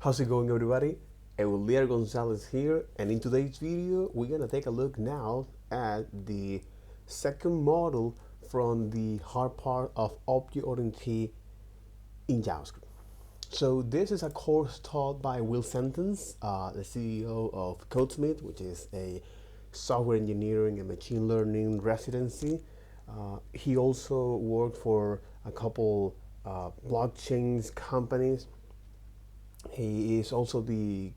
How's it going, everybody? Eulier Gonzalez here, and in today's video we're gonna take a look now at the second model from the hard part of object-oriented in JavaScript. So this is a course taught by Will Sentence, the CEO of Codesmith, which is a software engineering and machine learning residency. He also worked for a couple blockchain companies. He is also the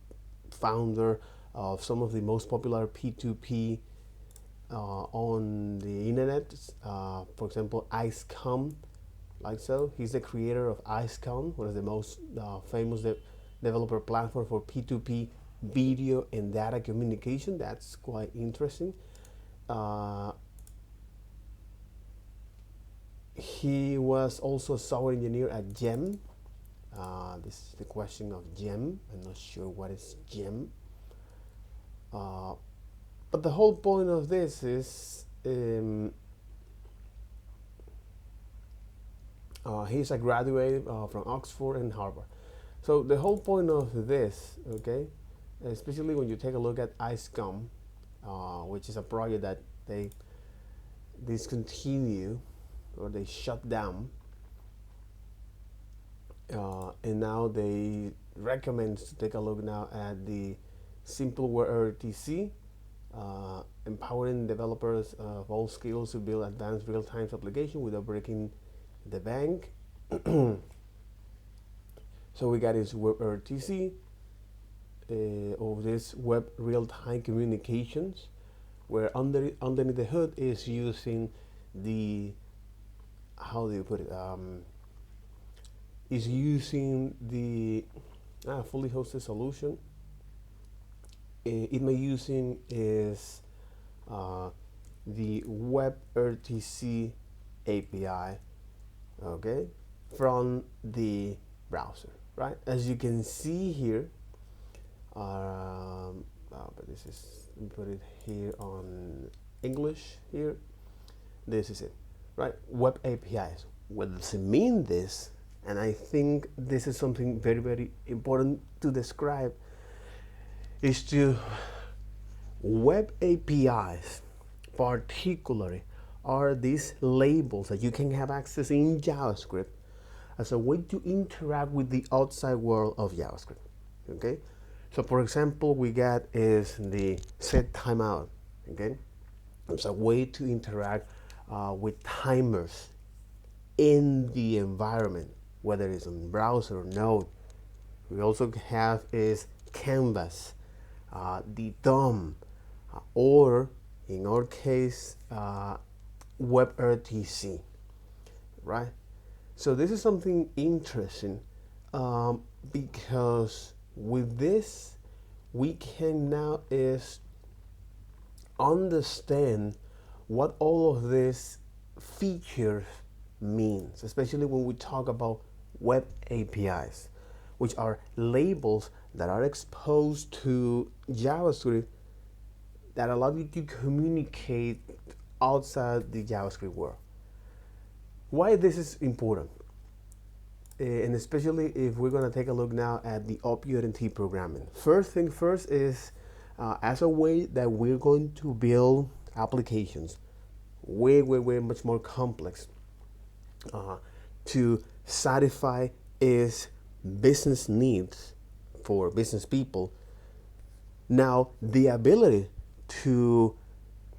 founder of some of the most popular P2P on the internet. For example, IceCom, like so. He's the creator of IceCom, one of the most famous developer platform for P2P video and data communication. That's quite interesting. He was also a software engineer at Gem. This is the question of gem. I'm not sure what is gem. But the whole point of this is he's a graduate from Oxford and Harvard. So the whole point of this, okay, especially when you take a look at IceCom, which is a project that they discontinue or they shut down. And now they recommend to take a look now at the Simpleware RTC, empowering developers of all skills to build advanced real-time applications without breaking the bank. So we got this WebRTC, of this web real-time communications, where underneath the hood is using the, how do you put it? Is using the fully hosted solution. It may using is the WebRTC API, okay, from the browser, right? As you can see here, but this is, put it here on English here. This is it, right? Web APIs. What does it mean this? And I think this is something very, very important to describe, is to web APIs particularly are these labels that you can have access in JavaScript as a way to interact with the outside world of JavaScript, okay? So for example, we got is the set timeout, okay? It's a way to interact with timers in the environment, whether it's on browser or Node. We also have is canvas, the DOM, or in our case, WebRTC, right? So this is something interesting because with this, we can now is understand what all of these features means, especially when we talk about web APIs, which are labels that are exposed to JavaScript that allow you to communicate outside the JavaScript world. Why this is important? And especially if we're going to take a look now at the object-oriented programming. First thing first is as a way that we're going to build applications way much more complex to satisfy is business needs for business people. Now, the ability to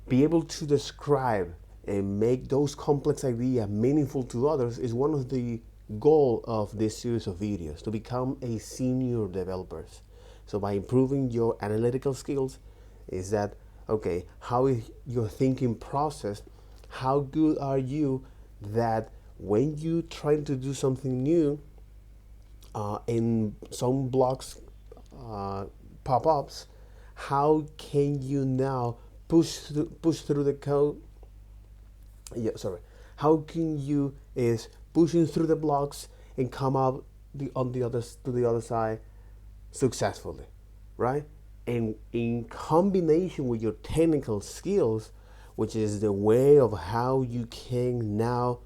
be able to describe and make those complex ideas meaningful to others is one of the goals of this series of videos, to become a senior developer. So by improving your analytical skills, is that, okay, how is your thinking process? How good are you that when you try to do something new, and some blocks pop-ups, how can you now push through the code? How can you is pushing through the blocks and come out to the other side successfully, right? And in combination with your technical skills, which is the way of how you can now,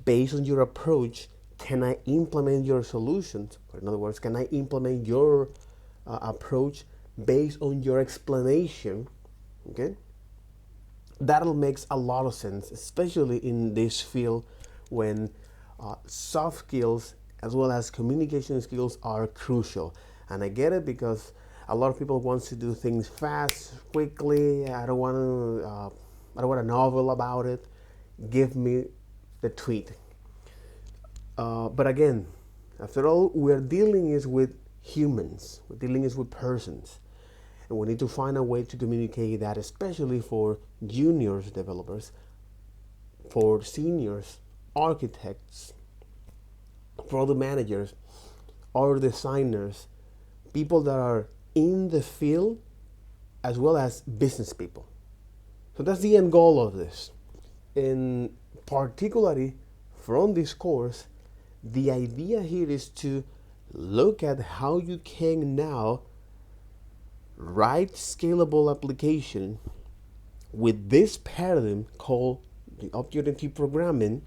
based on your approach, can I implement your solutions? Or in other words, can I implement your approach based on your explanation? Okay, that'll makes a lot of sense, especially in this field when soft skills as well as communication skills are crucial. And I get it because a lot of people want to do things fast, quickly. I don't want a novel about it. Give me the tweet. But again, after all, we're dealing is with humans. We're dealing is with persons. And we need to find a way to communicate that, especially for juniors developers, for seniors, architects, product managers, or designers, people that are in the field, as well as business people. So that's the end goal of this. And particularly from this course, the idea here is to look at how you can now write scalable application with this paradigm called the object-oriented programming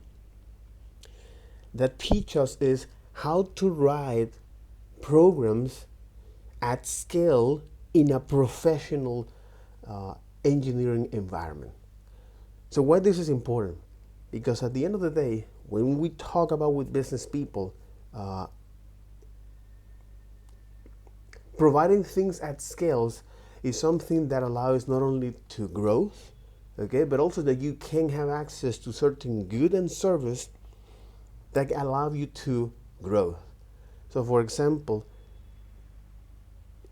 that teach us is how to write programs at scale in a professional engineering environment. So why this is important? Because at the end of the day, when we talk about with business people, providing things at scales is something that allows not only to growth, okay, but also that you can have access to certain good and service that allow you to grow. So for example,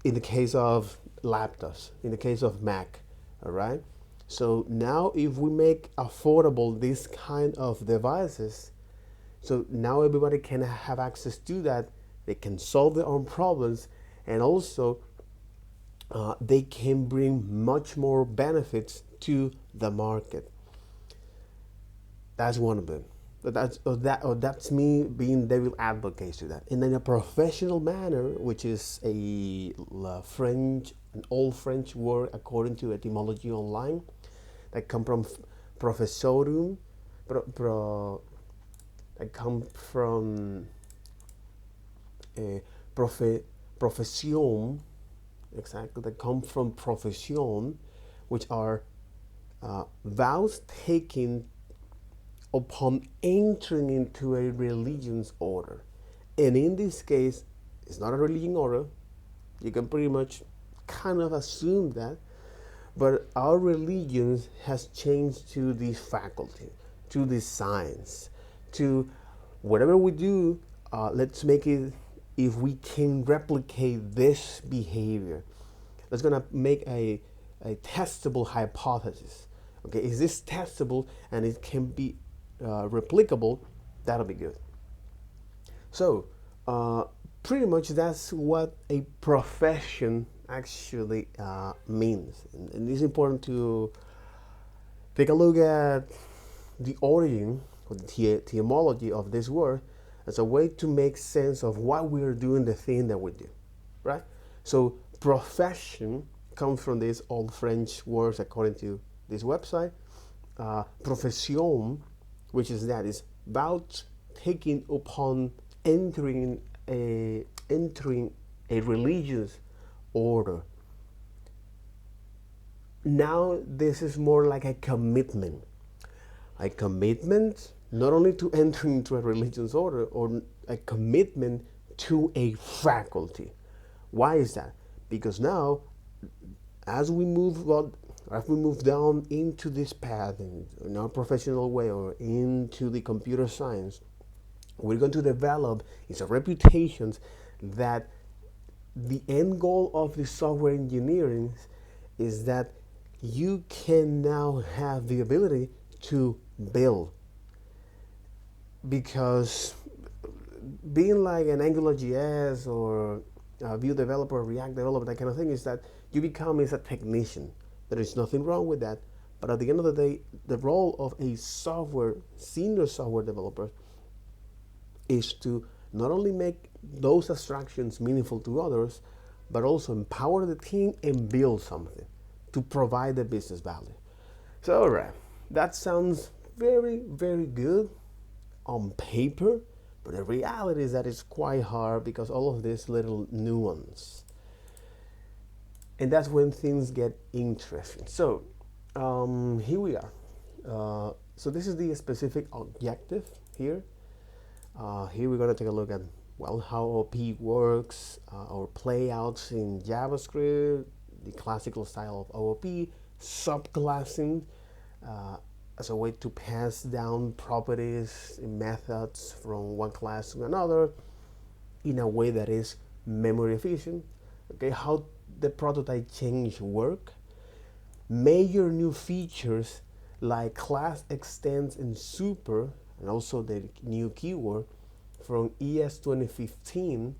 in the case of laptops, in the case of Mac, all right? So now if we make affordable this kind of devices, so now everybody can have access to that, they can solve their own problems, and also they can bring much more benefits to the market. That's one of them. That's me being devil advocate to that. And in a professional manner, which is an old French word according to etymology online, that come from professorum, that come from profession, exactly, that come from profession, which are vows taken upon entering into a religion's order. And in this case, it's not a religion order. You can pretty much kind of assume that. But our religion has changed to this faculty, to this science, to whatever we do, let's make it, if we can replicate this behavior, that's going to make a testable hypothesis. Okay, is this testable and it can be replicable? That'll be good. So pretty much that's what a profession actually means, and it's important to take a look at the origin or the etymology of this word as a way to make sense of why we are doing the thing that we do, right? So profession comes from these old French words according to this website. Profession, which is about taking upon entering a religious order. Now this is more like a commitment not only to entering into a religious order, or a commitment to a faculty. Why is that? Because now, as we move down into this path in our professional way, or into the computer science, we're going to develop is a reputation that the end goal of the software engineering is that you can now have the ability to build. Because being like an AngularJS or a Vue developer, React developer, that kind of thing, is that you become as a technician. There is nothing wrong with that. But at the end of the day, the role of a senior software developer is to not only make those abstractions meaningful to others, but also empower the team and build something to provide the business value. So, all right, that sounds very, very good on paper, But the reality is that it's quite hard because all of this little nuance. And that's when things get interesting. So here we are. So this is the specific objective here. Here we're going to take a look at, well, how OP works, or playouts in JavaScript, the classical style of OOP, subclassing as a way to pass down properties and methods from one class to another in a way that is memory efficient. Okay, how the prototype change work, major new features like class extends and super, and also the new keyword from ES 2015,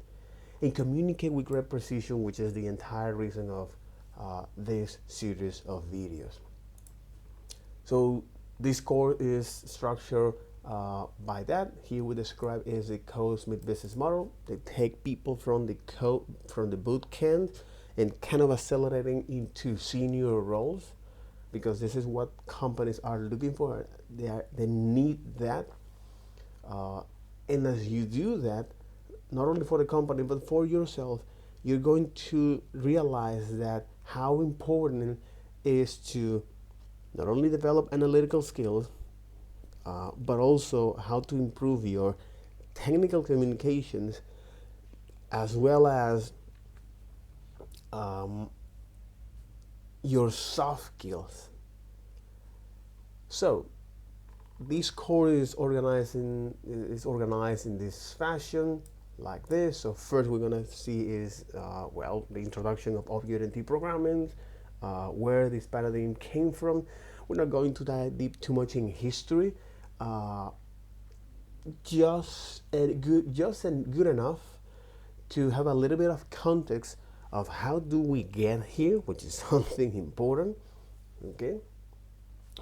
and communicate with great precision, which is the entire reason of this series of videos. So this core is structured by that. Here we describe is the Cosmic business model. They take people from the boot camp and kind of accelerating into senior roles, because this is what companies are looking for. They need that, and as you do that, not only for the company but for yourself, you're going to realize that how important it is to not only develop analytical skills, but also how to improve your technical communications, as well as your soft skills. So this core is organized in this fashion, like this. So first we're gonna see is well, the introduction of object-oriented programming, where this paradigm came from. We're not going to dive deep too much in history. Just good enough to have a little bit of context of how do we get here, which is something important. Okay.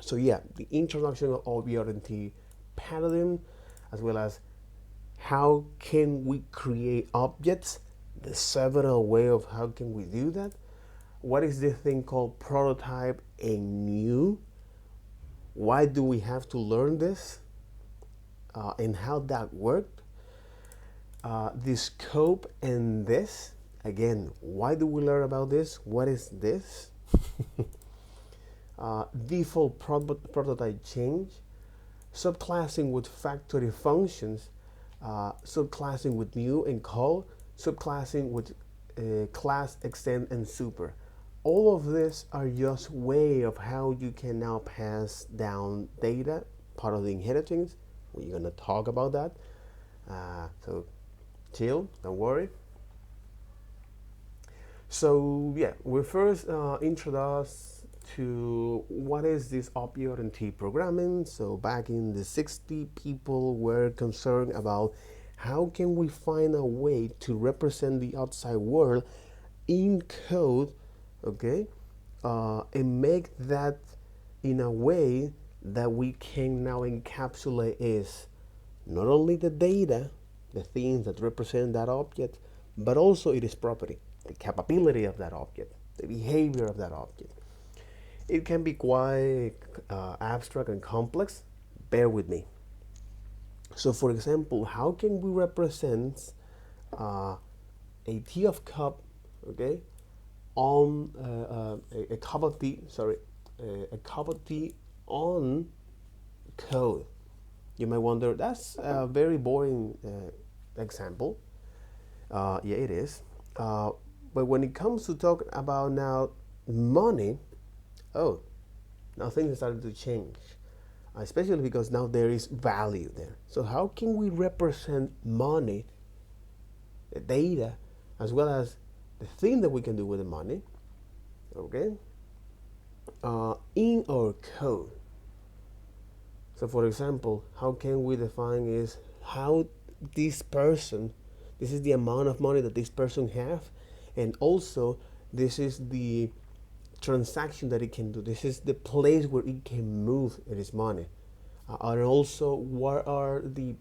So yeah, the introduction of object-oriented paradigm, as well as how can we create objects, the several way of how can we do that, what is this thing called prototype and new, why do we have to learn this, and how that worked, the scope and this, again, why do we learn about this, what is this, default prototype change, subclassing with factory functions, subclassing with new and call, subclassing with class extend and super. All of this are just way of how you can now pass down data, part of the inheritance. We're gonna talk about that. So chill, don't worry. So yeah, we first introduced to what is this object-oriented programming. So back in the 60s, people were concerned about how can we find a way to represent the outside world in code, okay, and make that in a way that we can now encapsulate is not only the data, the things that represent that object, but also its property, the capability of that object, the behavior of that object. It can be quite abstract and complex. Bear with me. So for example, how can we represent a tea of cup, okay, on a cup of tea, sorry, a cup of tea on code? You might wonder, that's a very boring example. Yeah, it is. But when it comes to talk about now money, oh, now things are starting to change, especially because now there is value there. So how can we represent money, the data, as well as the thing that we can do with the money, okay, in our code? So for example, how can we define is how this person, this is the amount of money that this person have, and also this is the transaction that it can do. This is the place where it can move its money, and also what are the,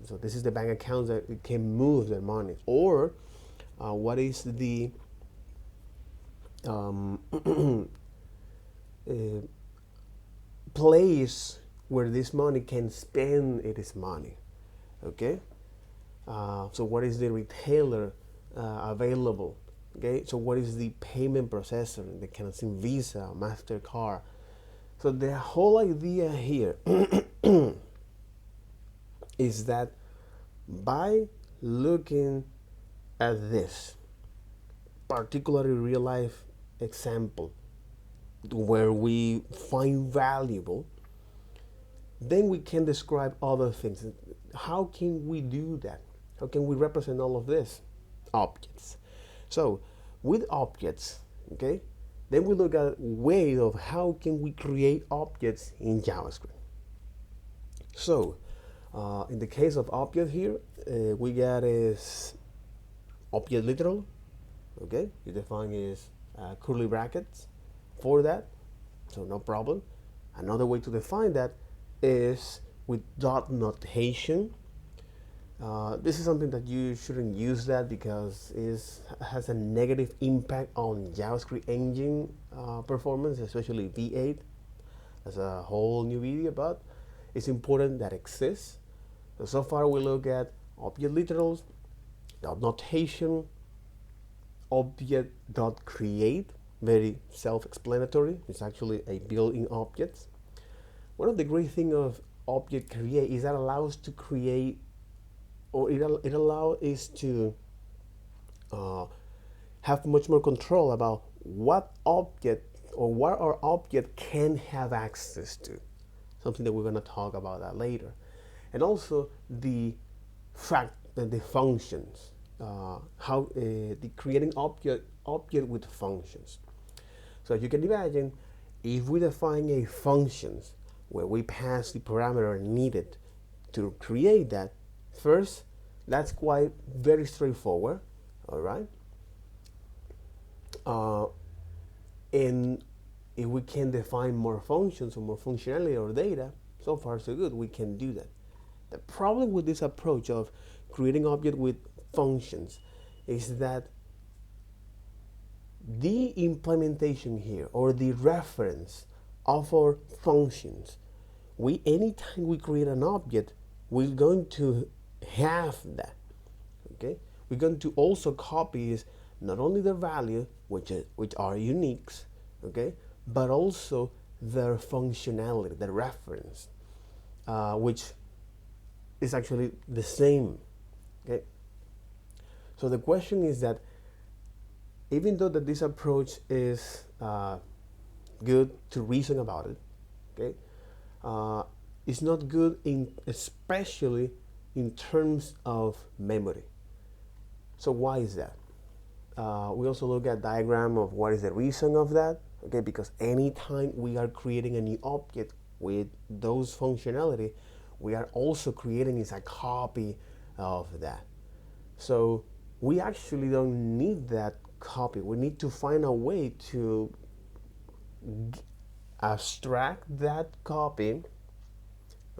so this is the bank accounts that it can move their money, or what is the place where this money can spend its money, okay? So what is the retailer available? Okay, so what is the payment processor? They can see Visa, MasterCard. So the whole idea here is that by looking at this particularly real life example where we find valuable, then we can describe other things. How can we do that? How can we represent all of this? Objects. So with objects, okay, then we look at way of how can we create objects in JavaScript. So in the case of object here, we got is object literal, okay, you define is curly brackets for that, so no problem. Another way to define that is with dot notation. This is something that you shouldn't use that because it has a negative impact on JavaScript engine performance, especially V8. That's a whole new video, but it's important that exists. So far we look at object literals, dot notation, object.create, very self-explanatory. It's actually a built-in object. One of the great things of object create is that allows to create, or it allows us to have much more control about what object or what our object can have access to. Something that we're going to talk about that later. And also the functions, the creating object with functions. So you can imagine if we define a functions where we pass the parameter needed to create that, first, that's quite very straightforward, all right? And if we can define more functions or more functionality or data, so far so good, we can do that. The problem with this approach of creating object with functions is that the implementation here or the reference of our functions, anytime we create an object, we're going to have that. Okay, we're going to also copy is not only their value, which are uniques, okay, but also their functionality, the reference, which is actually the same. Okay, so the question is that even though that this approach is good to reason about it, okay, it's not good especially in terms of memory. So why is that? We also look at diagram of what is the reason of that, okay, because anytime we are creating a new object with those functionality, we are also creating is a copy of that. So we actually don't need that copy. We need to find a way to abstract that copy,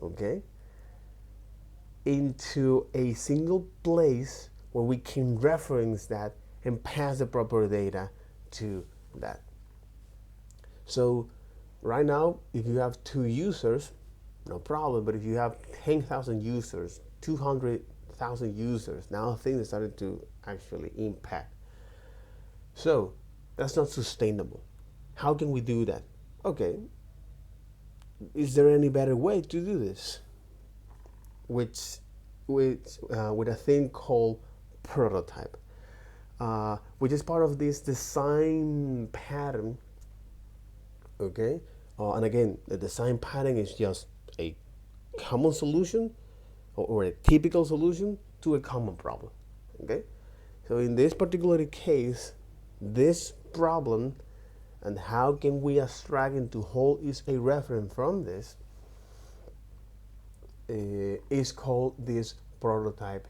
okay, into a single place where we can reference that and pass the proper data to that. So right now, if you have 2 users, no problem, but if you have 10,000 users, 200,000 users, now things are starting to actually impact. So that's not sustainable. How can we do that? Okay, is there any better way to do this? With a thing called prototype, which is part of this design pattern. Okay, and again, the design pattern is just a common solution or a typical solution to a common problem. Okay, so in this particular case, this problem and how can we abstract into whole is a reference from this is called this prototype.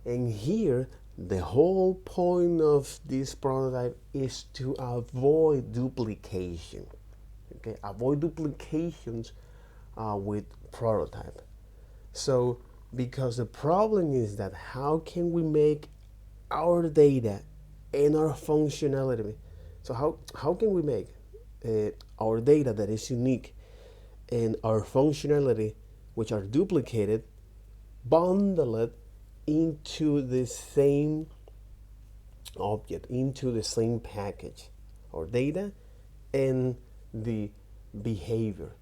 And here the whole point of this prototype is to avoid duplication. Okay, avoid duplications with prototype. So because the problem is that how can we make our data and our functionality, so how can we make our data that is unique and our functionality which are duplicated, bundle it into the same object, into the same package or data and the behavior.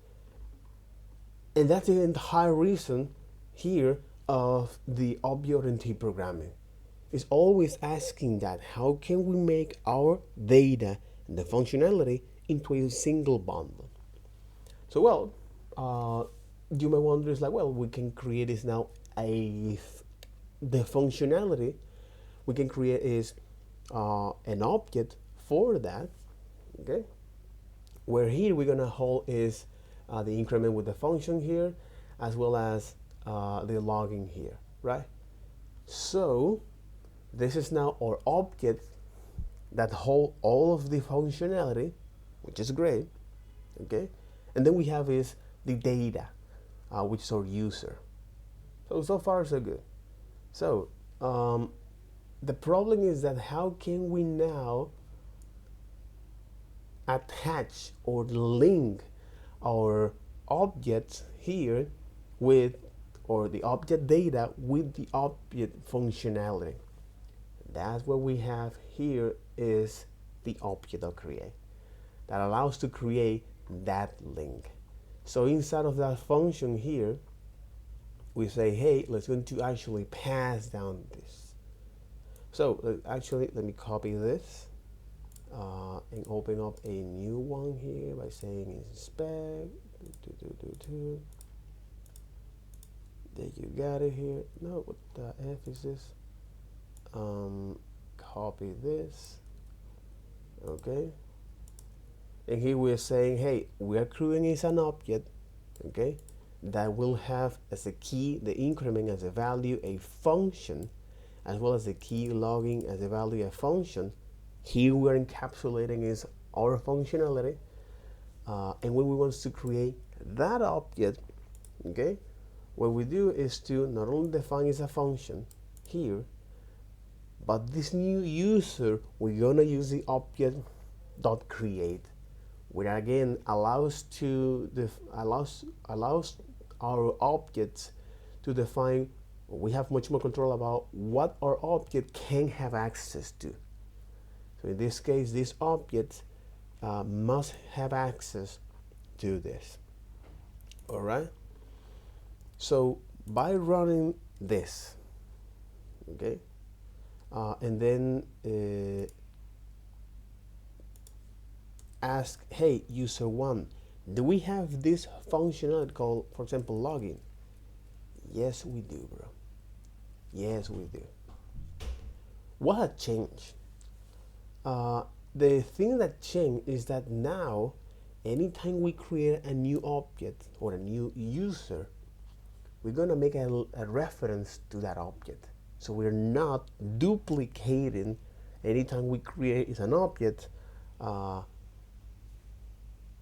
And that's the entire reason here of the object-oriented programming. It's always asking that how can we make our data and the functionality into a single bundle. So you may wonder, is like, well, we can create is now the functionality we can create is an object for that, okay? Where here we're gonna hold is the increment with the function here, as well as the logging here, right? So this is now our object that hold all of the functionality, which is great, okay? And then we have is the data, which is our user. So far so good. So the problem is that how can we now attach or link our objects here with, or the object data with the object functionality? That's what we have here is the object.create that allows to create that link. So inside of that function here, we say, hey, let's going to actually pass down this. So actually, let me copy this and open up a new one here by saying inspect. There you got it here. No, what the F is this? Copy this. Okay. And here we're saying, hey, we're creating is an object, okay, that will have as a key the increment as a value, a function, as well as the key logging as a value, a function. Here we're encapsulating is our functionality. And when we want to create that object, okay, what we do is to not only define as a function here, but this new user, we're gonna use the object.create, which again allows our objects to define. We have much more control about what our object can have access to. So in this case, this object must have access to this. All right. So by running this, okay, and then ask, hey, user one, do we have this functionality called, for example, login? Yes, we do, bro. Yes, we do. What had changed? The thing that changed is that now, anytime we create a new object or a new user, we're gonna make a reference to that object. So we're not duplicating anytime we create is an object, the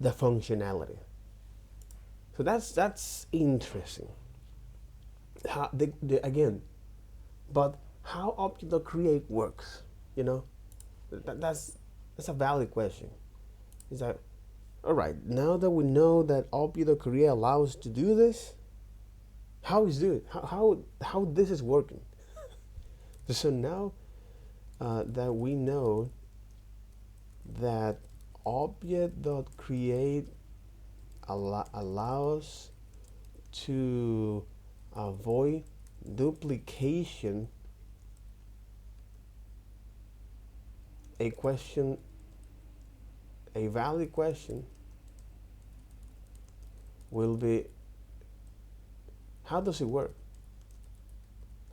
functionality. So that's interesting. Again, but how object.create works, you know, that's a valid question. Is that all right? Now that we know that object.create allows to do this, how is it? How this is working? So now that we know that object.create allows to avoid duplication, a valid question will be, how does it work?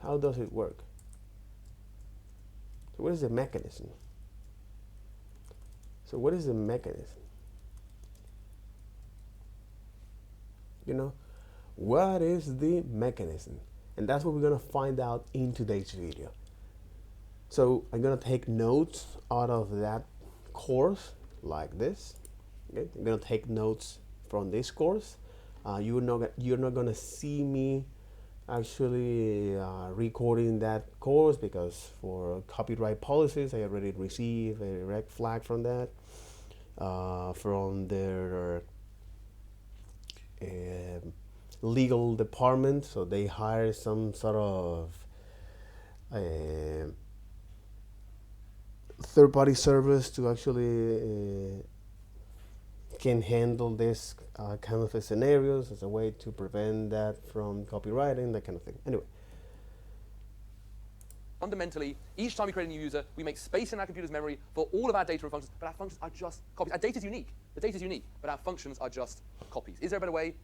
How does it work? So what is the mechanism? So what is the mechanism? You know, what is the mechanism? And that's what we're gonna find out in today's video. So I'm gonna take notes out of that course like this. Okay, I'm gonna take notes from this course. You're not gonna see me actually recording that course because for copyright policies, I already received a red flag from that from their legal department. So they hire some sort of third-party servers to actually can handle this kind of scenarios as a way to prevent that from copywriting, that kind of thing. Anyway. Fundamentally, each time we create a new user, we make space in our computer's memory for all of our data and functions, but our functions are just copies. Our data is unique. The data is unique, but our functions are just copies. Is there a better way?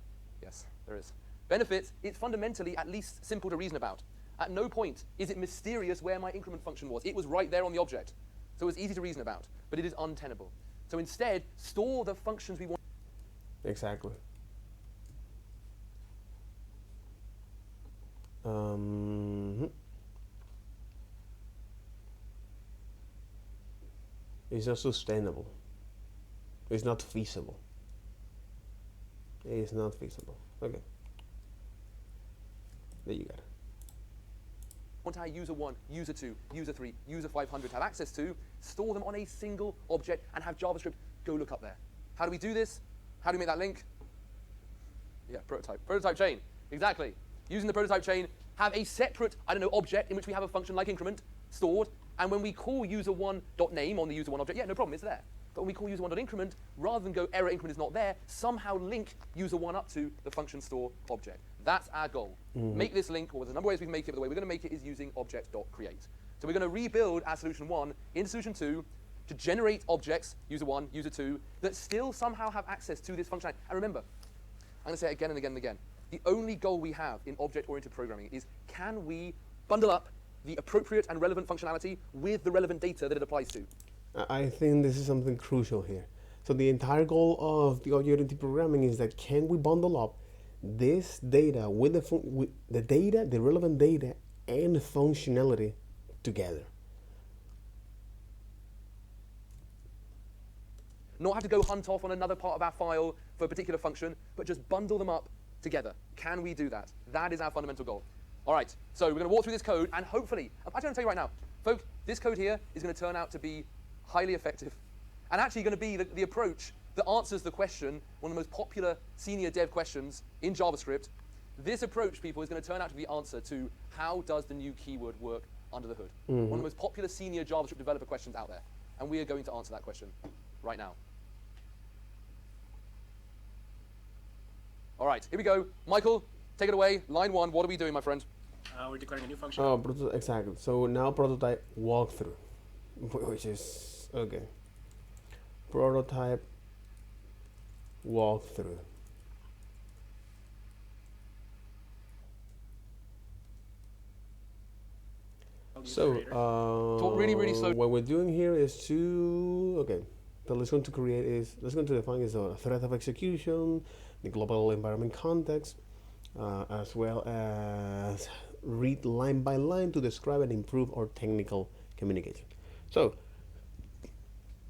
Yes, there is. Benefits, it's fundamentally at least simple to reason about. At no point is it mysterious where my increment function was. It was right there on the object. So it was easy to reason about, but it is untenable. So instead, store the functions we want. Exactly. It's not sustainable. It's not feasible. It's not feasible. Okay. There you got it. Want our user 1, user 2, user 3, user 500 have access to, store them on a single object, and have JavaScript go look up there. How do we do this? How do we make that link? Yeah, prototype. Prototype chain. Exactly. Using the prototype chain, have a separate, object in which we have a function like increment stored, and when we call user1.name on the user1 object, yeah, no problem, it's there. But when we call user1.increment, rather than go error increment is not there, somehow link user1 up to the function store object. That's our goal. Make this link, or there's a number of ways we can make it, but the way we're going to make it is using object.create. So we're going to rebuild our solution 1 into solution 2 to generate objects, user 1, user 2, that still somehow have access to this functionality. And remember, I'm going to say it again and again and again. The only goal we have in object-oriented programming is, can we bundle up the appropriate and relevant functionality with the relevant data that it applies to? I think this is something crucial here. So the entire goal of the object-oriented programming is that, can we bundle up this data with the data, the relevant data, and functionality together? Not have to go hunt off on another part of our file for a particular function, but just bundle them up together. Can we do that? That is our fundamental goal. All right, so we're going to walk through this code, and hopefully, I'm going to tell you right now, folks, this code here is going to turn out to be highly effective, and actually going to be the approach that answers the question, one of the most popular senior dev questions in JavaScript. This approach, people, is going to turn out to be the answer to how does the new keyword work under the hood. One of the most popular senior JavaScript developer questions out there, and we are going to answer that question right now. All right, here we go. Michael, take it away. Line 1, what are we doing, my friend? We're declaring a new function. Oh, exactly. So now prototype walkthrough, which is, okay. Prototype walkthrough. So, talk really slow. what we're doing here is to, okay, so let's going to define is a thread of execution, the global environment context, as well as read line by line to describe and improve our technical communication. So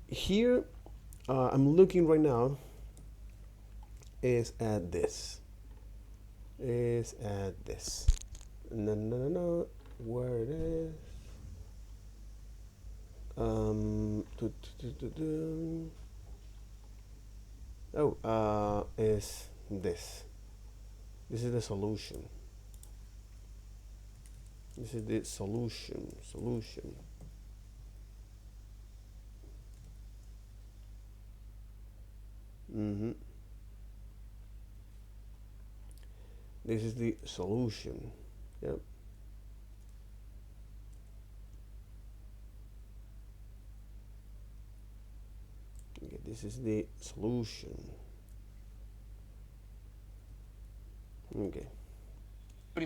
here, I'm looking right now is at this. No, where it is. Is this. This is the solution. This is the solution. This is the solution. Yep. Okay, this is the solution. Okay.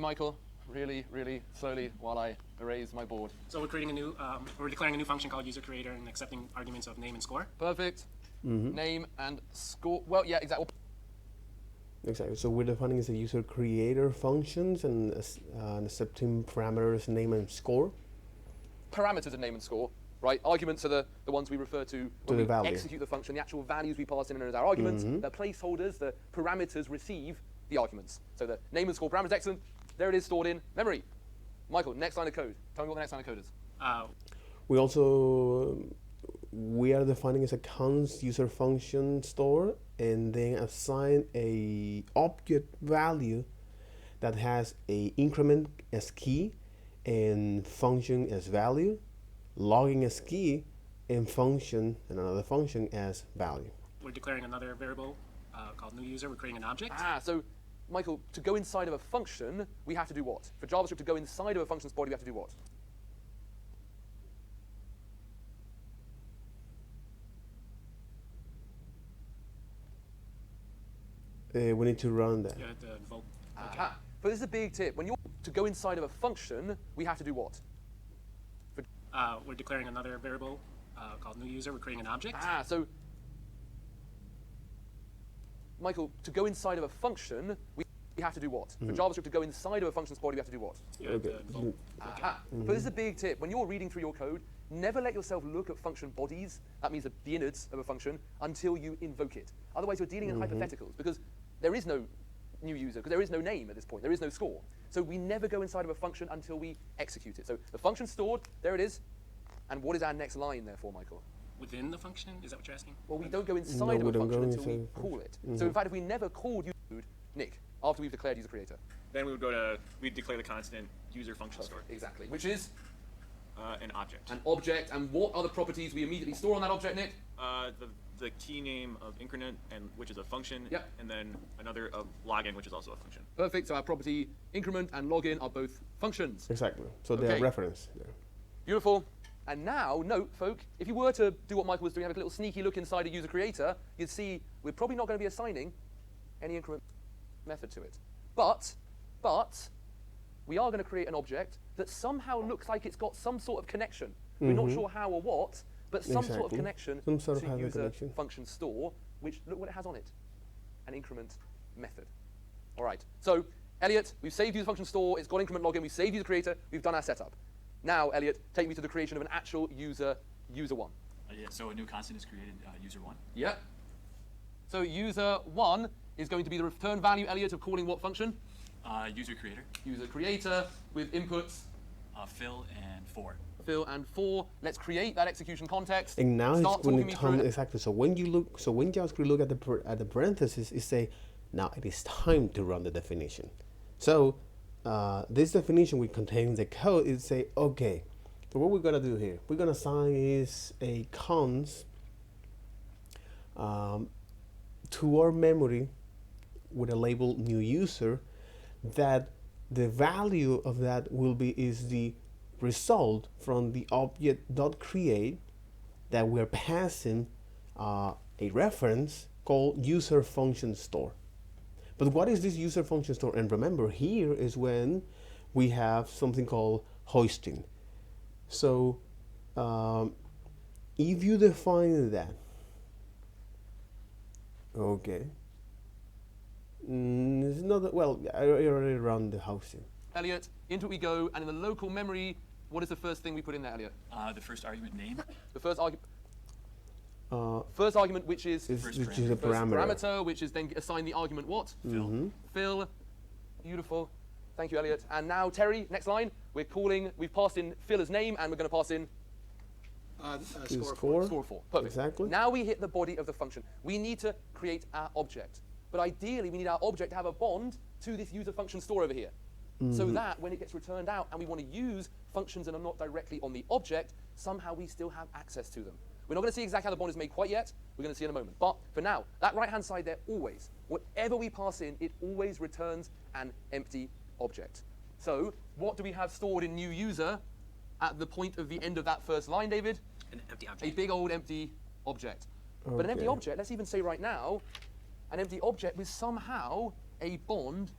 Michael, really slowly while I erase my board. So we're creating a new, we're declaring a new function called user creator and accepting arguments of name and score. Perfect. Name and score. Well, yeah, exactly. Exactly. So we're defining as a user creator functions and accepting parameters name and score. Parameters of name and score, right? Arguments are the ones we refer to when we execute the function. The actual values we pass in as our arguments. The placeholders, the parameters receive the arguments. So the name and score parameters, excellent. There it is, stored in memory. Michael, next line of code. Tell me what the next line of code is. We are defining as a const user function store, and then assign a object value that has a increment as key and function as value, logging as key, and function and another function as value. We're declaring another variable called new user. We're creating an object. So Michael, to go inside of a function, we have to do what? For JavaScript to go inside of a function's body, we have to do what? We need to run that. Yeah, the vote. But this is a big tip. When you're to go inside of a function, we have to do what? We're declaring another variable called new user. We're creating an object. So Michael, to go inside of a function, we have to do what? For JavaScript to go inside of a function's body, we have to do what? Yeah, Okay. the vote. But this is a big tip. When you're reading through your code, never let yourself look at function bodies, that means the innards of a function, until you invoke it. Otherwise, you're dealing in hypotheticals, because there is no new user, because there is no name at this point. There is no score. So we never go inside of a function until we execute it. So the function's stored, there it is. And what is our next line, therefore, Michael? Within the function? Is that what you're asking? Well, we don't go inside No, of we a don't function go until we inside a call it. So in fact, if we never called user, Nick, after we've declared user creator. Then we'd declare the constant user function store, Exactly, which is an object. an object. And what are the properties we immediately store on that object, Nick? The key name of increment, and which is a function, Yep. and then another of login, which is also a function. Perfect. So our property increment and login are both functions. Exactly. So they Okay. are reference there. Beautiful. And now, note, folk, if you were to do what Michael was doing, have a little sneaky look inside a user creator, you'd see we're probably not going to be assigning any increment method to it. But we are going to create an object that somehow looks like it's got some sort of connection. We're not sure how or what, but some sort of Exactly. connection Some sort of to hardware user connection. function store, which look what it has on it, an increment method. All right. So Elliot, we've saved user function store. It's got increment login. We've saved user creator. We've done our setup. Now, Elliot, take me to the creation of an actual user one. Yeah, so a new constant is created, user1. Yeah. So user one is going to be the return value, Elliot, of calling what function? User creator, User creator with inputs fill and for. fill and for. Let's create that execution context. And now Start it's when talking it me through comes it. exactly. So when JavaScript look at the parentheses, it say now it is time to run the definition. So this definition we contain the code. It say okay. So what we're gonna do here? We're gonna assign is a cons to our memory with a label new user, that the value of that will be is the result from the object.create that we're passing a reference called user function store. But what is this user function store? And remember, here is when we have something called hoisting. So if you define that, okay. It's not well. I already run the housing. Elliot, into it we go, and in the local memory, what is the first thing we put in there, Elliot? The first argument name, The first argument, which is First Which is a first parameter. which is then assign the argument what? fill, Fill. Beautiful. Thank you, Elliot. And now, Terry, next line. We've passed in Phil as name, and we're going to pass in The score of 4. Perfect. Exactly. Now we hit the body of the function. We need to create our object. But ideally, we need our object to have a bond to this user function store over here. So that when it gets returned out and we want to use functions that are not directly on the object, somehow we still have access to them. We're not going to see exactly how the bond is made quite yet. We're going to see in a moment. But for now, that right-hand side there, always, whatever we pass in, it always returns an empty object. So what do we have stored in new user at the point of the end of that first line, David? An empty A object. big old empty object. But an empty Okay. object, let's even say right now, an empty object with somehow a bond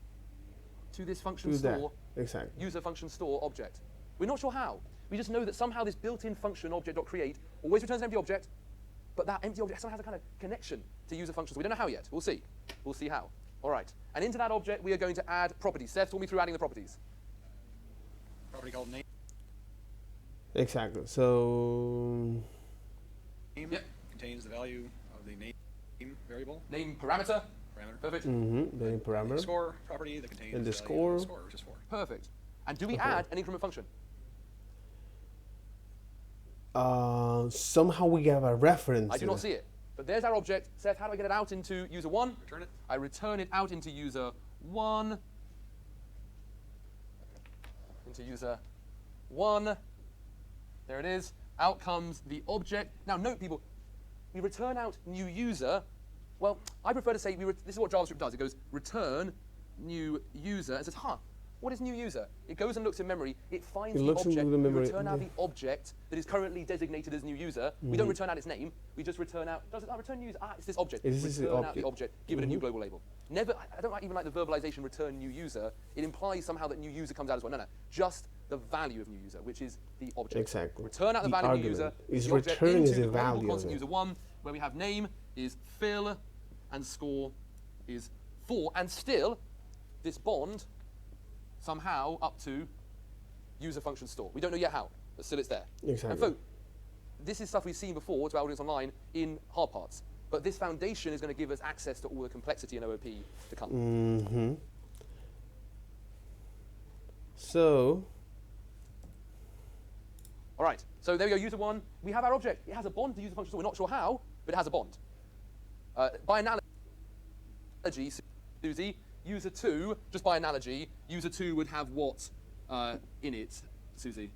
to this function Do that. store, Exactly. user function store object. We're not sure how. We just know that somehow this built-in function object.create always returns an empty object, but that empty object somehow has a kind of connection to user functions. We don't know how yet. We'll see. We'll see how. All right. And into that object, we are going to add properties. Seth, talk me through adding the properties. property called name, Exactly. So Yep. contains the value of the name variable, Name parameter. parameter. Perfect. the parameter. Score property that contains And the value of the score. score, which is 4. Perfect. And do we Okay. add an increment function? Somehow we have a reference. I do not see it. But there's our object. Seth, how do I get it out into user 1? Return it. I return it out into user 1. Into user 1. There it is. Out comes the object. Now note, people, we return out new user. Well, I prefer to say, this is what JavaScript does. It goes return new user and says, what is new user? It goes and looks in memory. It finds the object. We return out the object that is currently designated as new user. We don't return out its name. We just return out, does it return user? It's this object. Return out the object. Give it a new global label. Never, I don't even like the verbalization return new user. It implies somehow that new user comes out as well. No, just the value of new user, which is the object. Exactly. Return out the value of new user. Is the object returning into the the value constant of it. user 1, where we have name is Phil and score is 4, and still this bond somehow up to user function store. We don't know yet how, but still it's there. Exactly. And folks, this is stuff we've seen before to our audience online in hard parts. But this foundation is going to give us access to all the complexity in OOP to come. So, all right, so there we go, user 1. We have our object. It has a bond to user function store. We're not sure how, but it has a bond. By analogy, Susie, user 2, just by analogy, user 2 would have what in it, Susie?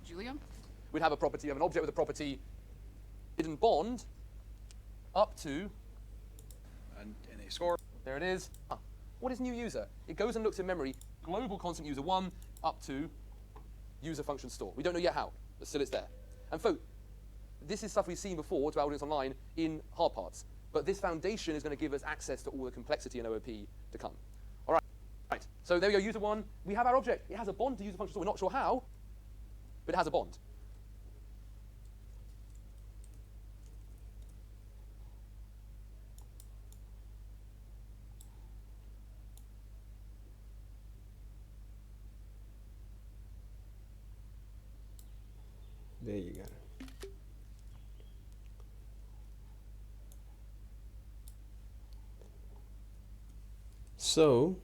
Julia? We'd have a property of an object with a property hidden bond up to, And a score. there it is. What is new user? It goes and looks in memory, global constant user 1 up to user function store. We don't know yet how, but still it's there. And folks, this is stuff we've seen before to our audience online in hard parts. But this foundation is going to give us access to all the complexity in OOP to come. All right. Right. So there we go, user 1. We have our object. It has a bond to user function store. We're not sure how, but it has a bond. there you go. So,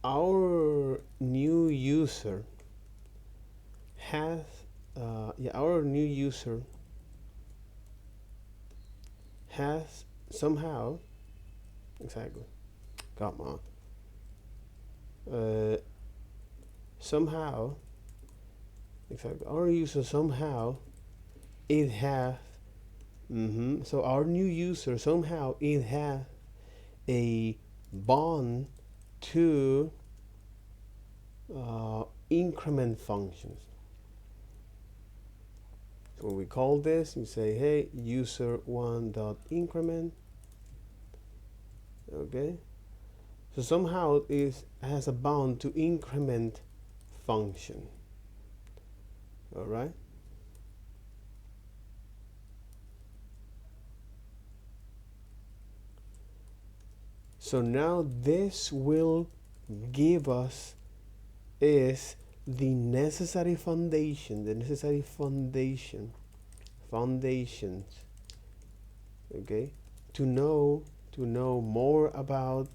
our new user has, somehow, exactly, come on, somehow, exactly, our user somehow, it has, so our new user somehow, it has a bond to increment functions. So when we call this, you say, hey, user1.increment. Okay. So somehow it has a bound to increment function. All right. So now this will give us is the necessary foundation, foundations, okay, to know more about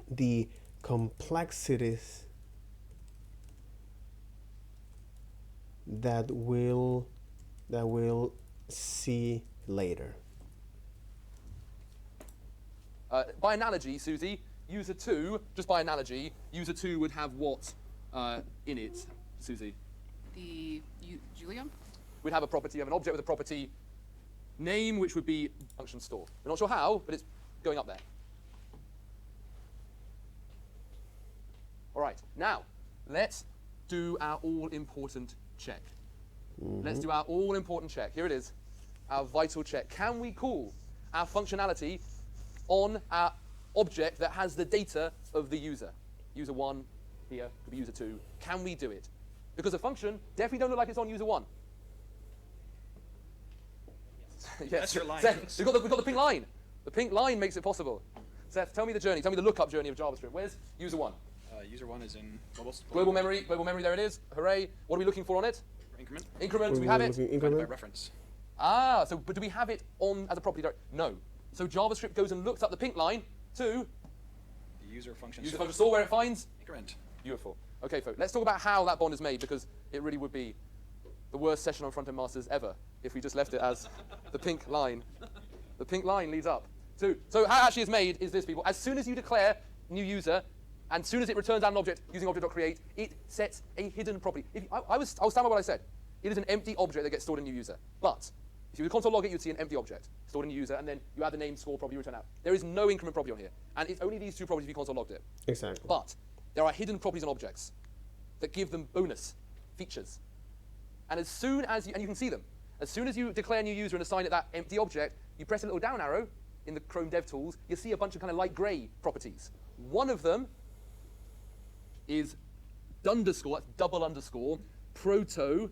the complexities that we'll see later. By analogy, Susie, user 2, just by analogy, user 2 would have what in it, Susie? Julia? We'd have a property of an object with a property name, which would be function store. We're not sure how, but it's going up there. All right, now, let's do our all-important check. Let's do our all-important check. Here it is, our vital check. Can we call our functionality on our object that has the data of the user? User 1 here, could be user 2. Can we do it? Because the function definitely don't look like it's on user 1. Yes. That's your line. Seth, we've got the pink line. The pink line makes it possible. Seth, tell me the journey. Tell me the lookup journey of JavaScript. Where's user 1? User 1 is in Global memory, there it is. Hooray. What are we looking for on it? increment. Increment, we have it. By reference. So but do we have it on as a property direct? No. So JavaScript goes and looks up the pink line to The user function. user function store where it finds Increment. beautiful. Okay, folks, let's talk about how that bond is made, because it really would be the worst session on Front-End Masters ever if we just left it as the pink line. The pink line leads up. So how it actually is made is this, people. As soon as you declare new user, And as soon as it returns out an object using object.create, it sets a hidden property. I'll stand by what I said. It is an empty object that gets stored in new user. But if you would console log it, you'd see an empty object stored in new user, and then you add the name, score, property, return out. There is no increment property on here. And it's only these two properties if you console logged it. Exactly. But there are hidden properties on objects that give them bonus features. And as soon as you can see them, as soon as you declare a new user and assign it that empty object, you press a little down arrow in the Chrome Dev Tools, you'll see a bunch of kind of light gray properties. One of them is underscore, that's double underscore, proto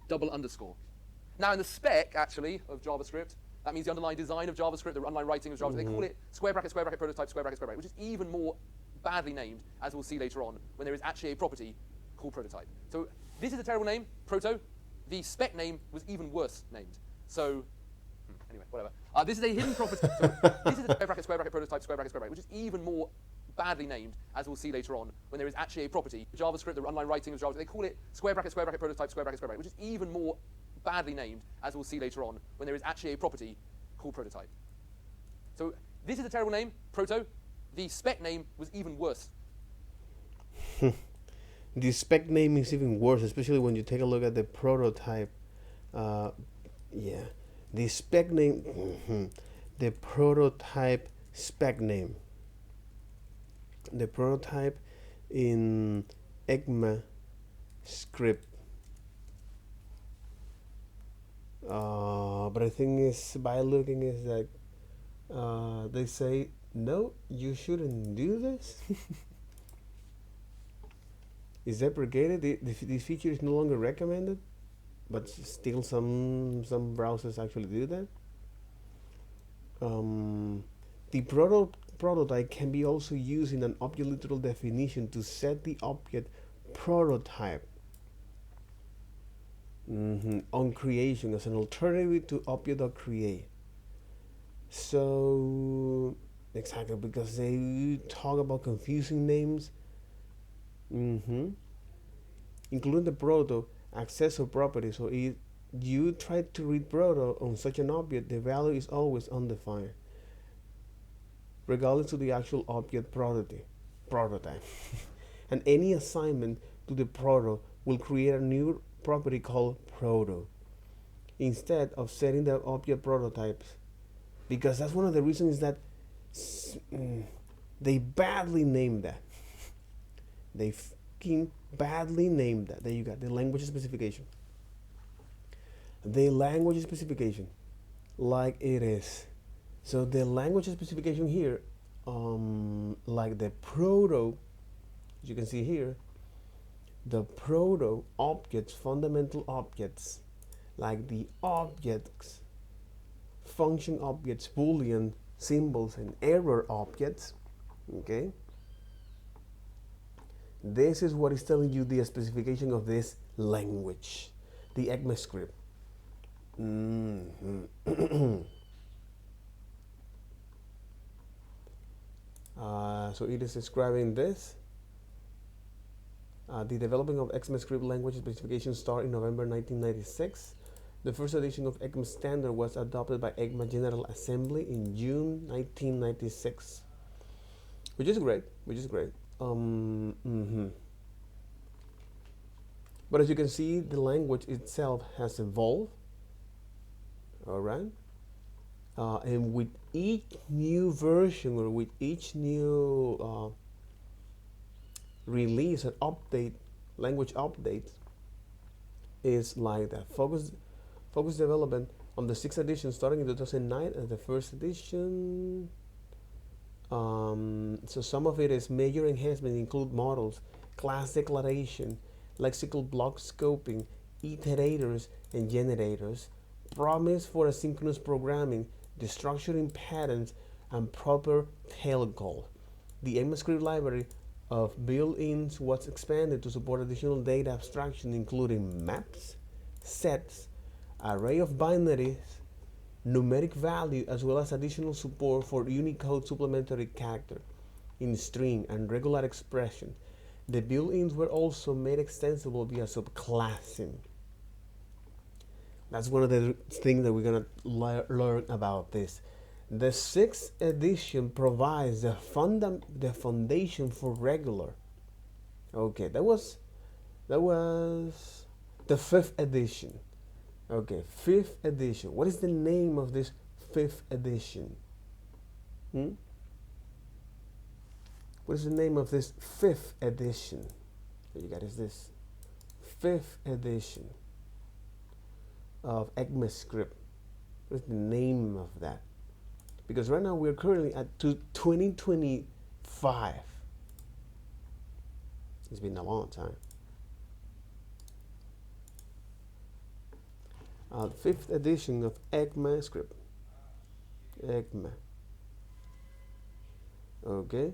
double underscore. Now in the spec, actually, of JavaScript, that means the underlying design of JavaScript, the underlying writing of JavaScript, they call it square bracket, prototype, square bracket, which is even more badly named, as we'll see later on, when there is actually a property called prototype. So this is a terrible name, proto. The spec name was even worse named. So anyway, whatever. This is a hidden property. So this is a square bracket, prototype, square bracket, which is even more badly named, as we'll see later on, when there is actually a property. JavaScript, the underlying writing of JavaScript, they call it square bracket, prototype, square bracket, which is even more badly named, as we'll see later on, when there is actually a property called prototype. So this is a terrible name, proto. The spec name was even worse. The spec name is even worse, especially when you take a look at the prototype. Yeah, the spec name, the prototype spec name. The prototype in ECMAScript. But I think it's by looking is that they say no, you shouldn't do this. Is deprecated. This feature is no longer recommended, but still some browsers actually do that. The prototype can be also used in an object literal definition to set the object prototype on creation as an alternative to object.create. So exactly, because they talk about confusing names, including the proto accessor property. So if you try to read proto on such an object, the value is always undefined, regardless of the actual object prototype. And any assignment to the proto will create a new property called proto instead of setting the object prototypes, because that's one of the reasons that they badly named that. They fucking badly named that. There you got the language specification. The language specification, like it is. So the language specification here, like the proto, as you can see here, the proto objects, fundamental objects, like the objects, function objects, Boolean symbols, and error objects. Okay. This is what is telling you the specification of this language, the ECMAScript. So it is describing this. The development of ECMAScript language specification started in November 1996. The first edition of ECMA standard was adopted by ECMA General Assembly in June 1996, which is great. But as you can see, the language itself has evolved. All right, and with each new version, or with each new release and update, language update, is like that. Focus development on the 6th edition starting in 2009 as the first edition. So some of it is major enhancement, include models, class declaration, lexical block scoping, iterators and generators, promise for asynchronous programming, destructuring patterns, and proper tail call. The ECMAScript library of built-ins was expanded to support additional data abstraction, including maps, sets, array of binaries, numeric value, as well as additional support for Unicode supplementary character in string and regular expression. The built-ins were also made extensible via subclassing. That's one of the things that we're gonna learn about this. The sixth edition provides the foundation for regular. Okay, that was the fifth edition. Okay, fifth edition. What is the name of this fifth edition? What is the name of this fifth edition? What you got is this fifth edition of ECMAScript. What is the name of that? Because right now we're currently at 2025. It's been a long time. Fifth edition of ECMAScript. ECMA. Okay.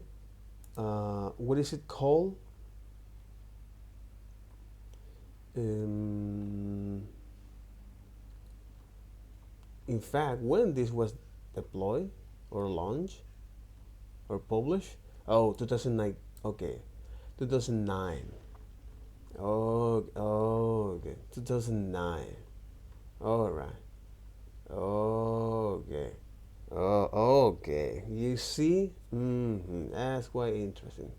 What is it called? In fact, when this was deployed or launched or published? Oh, 2009. Okay, 2009. Oh, okay, 2009. All right. Okay. Oh, okay. You see? That's quite interesting.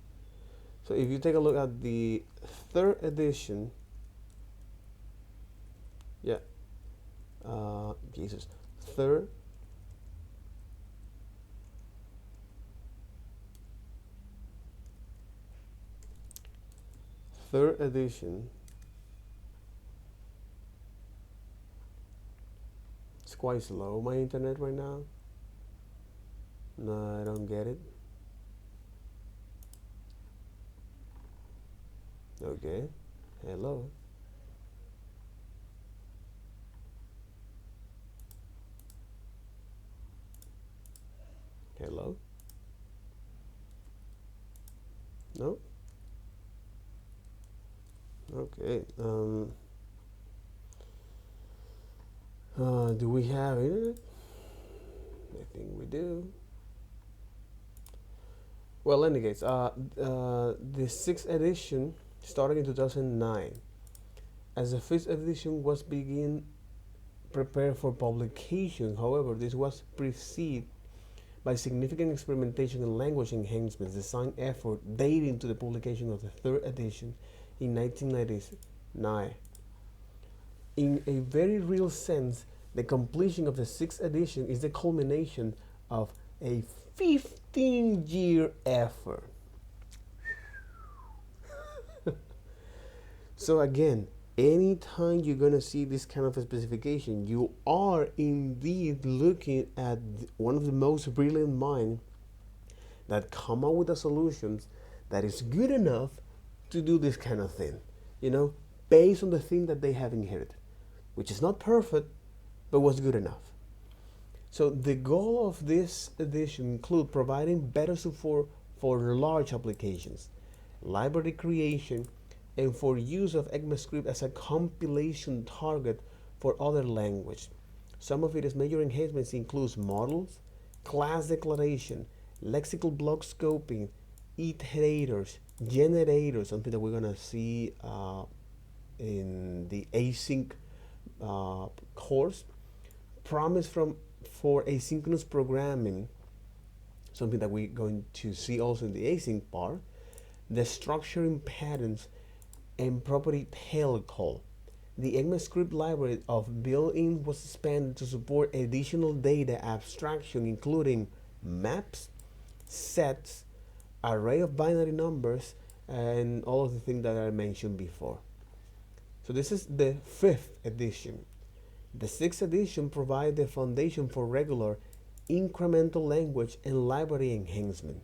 So if you take a look at the third edition, yeah, Jesus, third edition. It's quite slow, my internet right now. No, I don't get it. Okay. Hello. Hello. No. Okay. Do we have internet? I think we do. Well, in any case, the sixth edition started in 2009. As the fifth edition was being prepared for publication, however, this was preceded by significant experimentation and language enhancements, design effort dating to the publication of the third edition in 1999. In a very real sense, the completion of the sixth edition is the culmination of a 15-year effort. So again, anytime you're gonna see this kind of a specification, you are indeed looking at one of the most brilliant minds that come up with the solutions that is good enough to do this kind of thing, you know, based on the thing that they have inherited, which is not perfect, but was good enough. So the goal of this edition include providing better support for large applications, library creation, and for use of ECMAScript as a compilation target for other languages. Some of its major enhancements include models, class declaration, lexical block scoping, iterators, generators, something that we're gonna see in the async course, promise for asynchronous programming, something that we're going to see also in the async part, the structuring patterns, and property tail call. The ECMAScript library of built-in was expanded to support additional data abstraction, including maps, sets, array of binary numbers, and all of the things that I mentioned before. So this is the fifth edition. The sixth edition provides the foundation for regular incremental language and library enhancement.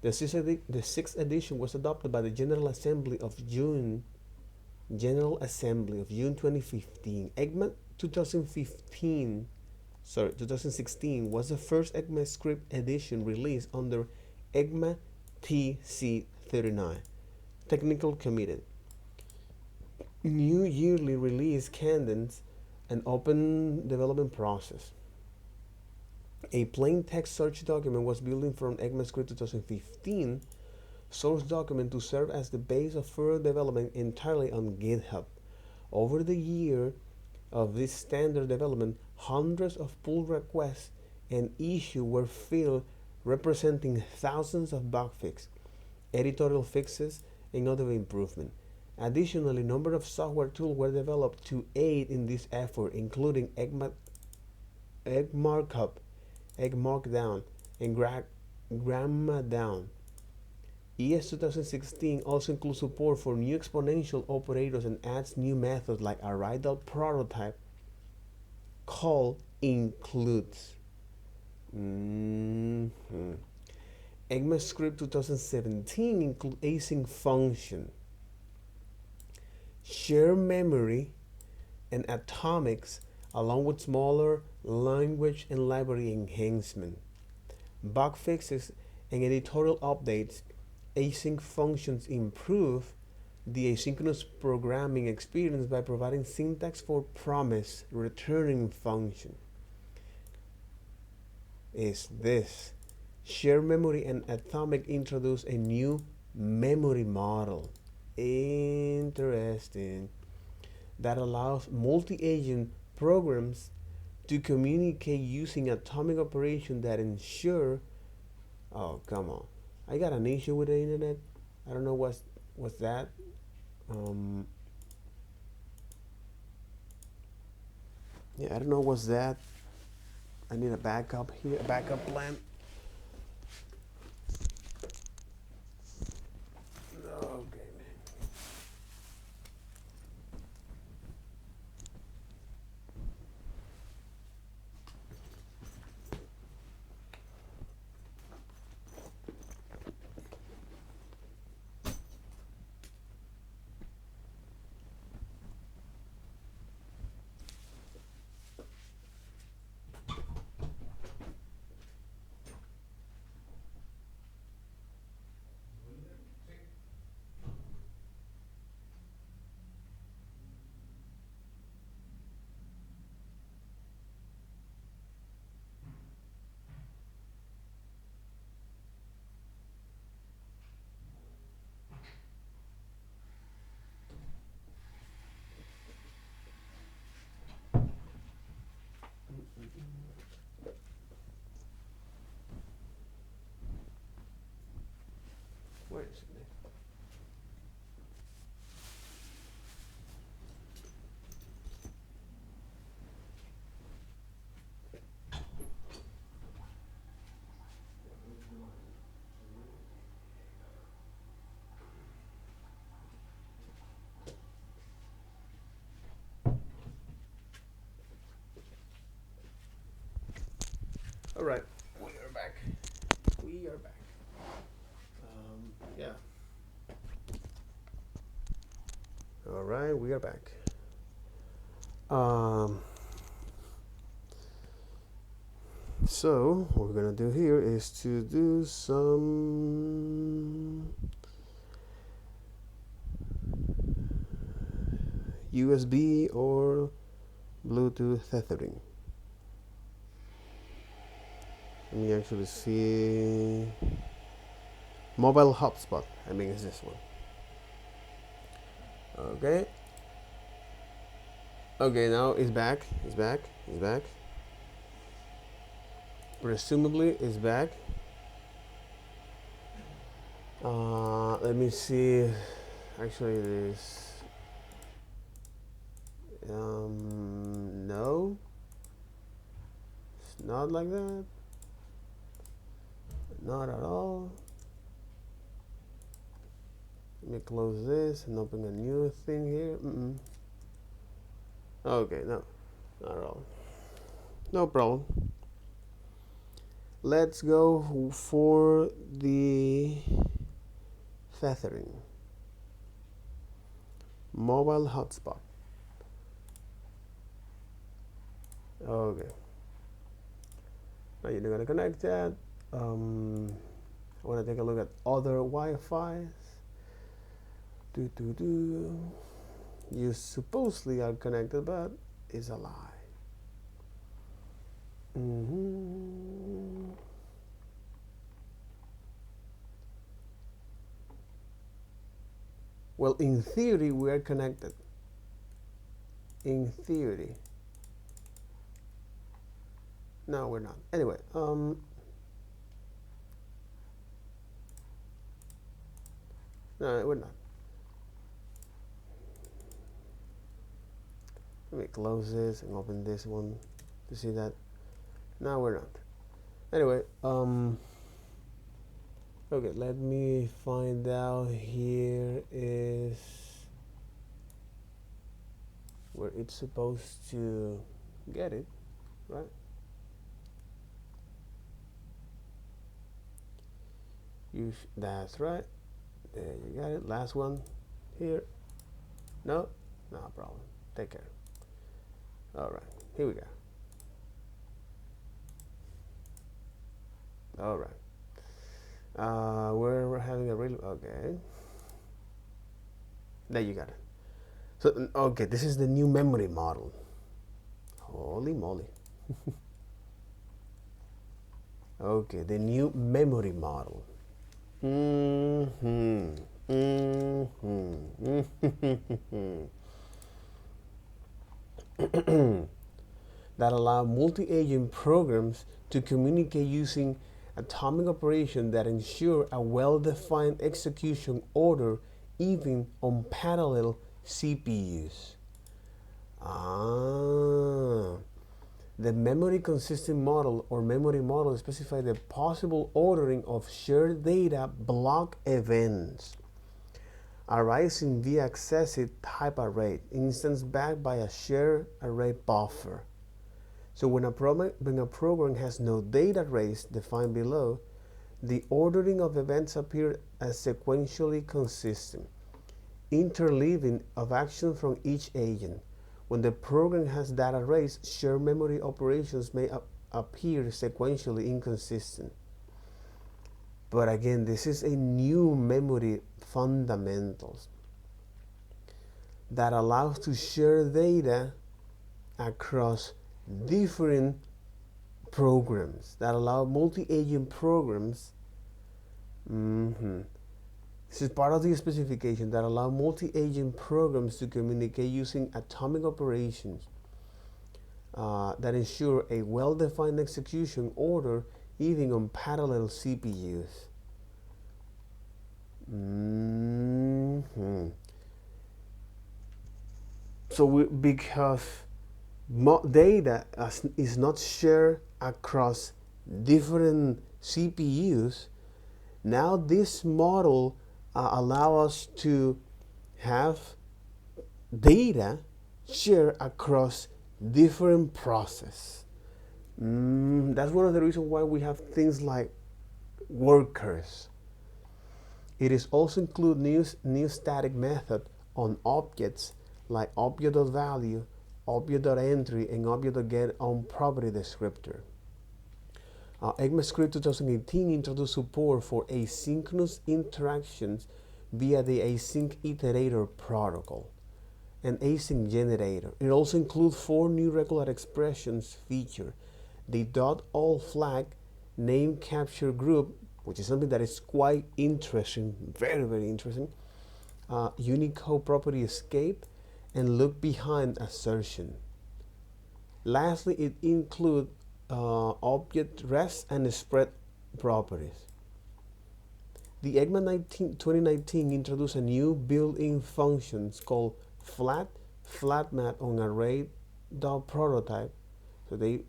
The sixth edition was adopted by the General Assembly of June 2015. ECMA 2016 was the first ECMAScript edition released under ECMA TC39. Technical committed. New yearly release cadence and open development process. A plain text search document was built from ECMAScript 2015 source document to serve as the base of further development entirely on GitHub. Over the year, of this standard development, hundreds of pull requests and issues were filed, representing thousands of bug fixes, editorial fixes, and other improvements. Additionally, a number of software tools were developed to aid in this effort, including egg markup, egg markdown, and gramma down. ES 2016 also includes support for new exponential operators and adds new methods like a write-down prototype called includes. ECMAScript 2017 includes async function, share memory, and atomics, along with smaller language and library enhancement, bug fixes, and editorial updates. Async functions improve the asynchronous programming experience by providing syntax for promise returning function. Is this share memory and atomic introduce a new memory model? Interesting. That allows multi-agent programs to communicate using atomic operation that ensure. Oh, come on. I got an issue with the internet. I don't know what's that. Yeah, I don't know what's that. I need a backup here, a backup plan. Okay, man. Wait a second. All right, we are back. We are back. Yeah. All right, we are back. So what we're gonna do here is to do some USB or Bluetooth tethering. Let me actually see. Mobile hotspot. I mean, it's this one. Okay. Okay, now it's back. It's back. It's back. Presumably, it's back. Let me see. Actually, it is. No. It's not like that. Not at all. Let me close this and open a new thing here. Okay, no, not at all. No problem. Let's go for the tethering. Mobile hotspot. Okay. Now you're gonna connect that. I want to take a look at other Wi-Fi's. You supposedly are connected, but it's a lie. Well, in theory, we are connected. in theory. No, we're not. Anyway, no, we're not. Let me close this and open this one to see that. No, we're not. Anyway, okay, let me find out. Here is where it's supposed to get it, right? That's right. There you got it. Last one here. No problem. Take care. All right, here we go. All right. We're having a really okay. There you got it. So okay, this is the new memory model. Holy moly. Okay, the new memory model. That allow multi-agent programs to communicate using atomic operation that ensure a well-defined execution order even on parallel CPUs. The memory consistent model or memory model specifies the possible ordering of shared data block events arising via accessive type array, instance backed by a shared array buffer. So when a program has no data arrays defined below, the ordering of events appear as sequentially consistent, interleaving of action from each agent. When the program has data arrays, shared memory operations may appear sequentially inconsistent. But again, this is a new memory fundamentals that allows to share data across different programs, that allow multi-agent programs. This is part of the specification that allow multi-agent programs to communicate using atomic operations that ensure a well-defined execution order even on parallel CPUs. So because data is not shared across different CPUs, now this model allows us to have data shared across different processes. That's one of the reasons why we have things like workers. It is also include new static method on objects like object.value, object.entry, and object.get on property descriptor. ECMAScript 2018 introduced support for asynchronous interactions via the async iterator protocol and async generator. It also includes 4 new regular expressions feature: the .all flag, name capture group, which is something that is quite interesting, very interesting, Unicode property escape, and look behind assertion. Lastly, it includes object rest and spread properties. The ECMA 2019 introduced a new built-in functions called flatmat on array.prototype. So they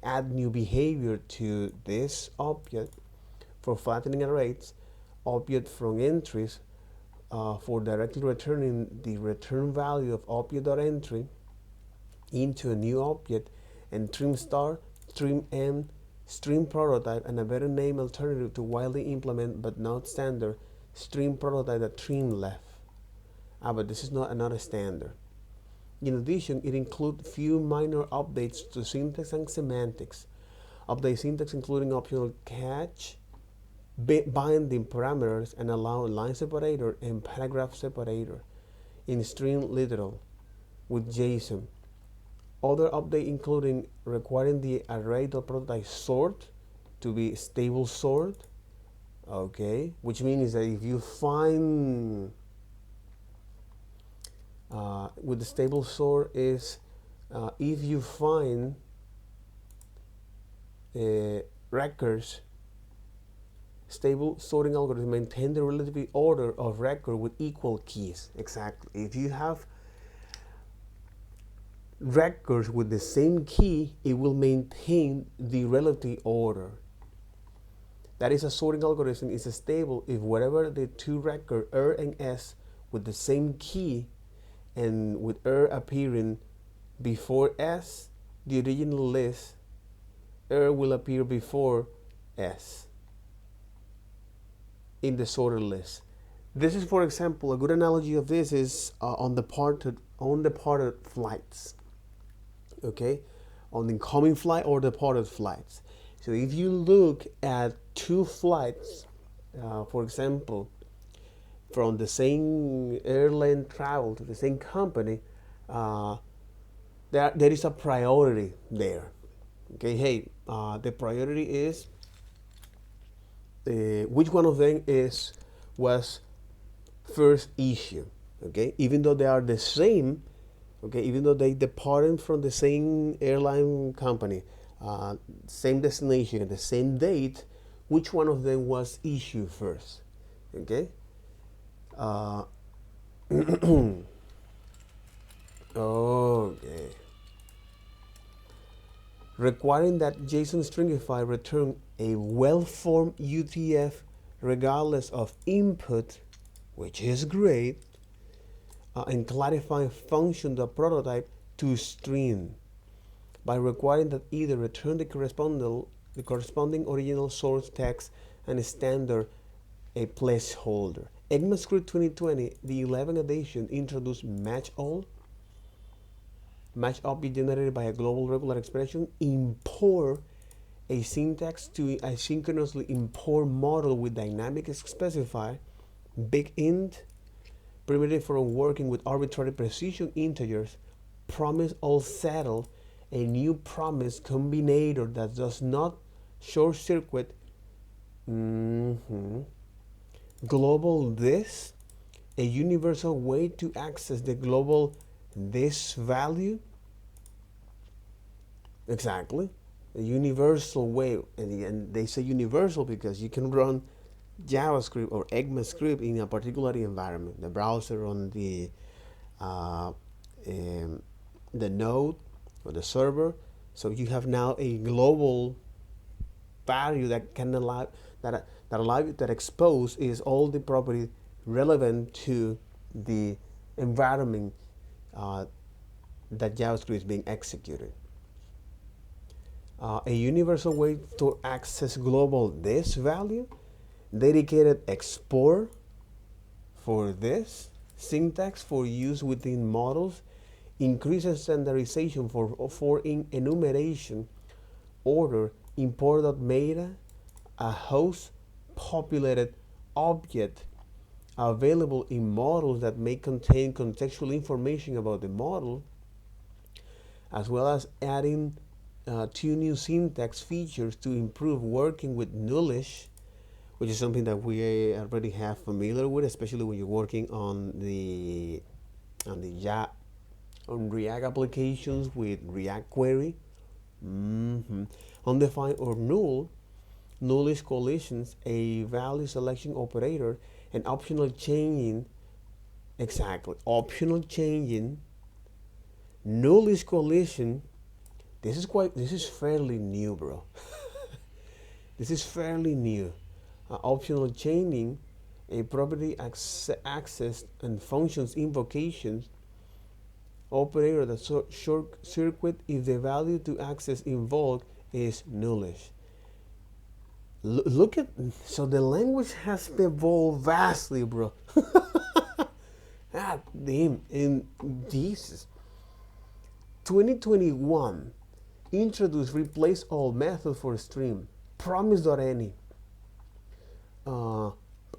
add new behavior to this object for flattening arrays, object from entries for directly returning the return value of object.entry into a new object, and trim star, trim end, stream prototype, and a better name alternative to widely implement but not standard stream prototype that trim left. But this is not another standard. In addition, it includes few minor updates to syntax and semantics. Update syntax including optional catch, binding parameters, and allow line separator and paragraph separator in string literal with JSON. Other update including requiring the array.prototype sort to be stable sort, okay, which means that if you find with the stable sort is if you find records, stable sorting algorithm maintain the relative order of record with equal keys. Exactly. If you have records with the same key, it will maintain the relative order. That is, a sorting algorithm is stable if whatever the two records R and S with the same key and with R appearing before S, the original list, R will appear before S in the sorted list. This is, for example, a good analogy of this is on the departed flights. Okay, on the incoming flight or departed flights. So if you look at two flights, for example, from the same airline travel to the same company, there is a priority there. Okay, hey, the priority is which one of them was first issue. Okay, even though they are the same. Okay, even though they departed from the same airline company, same destination, the same date, which one of them was issued first? Okay. Okay. Requiring that JSON stringify return a well-formed UTF regardless of input, which is great, and clarifying function.prototype to string by requiring that either return the corresponding original source text and standard a placeholder. ECMAScript 2020, the 11th edition, introduced match object generated by a global regular expression, import a syntax to asynchronously import model with dynamic specifier, big int, primitive for working with arbitrary precision integers, promise all settle, a new promise combinator that does not short circuit global this, a universal way to access the global this value. Exactly, a universal way, and they say universal because you can run JavaScript or ECMAScript in a particular environment, the browser on the node or the server. So you have now a global value that can allow that expose is all the property relevant to the environment that JavaScript is being executed. A universal way to access global this value, dedicated export for this, syntax for use within models, increases standardization for enumeration, order, import.meta, a host populated object available in models that may contain contextual information about the model, as well as adding 2 new syntax features to improve working with nullish, which is something that we already have familiar with, especially when you're working on React applications with React query. Undefined or nullish collisions, a value selection operator, and optional changing. Exactly, optional changing, nullish collision. This is fairly new, bro. This is fairly new. Optional chaining, a property access and functions invocations operator that short circuit if the value to access involved is nullish. Look at, so the language has evolved vastly, bro. Ah, damn, in Jesus. 2021 introduced replace all method for stream, promise.any. A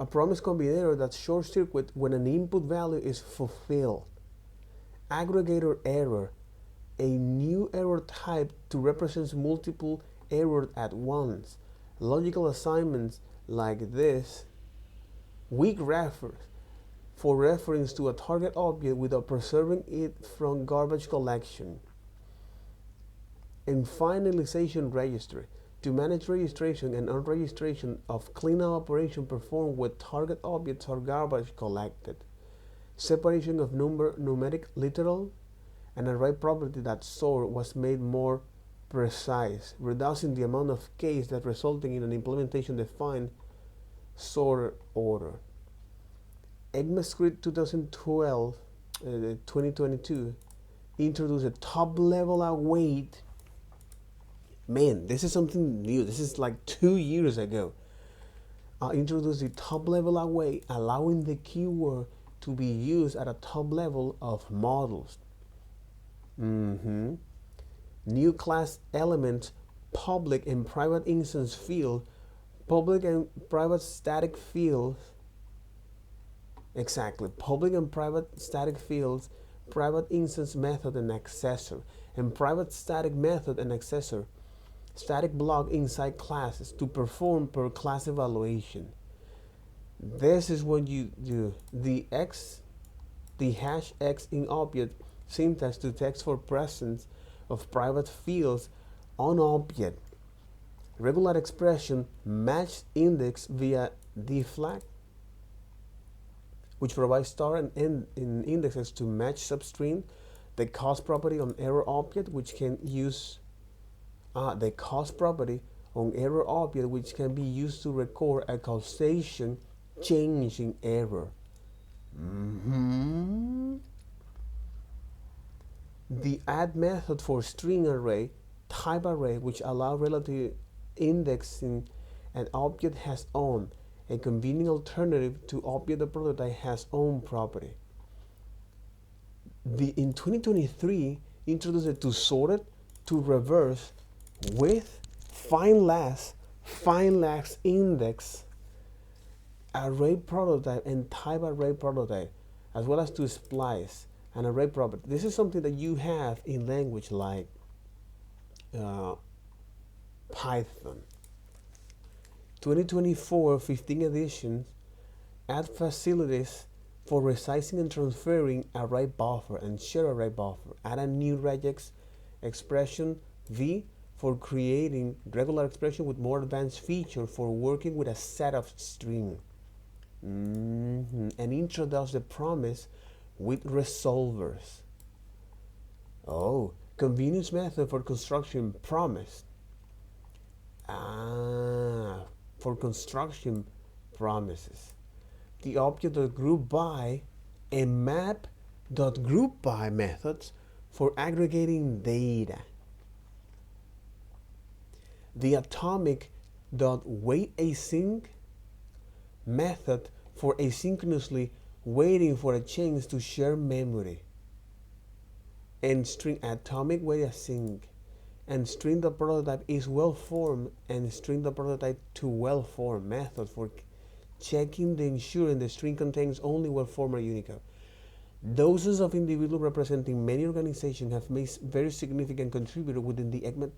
promise combinator that short circuit when an input value is fulfilled. Aggregator error, a new error type to represent multiple errors at once. Logical assignments like this. Weak reference, for reference to a target object without preserving it from garbage collection. And finalization registry, to manage registration and unregistration of cleanup operation performed with target objects or garbage collected. Separation of numeric literal and array property that sort was made more precise, reducing the amount of case that resulting in an implementation defined sorted order. ECMAScript 2022 introduced a top level await. Man, this is something new. This is like 2 years ago. Introduced the top level await, allowing the keyword to be used at a top level of models. New class elements, public and private instance field, public and private static fields. Exactly, public and private static fields, private instance method and accessor, and private static method and accessor, static block inside classes to perform per class evaluation. This is what you do. The hash X in object syntax to text for presence of private fields on object. Regular expression match index via dflag, which provides star and in indexes to match substring. The cost property on error object, which can use the cost property on error object, which can be used to record a causation change in error. The add method for string array, type array, which allow relative indexing an object has own, a convenient alternative to object the prototype has own property. In 2023 introduced it to sorted, to reverse, with find last index, array prototype and type array prototype, as well as to splice an array property. This is something that you have in language like Python. 2024 15 edition add facilities for resizing and transferring array buffer and share array buffer. Add a new regex expression V for creating regular expression with more advanced feature for working with a set of string. And introduce the promise with resolvers. Oh, convenience method for construction promise. For construction promises. The object.groupBy and map.groupBy methods for aggregating data. The atomic.waitAsync method for asynchronously waiting for a chance to share memory. And string atomic waitAsync and string.prototype is well formed and string.prototype to well formed method for checking the ensuring the string contains only well formed Unicode. Dozens of individuals representing many organizations have made very significant contributor within the ECMA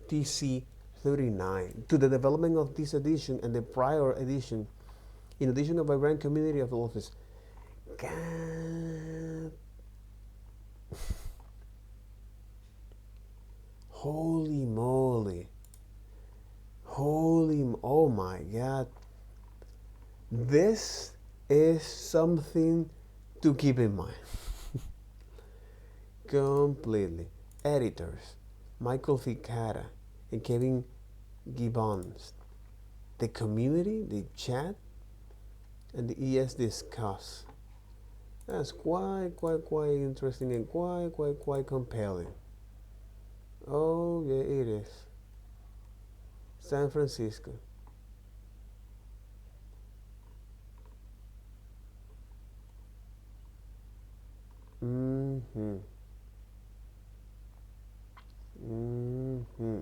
TC 39 to the development of this edition and the prior edition, in addition of a vibrant community of authors. God. Holy moly. Oh my God. This is something to keep in mind. Completely. Editors, Michael Ficata and Kevin Gibbons. The community, the chat, and the ES discuss. That's quite interesting and quite compelling. Oh yeah, it is. San Francisco.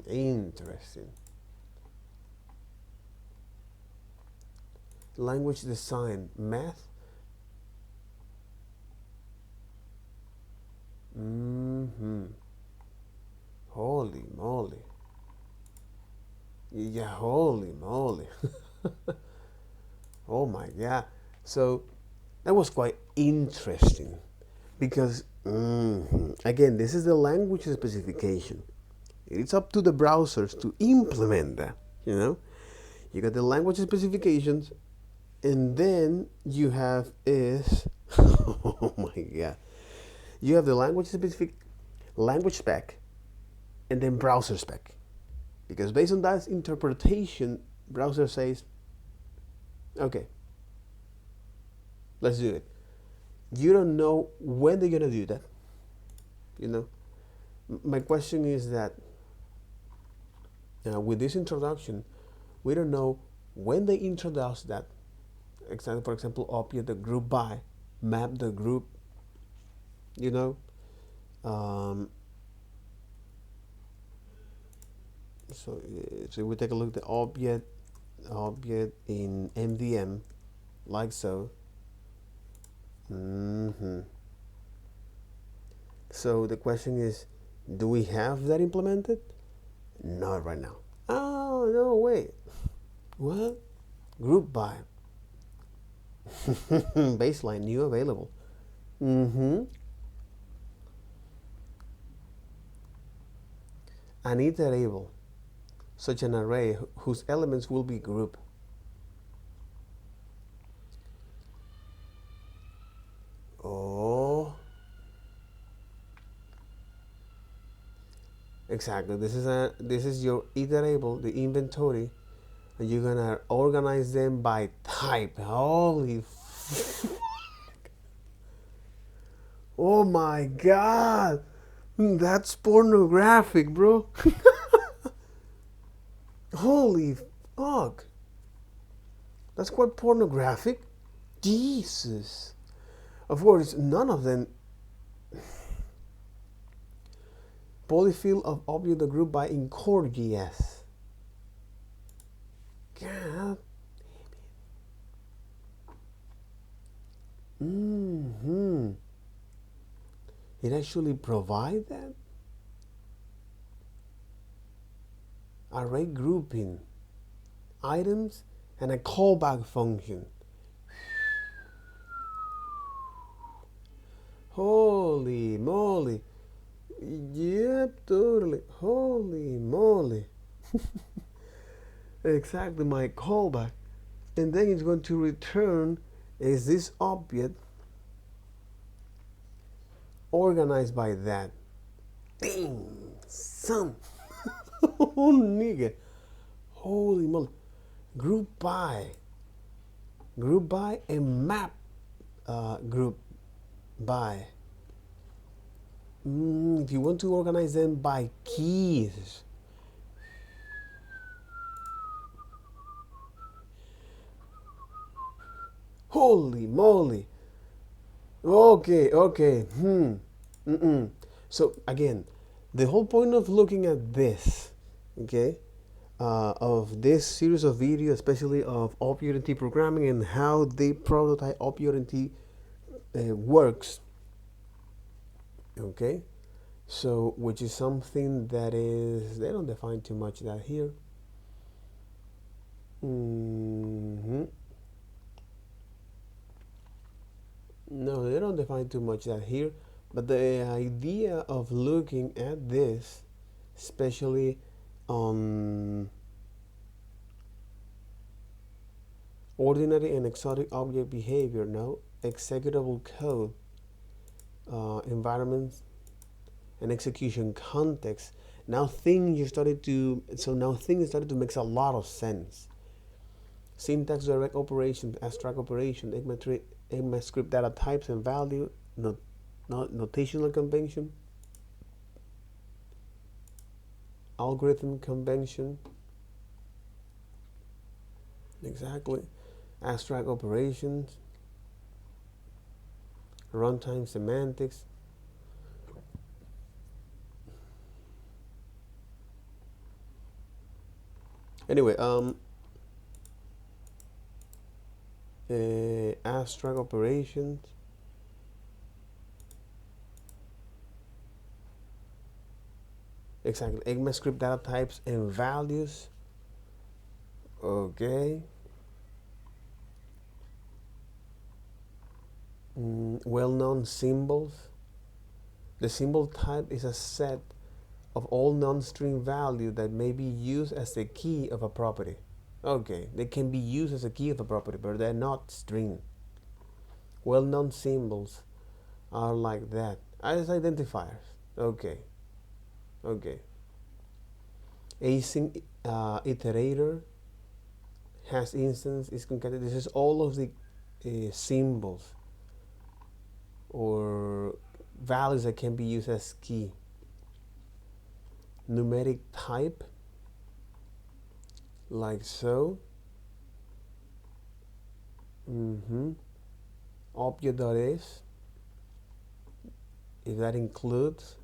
Interesting. Language design, math. Holy moly. Yeah, holy moly. Oh my God. So That was quite interesting because, again, this is the language specification. It's up to the browsers to implement that, you know? You got the language specifications, and then you have is, oh my God. You have the language spec, and then browser spec. Because based on that interpretation, browser says, okay, let's do it. You don't know when they're gonna do that. You know, my question is that with this introduction, we don't know when they introduce that. For example, object the group by, map the group. You know, so we take a look at the object in MVM, like so. So the question is, do we have that implemented? Not right now. Oh, no, wait. What? Group by. Baseline, new available. An iterable, such an array whose elements will be grouped. Oh, exactly. This is your iterable, the inventory, and you're gonna organize them by type. Holy oh my God, that's pornographic, bro. Holy fuck, that's quite pornographic. Jesus. Of course, none of them. Polyfill of object the group by in core.js. God damn it. It actually provide that array grouping, items, and a callback function. Holy moly. Yep, totally. Holy moly. Exactly, my callback. And then it's going to return is this object organized by that. Dang, son. Oh, nigga. Holy moly. Group by and map group by. If you want to organize them by keys, holy moly. Okay. So again, the whole point of looking at this, okay, of this series of videos, especially of object-oriented programming and how the prototype object-oriented works, okay, so which is something that is, they don't define too much that here. No, they don't define too much that here, but the idea of looking at this, especially on ordinary and exotic object behavior, no, executable code, environments, and execution context. Now things started to make a lot of sense. Syntax, direct operation, abstract operation, ECMAScript data types and value, notational convention, algorithm convention, exactly, abstract operations, runtime semantics. Anyway, abstract operations, exactly, ECMAScript data types and values. Okay. well-known symbols. The symbol type is a set of all non-string values that may be used as the key of a property. Okay, they can be used as a key of a property, but they're not string. Well-known symbols are like that as identifiers. Okay. Async iterator has instance is concatenated. This is all of the symbols or values that can be used as key. Numeric type, like so. Object.is, if that includes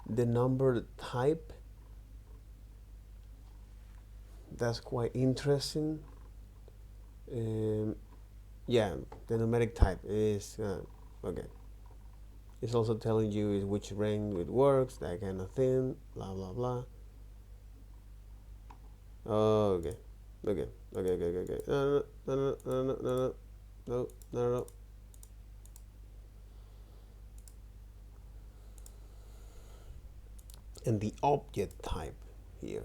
the number type, that's quite interesting. Yeah, the numeric type is okay. It's also telling you in which range it works, that kind of thing, blah blah blah. Okay. No. And the object type here.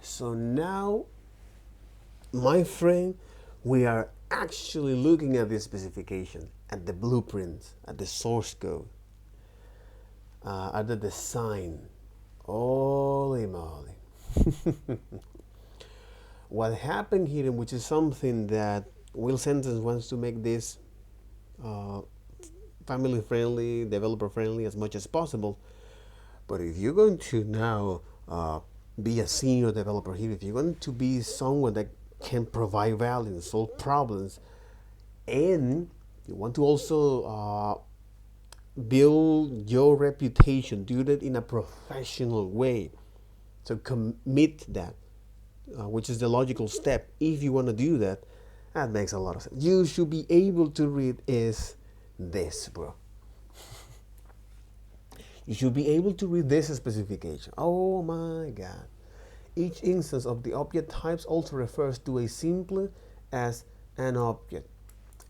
So now, my friend, we are actually looking at the specification, at the blueprint, at the source code, at the design. Holy moly. What happened here, which is something that Will Sentence wants to make this family friendly, developer friendly as much as possible. But if you're going to now be a senior developer here, if you're going to be someone that can provide value and solve problems, and you want to also build your reputation, do that in a professional way, so commit that, which is the logical step. If you want to do that, that makes a lot of sense. You should be able to read is this, bro. You should be able to read this specification. Oh my God. Each instance of the object types also refers to a simple as an object,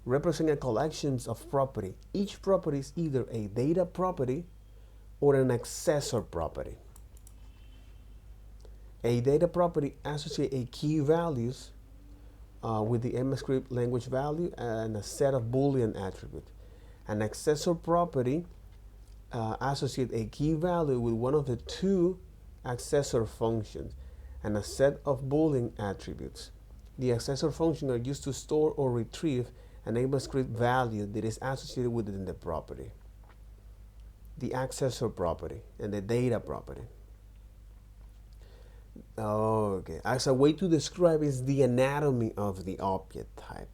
representing a collection of property. Each property is either a data property or an accessor property. A data property associates a key values with the ECMAScript language value and a set of Boolean attributes. An accessor property associate a key value with one of the two accessor functions and a set of Boolean attributes. The accessor functions are used to store or retrieve an ECMAScript value that is associated within the property. The accessor property and the data property. Okay, as a way to describe is the anatomy of the object type.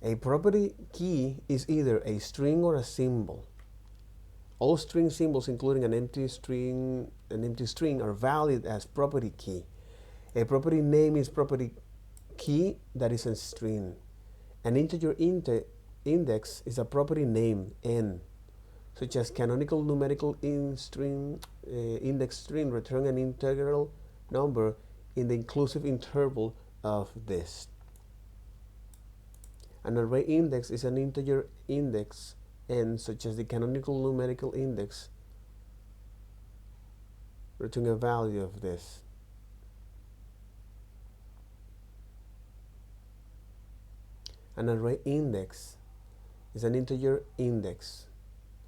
A property key is either a string or a symbol. All string symbols, including an empty string, are valid as property key. A property name is property key that is a string. An integer index is a property name n, such as canonical numerical index string return an integral number in the inclusive interval of this. An array index is an integer index n, such as the canonical numerical index return a value of this. An array index is an integer index.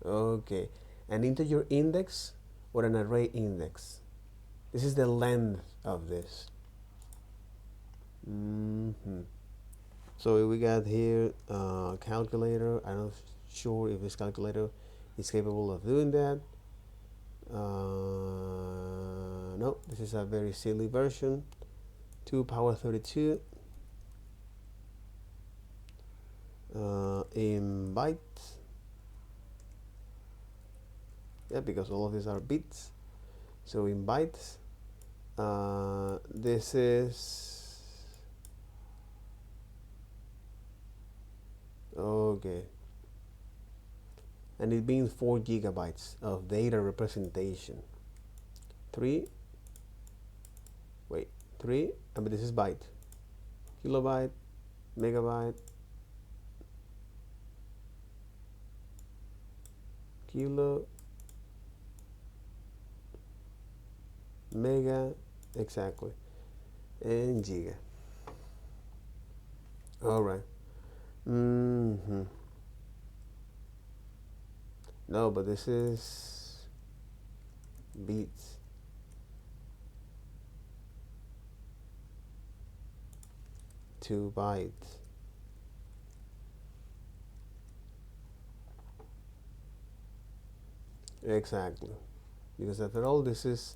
Okay, an integer index or an array index. This is the length of this. So we got here calculator. I'm not sure if this calculator is capable of doing that. No, this is a very silly version. 2 power 32 in bytes. Yeah, because all of these are bits. So in bytes, this is okay. and it being 4 gigabytes of data representation. 3, I mean this is byte, kilobyte, megabyte, kilo, mega, exactly, and giga. All right. No, but this is beats. Two bytes. Exactly. Because after all, this is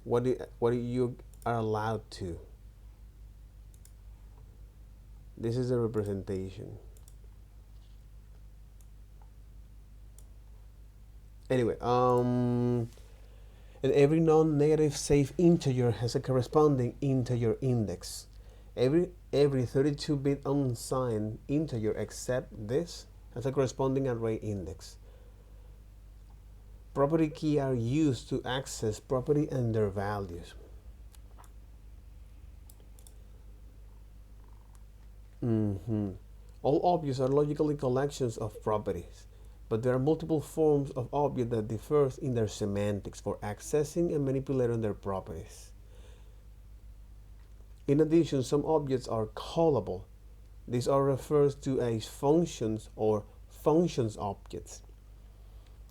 what you are allowed to. This is a representation. Anyway, and every non-negative safe integer has a corresponding integer index. Every 32-bit unsigned integer except this has a corresponding array index. Property key are used to access property and their values. All objects are logically collections of properties, but there are multiple forms of objects that differ in their semantics for accessing and manipulating their properties. In addition, some objects are callable. These are referred to as functions or functions objects,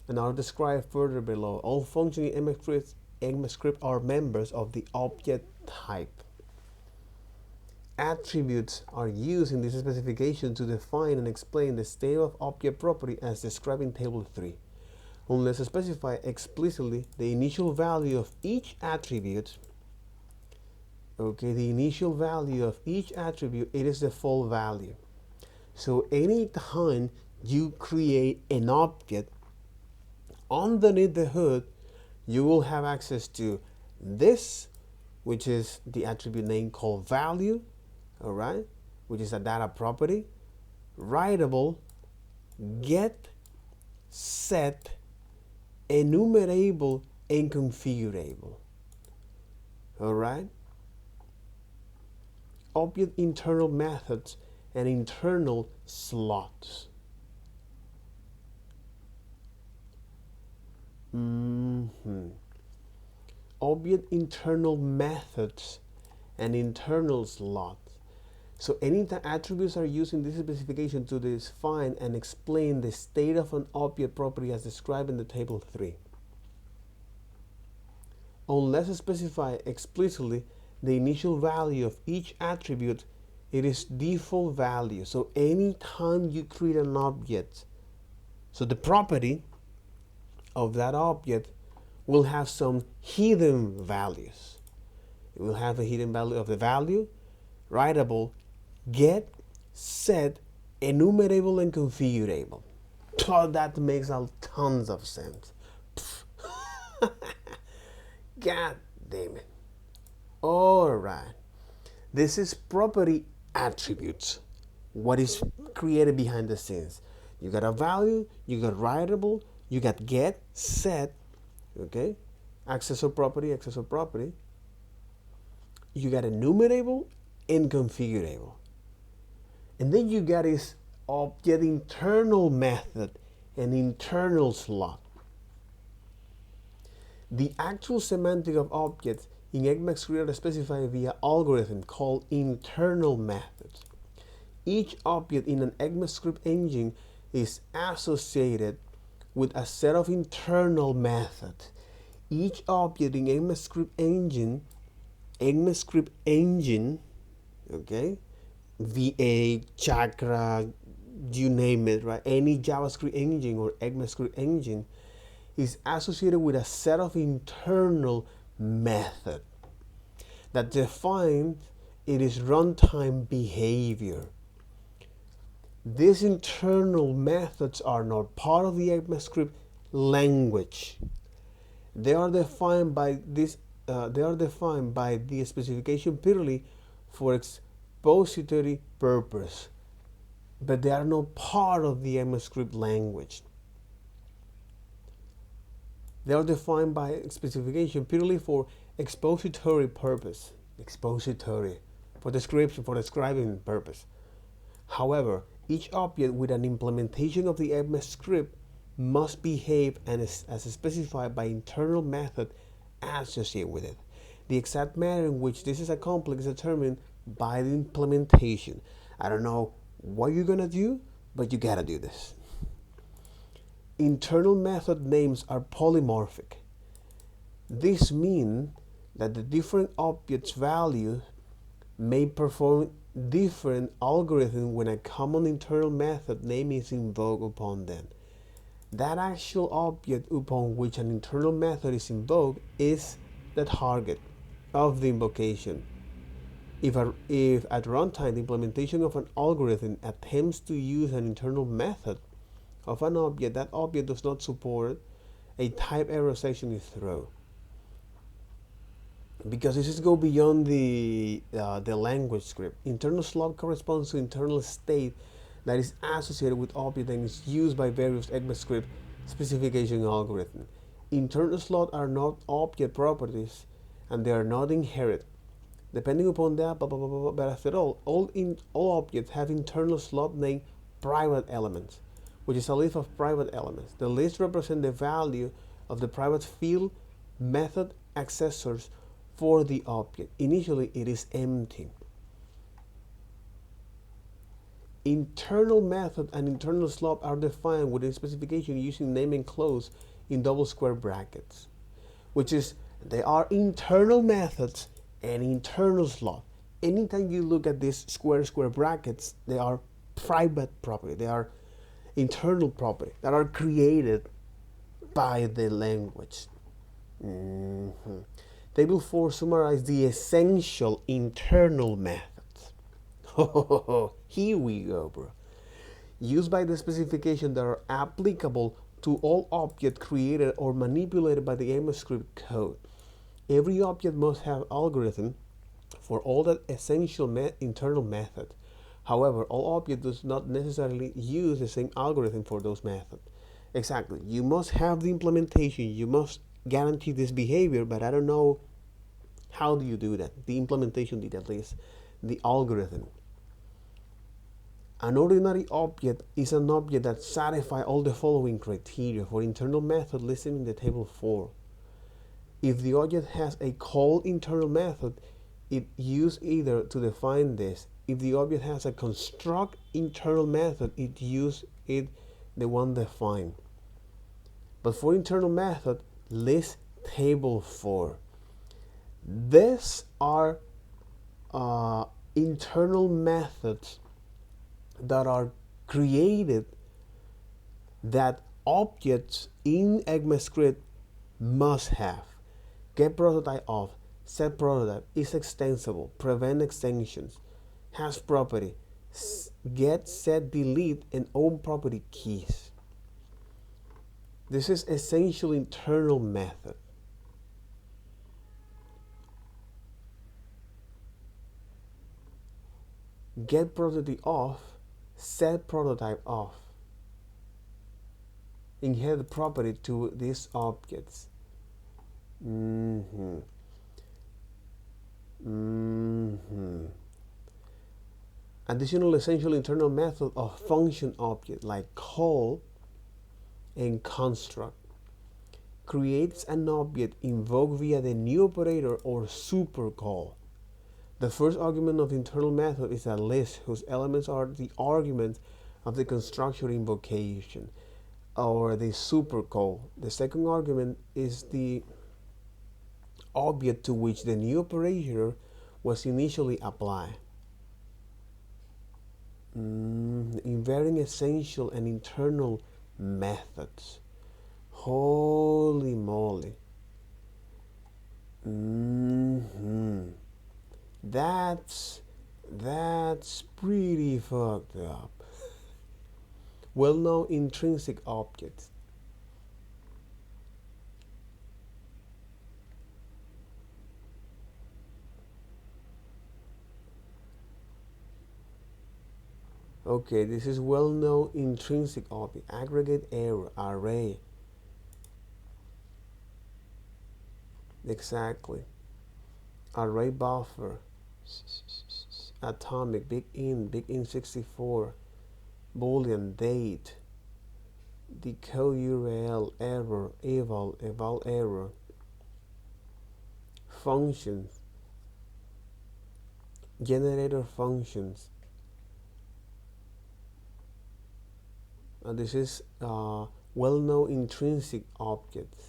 and are described further below. All functions in ECMAScript are members of the object type. Attributes are used in this specification to define and explain the state of object property as described in Table 3. Unless specified explicitly, the initial value of each attribute, the initial value of each attribute, it is the full value. So anytime you create an object, underneath the hood, you will have access to this, which is the attribute name called value, all right, which is a data property, writable, get, set, enumerable, and configurable. All right. Object internal methods and internal slots. Object internal methods and internal slots. So any attributes are used in this specification to define and explain the state of an object property as described in the Table 3. Unless specified explicitly, the initial value of each attribute, it is default value. So anytime you create an object, so the property of that object will have some hidden values. It will have a hidden value of the value, writable, get, set, enumerable, and configurable. Oh, that makes tons of sense. God damn it. All right. This is property attributes. What is created behind the scenes? You got a value, you got writable, you got get, set, okay? Accessor property. You got enumerable and configurable. And then you got this object internal method and internal slot. The actual semantic of objects in ECMAScript are specified via algorithm called internal methods. Each object in an ECMAScript engine is associated with a set of internal methods. Each object in ECMAScript engine, okay, VA, Chakra, you name it, right? Any JavaScript engine or ECMAScript engine is associated with a set of internal methods that define its runtime behavior. These internal methods are not part of the ECMAScript language. They are defined by this. They are defined by the specification purely for expository purpose, but they are not part of the ECMAScript language. They are defined by specification purely for expository purpose. Expository. For description, for describing purpose. However, each object with an implementation of the MS script must behave as specified by internal method associated with it. The exact manner in which this is accomplished is determined by the implementation. I don't know what you're gonna do, but you gotta do this. Internal method names are polymorphic. This means that the different objects' values may perform different algorithms when a common internal method name is invoked upon them. That actual object upon which an internal method is invoked is the target of the invocation. If at runtime the implementation of an algorithm attempts to use an internal method of an object, that object does not support, a type error section is thrown. Because this is go beyond the language script. Internal slot corresponds to internal state that is associated with object and is used by various ECMAScript specification algorithms. Internal slot are not object properties and they are not inherent. Depending upon that, but after all objects have internal slot named private elements, which is a list of private elements. The list represents the value of the private field method accessors for the object. Initially, it is empty. Internal method and internal slot are defined within specification using name and close in double square brackets, which is they are internal methods and internal slot. Anytime you look at these square brackets, they are private property. They are internal property that are created by the language. Table 4 summarizes the essential internal methods. Here we go, bro. Used by the specification that are applicable to all objects created or manipulated by the ECMAScript code. Every object must have algorithm for all the essential internal methods. However, all objects do not necessarily use the same algorithm for those methods. Exactly. You must have the implementation. You must guarantee this behavior, but I don't know how do you do that. The implementation did at least. The algorithm. An ordinary object is an object that satisfies all the following criteria for internal method listed in the table 4. If the object has a called internal method, it uses either to define this. If the object has a construct internal method, it uses the one defined. But for internal method, list table 4. These are internal methods that are created that objects in ECMAScript must have. Get prototype of, set prototype, is extensible, prevent extensions, has property, get, set, delete, and own property keys. This is essential internal method. Get prototype off, set prototype off. Inherit property to these objects. Additional essential internal method of function object like call and construct creates an object invoked via the new operator or supercall. The first argument of the internal method is a list whose elements are the arguments of the constructor invocation or the supercall. The second argument is the object to which the new operator was initially applied. Inverting essential and internal methods. Holy moly. That's pretty fucked up. Well-known intrinsic objects. Okay, this is well-known intrinsic object, aggregate error, array. Exactly. Array buffer, atomic, big int 64, boolean date, decode URL, error, eval error, functions, generator functions. This is well-known intrinsic objects.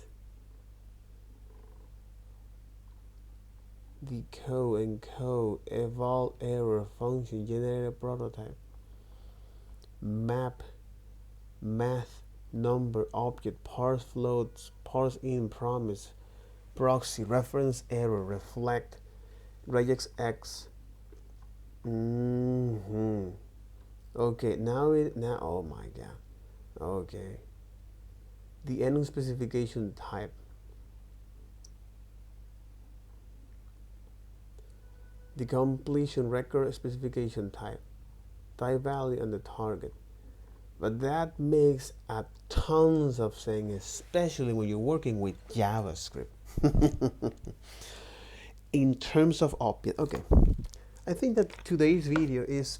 Decode, encode, eval error, function, generator prototype, map, math, number, object, parse floats, parse in, promise, proxy, reference error, reflect, regex x. Okay, now oh my god. Okay. The end specification type. The completion record specification type value, and the target. But that makes a tons of sense, especially when you're working with JavaScript. In terms of object, okay. I think that today's video is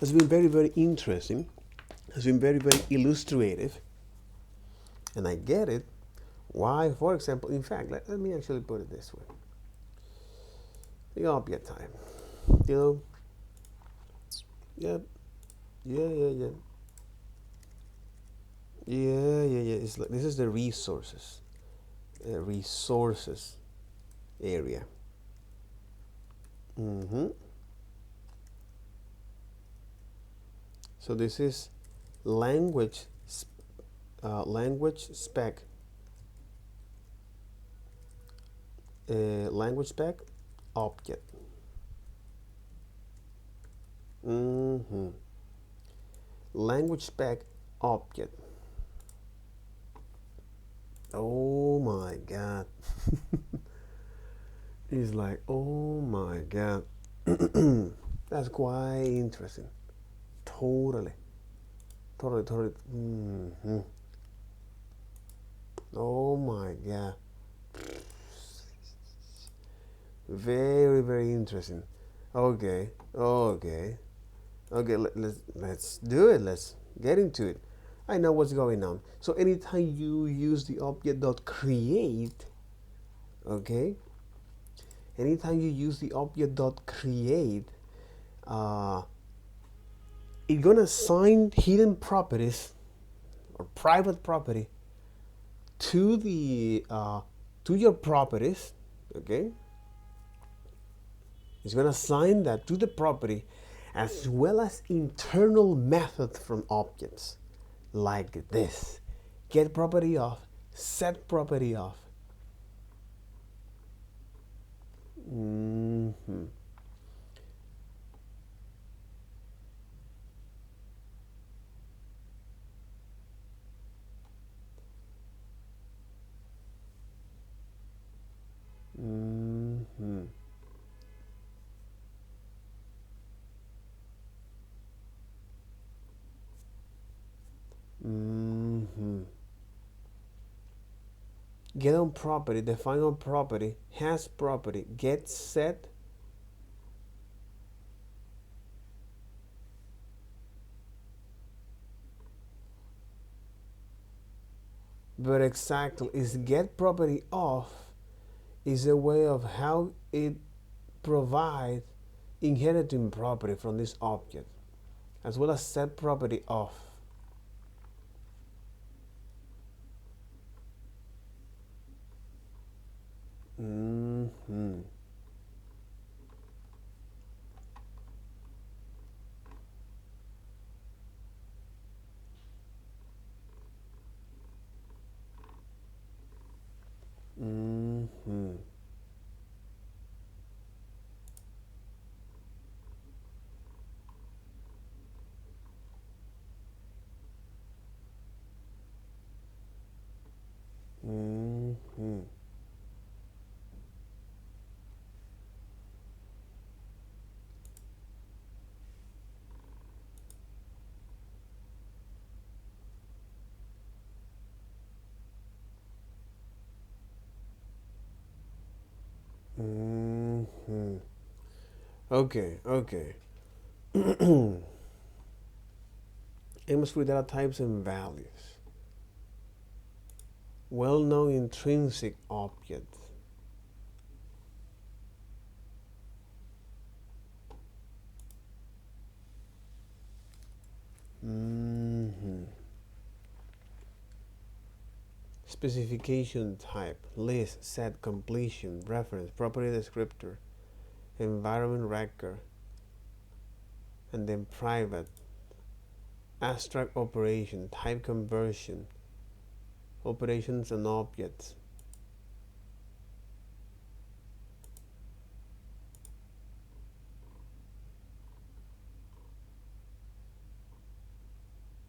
has been very interesting, has been very illustrative, and I get it. Why, for example, in fact, let me actually put it this way. The object type, you know, yeah. It's like, this is the resources area. So this is language spec, language spec object. Language spec object. Oh my god. It's like, oh my god. That's quite interesting. Totally. Oh my god. Very interesting. Okay. Let's do it. Let's get into it. I know what's going on. So anytime you use the object.create, okay, anytime you use the object.create, it's gonna assign hidden properties or private property to the to your properties, okay. It's gonna assign that to the property, as well as internal methods from objects like this: get property off, set property off. Get on property, define on property, has property, get set, but exactly is get property off is a way of how it provides inheriting property from this object, as well as set property off. Okay, okay. Aims with data types and values. Well-known intrinsic objects. Specification type, list, set, completion, reference, property descriptor, environment record, and then private, abstract operation, type conversion, operations on objects.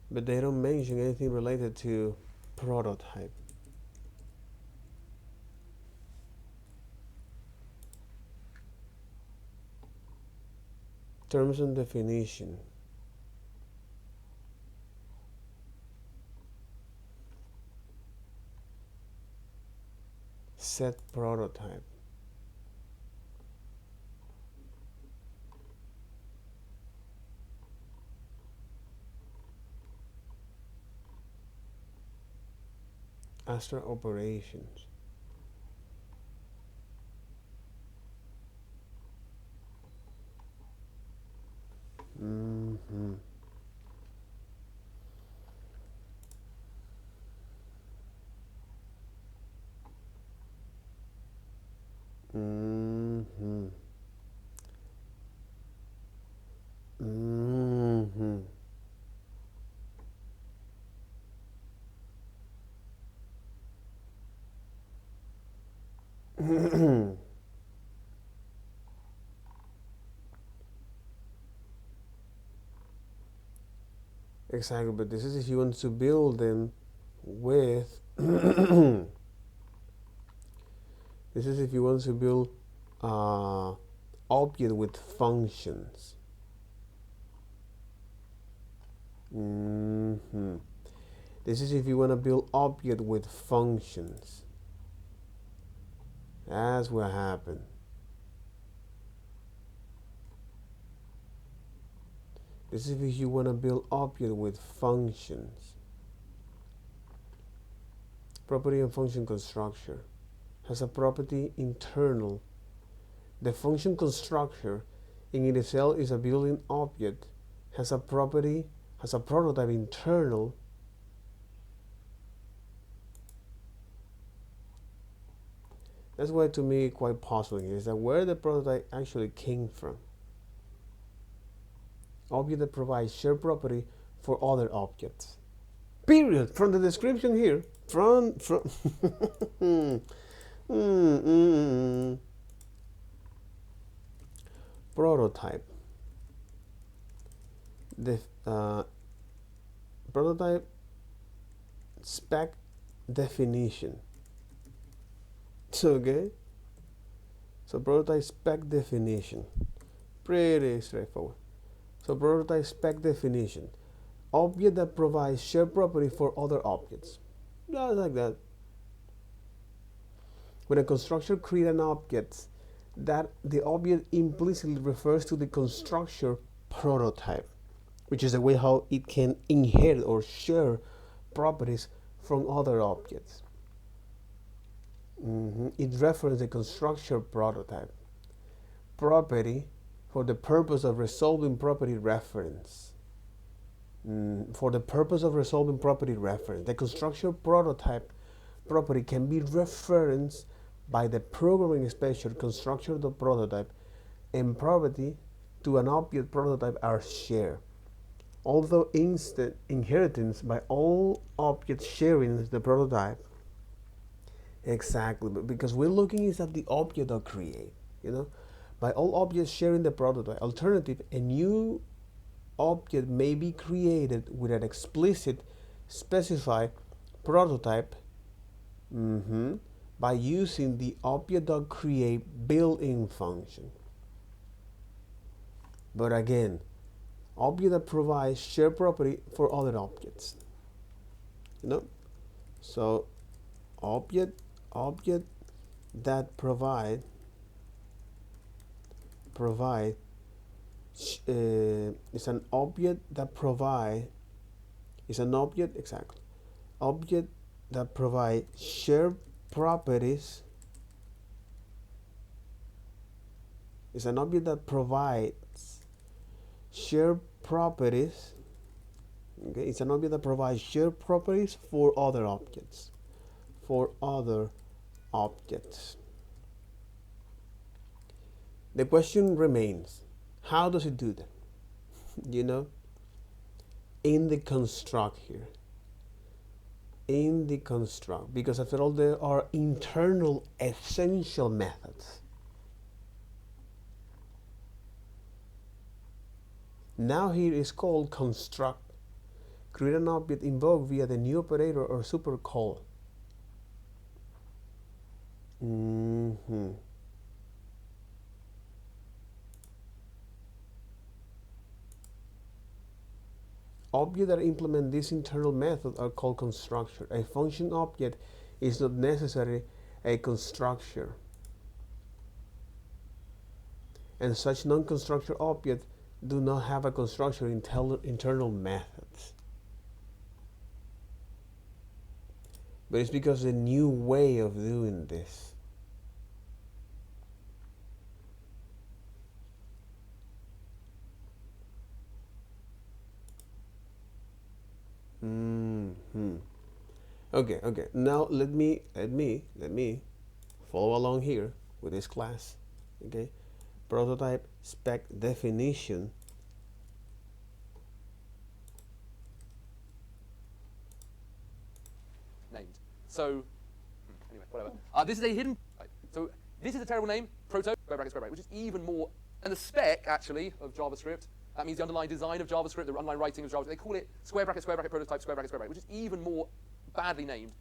But they don't mention anything related to prototype. Terms and definition. Set prototype. Abstract operations. Exactly, but this is if you want to build them with this is if you want to build object with functions. This is if you want to build object with functions. That's what happened. This is if you want to build object with functions. Property and function constructor has a property internal. The function constructor in itself is a built-in object, has a property, has a prototype internal. That's why to me quite puzzling is that where the prototype actually came from. Object that provides shared property for other objects. Period. From the description here. From prototype. The prototype spec definition. Okay. So prototype spec definition. Pretty straightforward. So prototype spec definition. Object that provides shared property for other objects. Just like that. When a constructor creates an object, that the object implicitly refers to the constructor prototype, which is the way how it can inherit or share properties from other objects. It references the constructor prototype. Property for the purpose of resolving property reference. For the purpose of resolving property reference, the constructor prototype property can be referenced by the programming special constructor.prototype, and property to an object prototype are shared. Although instant inheritance by all objects sharing the prototype. Exactly, because we're looking is at the object of create, by all objects sharing the prototype. Alternative, a new object may be created with an explicit specified prototype by using the object.create built-in function. But again, object that provides shared property for other objects. So object that provide provide is an object that provide is an object exactly object that provide shared properties is an object that provides shared properties. Okay, it's an object that provides shared properties for other objects. The question remains, how does it do that? You know, in the construct here. In the construct, because after all, there are internal essential methods. Now here is called construct. Create an object invoked via the new operator or super call. Objects that implement this internal method are called constructor. A function object is not necessarily a constructor, and such non-constructor objects do not have a constructor internal methods. But it's because the new way of doing this. Okay. Now let me follow along here with this class. Okay, prototype spec definition. Named. So anyway, whatever. This is a hidden. Right. So this is a terrible name, proto square bracket, which is even more. And the spec actually of JavaScript. That means the underlying design of JavaScript, the underlying writing of JavaScript. They call it square bracket, prototype, square bracket, which is even more badly named.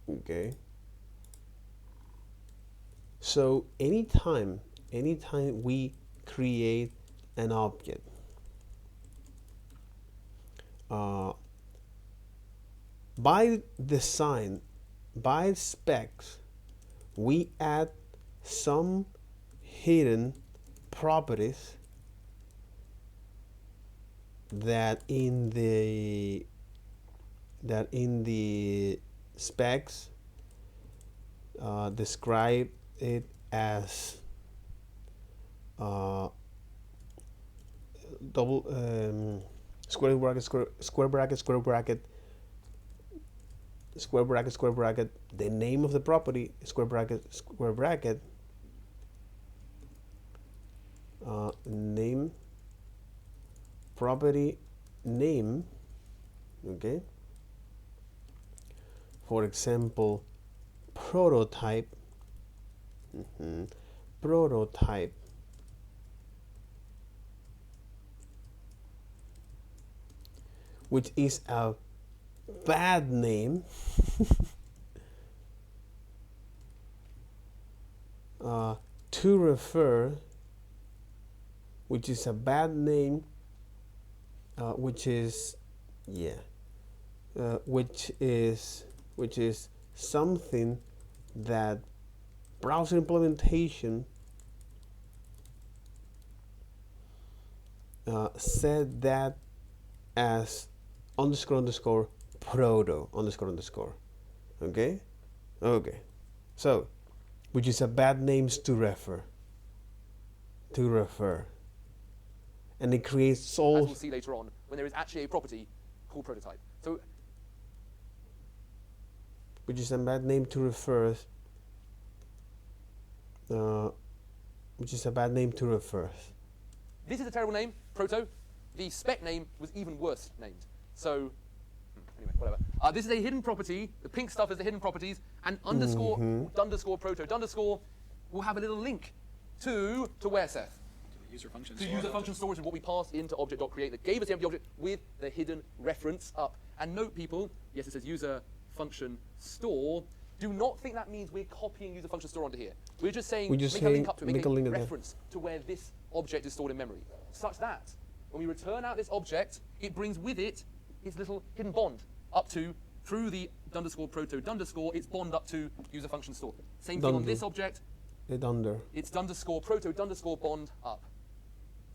Okay. So anytime we create an object, by design, by specs, we add some hidden properties that in the specs describe it as double square bracket, the name of the property, square bracket, name, property name. Okay, for example, prototype, prototype, which is a bad name to refer, which is a bad name, which is something that browser implementation set that as __ proto __. Okay. So, which is a bad names to refer, and it creates all. As we'll see later on, when there is actually a property called prototype. So, which is a bad name to refer. Which is a bad name to refer. This is a terrible name, proto. The spec name was even worse named. So, anyway, whatever. This is a hidden property. The pink stuff is the hidden properties, and underscore proto will have a little link to where, Seth? The user function To store. user function storage is what we passed into object.create that gave us the empty object with the hidden reference up. And note, people, yes, it says user function store. Do not think that means we're copying user function store onto here. We're just saying make a link up to it, make a reference to where this object is stored in memory, such that when we return out this object, it brings with it its little hidden bond up to, through the _proto_, its bond up to user function store. Same thing on this object. It's under. It's underscore proto underscore bond up.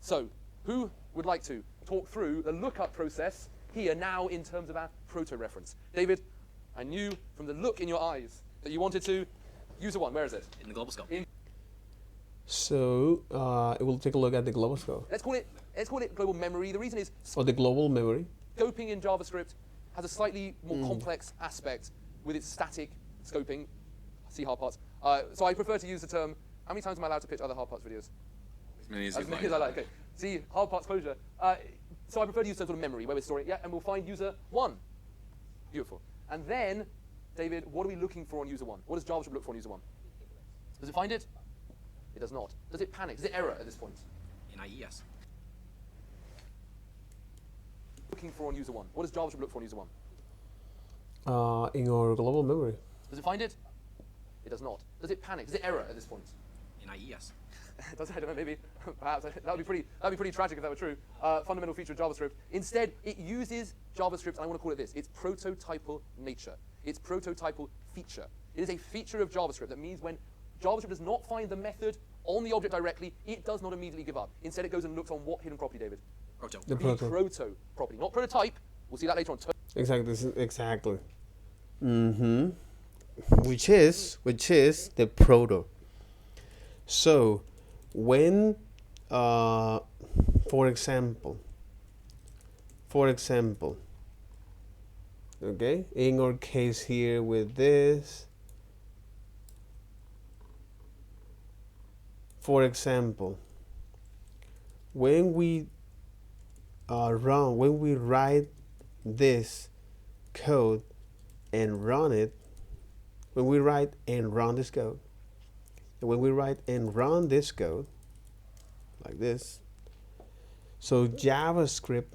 So, who would like to talk through the lookup process here now in terms of our proto reference? David, I knew from the look in your eyes that you wanted to. User one, where is it? In the global scope. So we'll take a look at the global scope Let's call it global memory. The reason is or the global memory. scoping in JavaScript has a slightly more complex aspect with its static scoping. See hard parts. So I prefer to use the term. How many times am I allowed to pitch other hard parts videos? As many as As you many like. as I like. Okay. See hard parts closure. So I prefer to use some sort of memory where we're storing it. Yeah, and we'll find user one. Beautiful. And then, David, what are we looking for on user one? What does JavaScript look for on user one? Does it find it? It does not. Does it panic? Is it error at this point? In IE, yes. Looking for on user one. What does JavaScript look for on user one? In our global memory. Does it find it? It does not. Does it panic? Is it error at this point? In IE, yes. Does it? I don't know. Maybe. Perhaps that would be pretty tragic if that were true. Fundamental feature of JavaScript. Instead, it uses JavaScript. And I want to call it this. It's prototypal nature. It's prototypal feature. It is a feature of JavaScript. That means when JavaScript does not find the method on the object directly, it does not immediately give up. Instead, it goes and looks on what hidden property, David? Proto. The The proto. proto property, not prototype. We'll see that later on. Exactly. Which is the proto. So when for example, okay, in our case here with this, for example, when we write this code and run it, when we write and run this code, like this, so JavaScript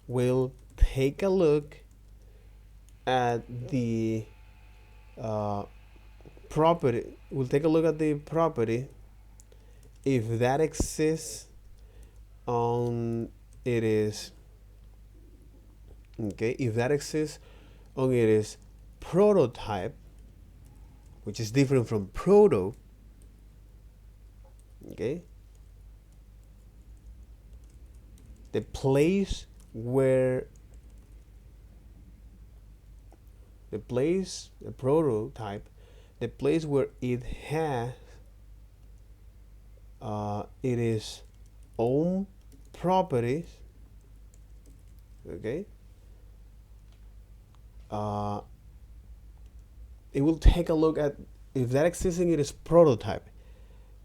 will take a look at the property. We'll take a look at the property if that exists on it is okay. If that exists on it is prototype, which is different from proto. Okay. The place where the prototype, the place where it has it is own properties, okay, it will take a look at if that existing it is prototype,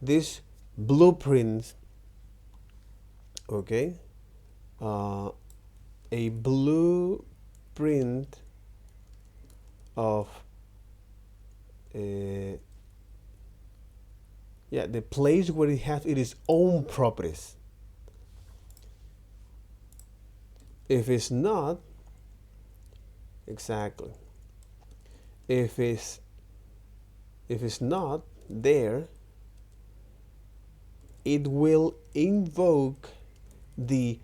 this blueprint, okay, a blueprint of the place where it has its own properties. If it's not, exactly, if it's not there, it will invoke the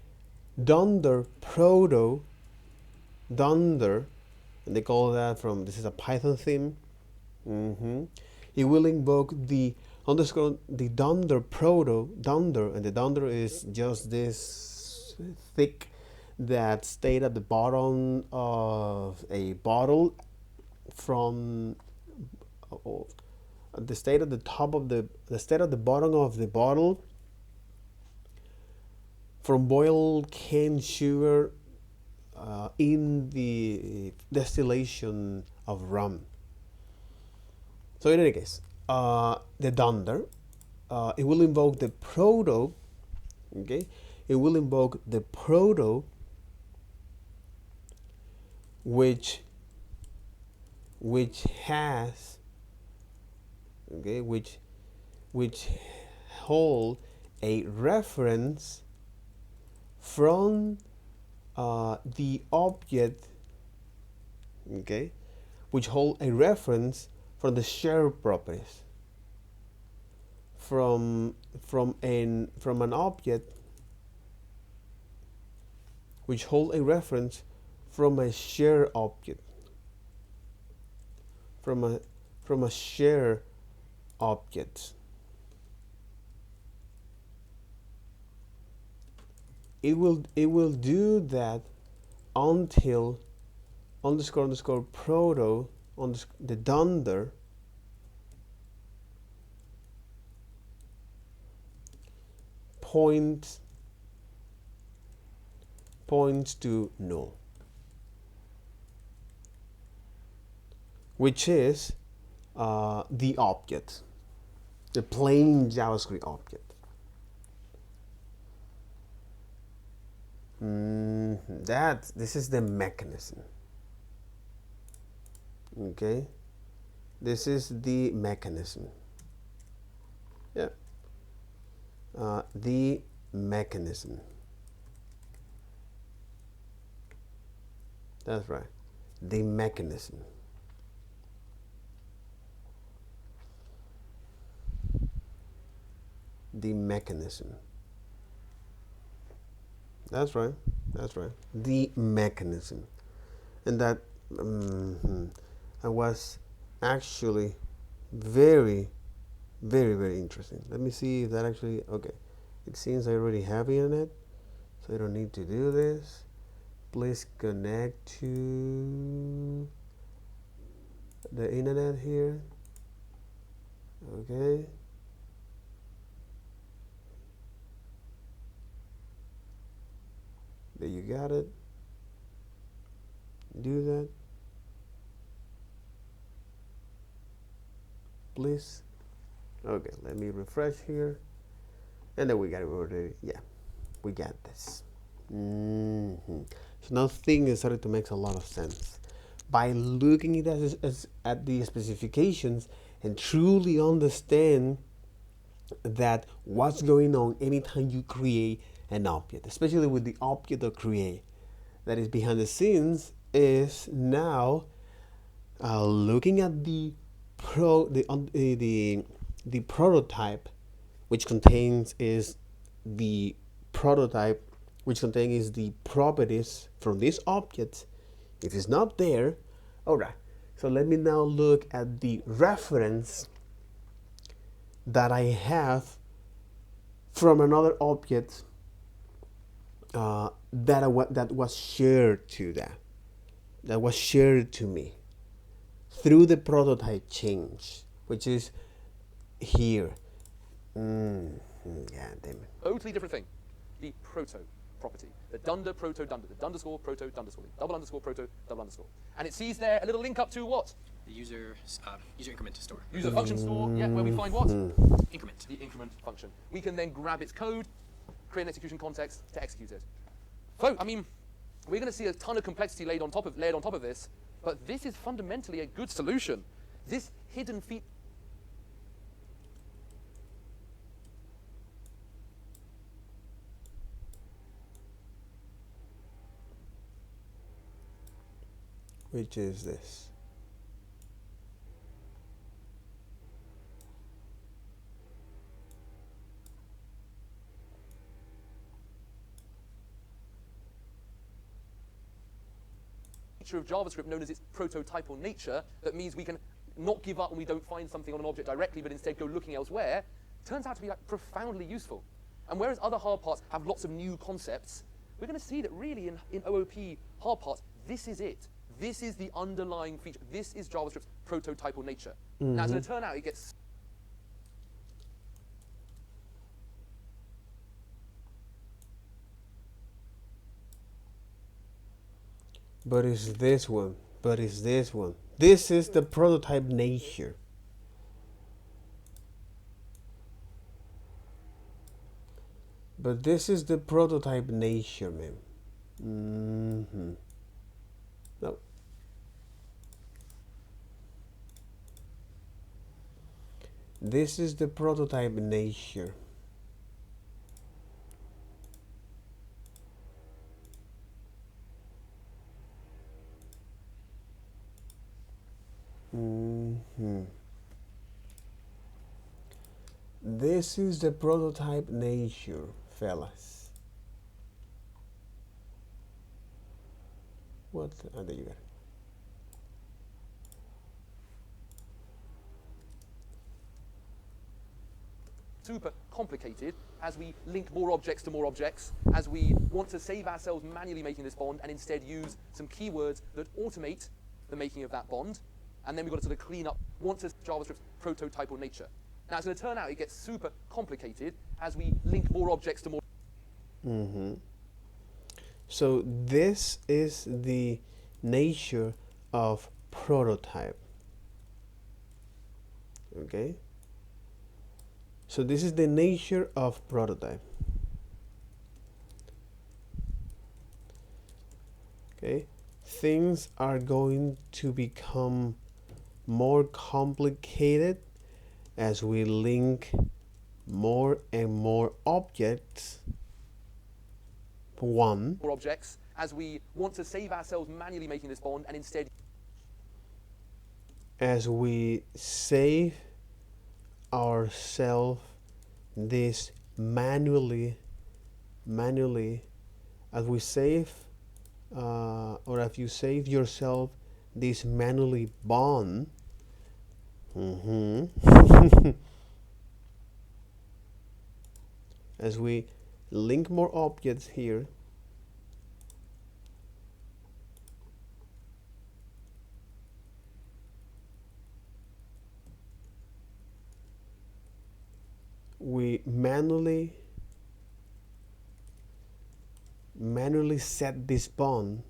dunder proto dunder, and they call that from, this is a Python theme. It will invoke the underscore the dunder proto dunder, and the dunder is just this thick that stayed at the bottom of a bottle from the state at the top of the state at the bottom of the bottle from boiled cane sugar in the distillation of rum. So in any case, the dunder, it will invoke the proto, okay? It will invoke the proto, which has, okay, which hold a reference from the object, okay, which hold a reference from the shared properties from an object which hold a reference from a shared object from a shared objects. It will do that until underscore underscore proto on the dunder points to null, which is the object, the plain JavaScript object. This is the mechanism. Okay, this is the mechanism. Yeah, the mechanism. That's right, the mechanism. The mechanism. That's right. That's right. The mechanism, and that was actually very, very, very interesting. Let me see if that actually okay. It seems I already have internet, so I don't need to do this. Please connect to the internet here. Okay. There you got it. Do that. Please. Okay, let me refresh here. And then we got it already. Yeah, we got this. So now things started to make a lot of sense. By looking at the specifications and truly understand that what's going on anytime you create an object, especially with the object of create that is behind the scenes, is now looking at the prototype, which contains the properties from this object. If it's not there, all right. So let me now look at the reference that I have from another object that was shared to me through the prototype change, which is here. Yeah, damn it. Totally different thing. The proto property. The dunder, proto, dunder. The underscore, proto, underscore. Double underscore, proto, double underscore. And it sees there a little link up to what? The user increment store. User function store, yeah, where we find what? Increment. The increment function. We can then grab its code, create an execution context to execute it. So, I mean, we're going to see a ton of complexity laid on top of this, but this is fundamentally a good solution. This hidden feature. Which is this? Feature of JavaScript known as its prototypal nature, that means we can not give up when we don't find something on an object directly, but instead go looking elsewhere, turns out to be like profoundly useful. And whereas other hard parts have lots of new concepts, we're going to see that really in OOP hard parts, this is it. This is the underlying feature. This is JavaScript's prototypal nature. Now, it's going to turn out it gets... But it's this one. This is the prototype nature. But this is the prototype nature, man. No. This is the prototype nature. This is the prototype nature, fellas. What? Oh, there you go. super complicated as we link more objects to more objects, as we want to save ourselves manually making this bond and instead use some keywords that automate the making of that bond. And then we've got to sort of clean up once it's JavaScript's prototypal nature. Now it's going to turn out it gets super complicated as we link more objects to more. So this is the nature of prototype. Okay. So this is the nature of prototype. Okay. Things are going to become more complicated as we link more and more objects. One. More objects as we want to save ourselves manually making this bond and instead. As we save ourselves this manually, as we save, or if you save yourself this manually bond, as we link more objects here, we manually set this bond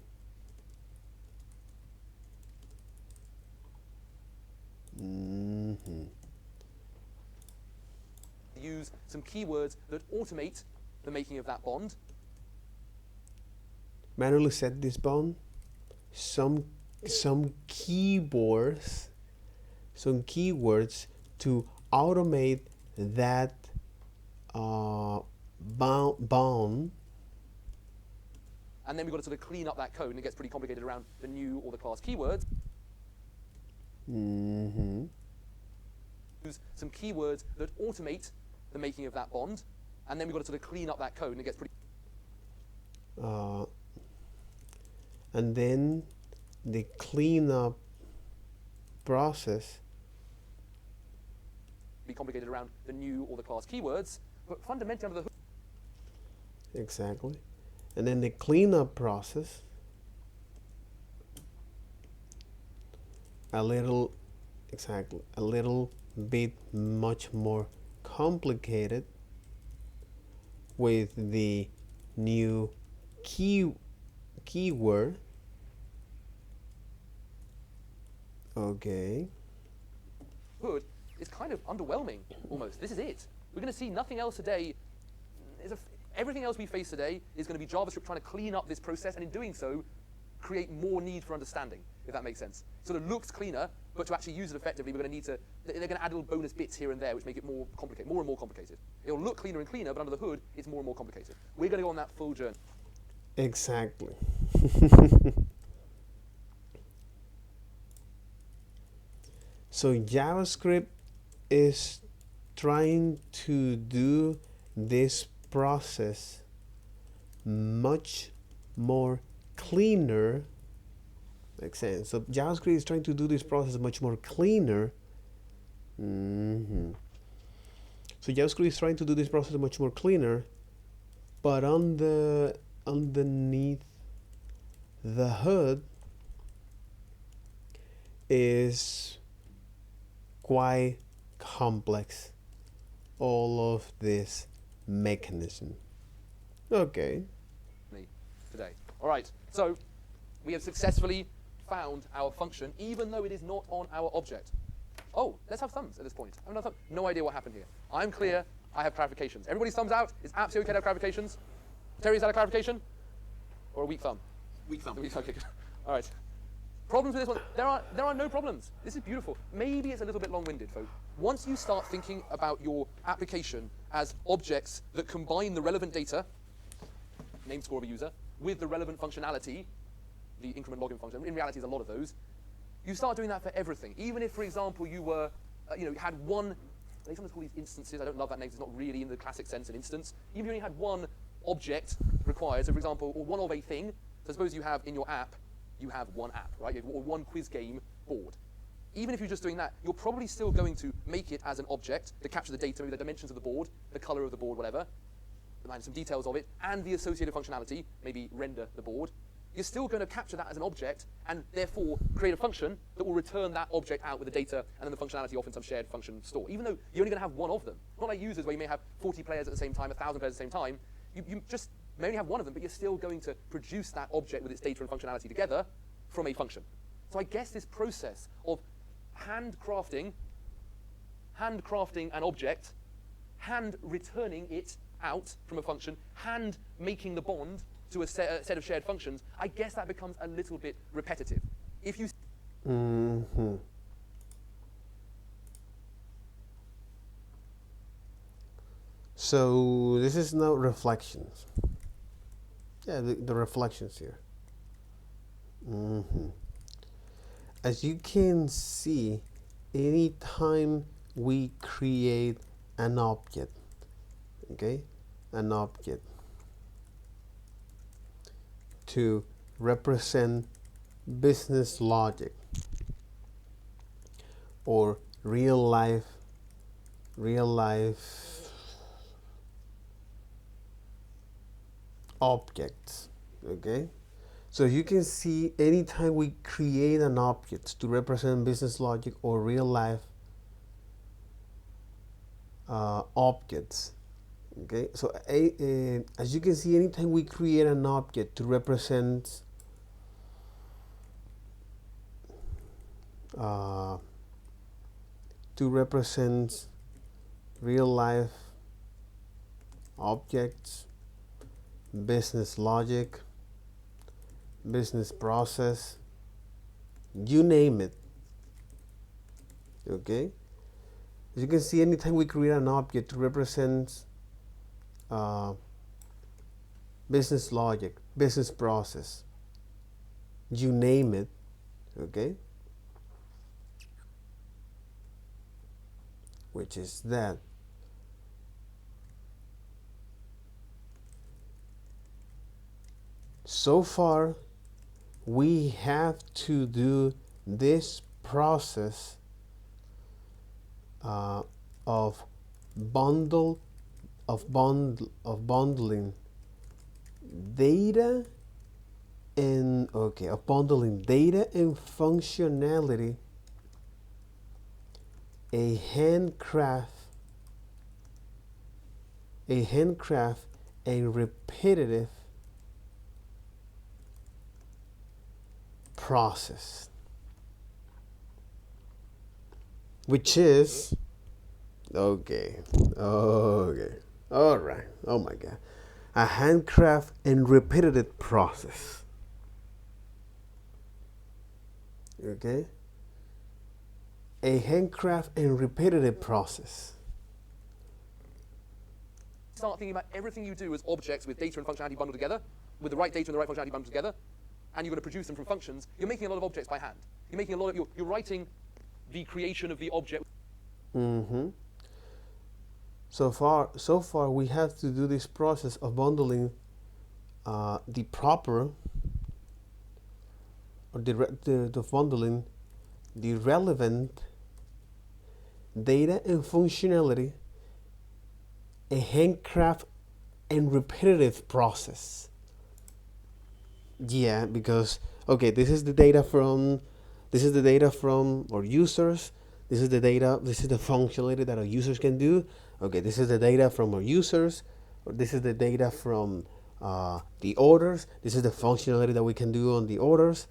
use some keywords that automate the making of that bond. Manually set this bond, some keywords to automate that bound. And then we've got to sort of clean up that code, and it gets pretty complicated around the new or the class keywords. Use some keywords that automate the making of that bond, and then we've got to sort of clean up that code, and it gets pretty. And then the cleanup process Be complicated around the new or the class keywords, but fundamentally under the hood. exactly, and then the cleanup process a little bit much more complicated with the new keyword. Okay. Hood is kind of underwhelming, almost. This is it. We're going to see nothing else today. Everything else we face today is going to be JavaScript trying to clean up this process, and in doing so, create more need for understanding, if that makes sense. Sort of looks cleaner, but to actually use it effectively, we're going to need to. They're going to add little bonus bits here and there, which make it more complicated, more and more complicated. It'll look cleaner and cleaner, but under the hood, it's more and more complicated. We're going to go on that full journey. Exactly. So JavaScript is trying to do this process much more cleaner. Makes sense. So JavaScript is trying to do this process much more cleaner. So JavaScript is trying to do this process much more cleaner, but underneath the hood is quite complex, all of this mechanism. Okay. Today. All right, so we have successfully found our function, even though it is not on our object. Oh, let's have thumbs at this point. I have no idea what happened here. I'm clear. I have clarifications. Everybody's thumbs out. It's absolutely okay to have clarifications. Terry, is that a clarification? Or a weak thumb? Weak thumb. Okay, good. All right. Problems with this one? There are no problems. This is beautiful. Maybe it's a little bit long-winded, folks. Once you start thinking about your application as objects that combine the relevant data, name, score of a user, with the relevant functionality, the increment login function, in reality, there's a lot of those. You start doing that for everything. Even if, for example, you were, had one. They sometimes call these instances. I don't love that name. It's not really in the classic sense an instance. Even if you only had one object required, so for example, or one of a thing. So suppose you have in your app, you have one app, right? Or one quiz game board. even if you're just doing that, you're probably still going to make it as an object to capture the data, maybe the dimensions of the board, the color of the board, whatever, and some details of it, and the associated functionality, maybe render the board. You're still going to capture that as an object and therefore create a function that will return that object out with the data and then the functionality off in some shared function store, even though you're only going to have one of them. Not like users where you may have 40 players at the same time, 1,000 players at the same time. You just may only have one of them, but you're still going to produce that object with its data and functionality together from a function. So I guess this process of handcrafting an object, hand returning it out from a function, hand making the bond to a set of shared functions, I guess that becomes a little bit repetitive. If you So this is now reflections. Yeah, the reflections here. As you can see, anytime we create an object, okay, an object to represent business logic or real life objects, okay? So you can see anytime we create an object to represent business logic or real life objects, okay? So as you can see, anytime we create an object to represent real life objects, business logic, business process, you name it, okay? As you can see, anytime we create an object to represent business logic, business process, you name it, okay? Which is that. So far, we have to do this process of bundling data and functionality, a handcraft and repetitive process, which is okay, all right, oh my god, a handcraft and repetitive process, okay, a handcraft and repetitive process. start thinking about everything you do as objects with data and functionality bundled together, with the right data and the right functionality bundled together, and you're going to produce them from functions, you're making a lot of objects by hand. You're making a lot of, you're writing the creation of the object. So far we have to do this process of bundling the proper, or the bundling the relevant data and functionality, a handcraft and repetitive process. Yeah, because okay, this is the data from our users. This is the functionality that our users can do. Okay, this is the data from our users, or this is the data from the orders. This is the functionality that we can do on the orders.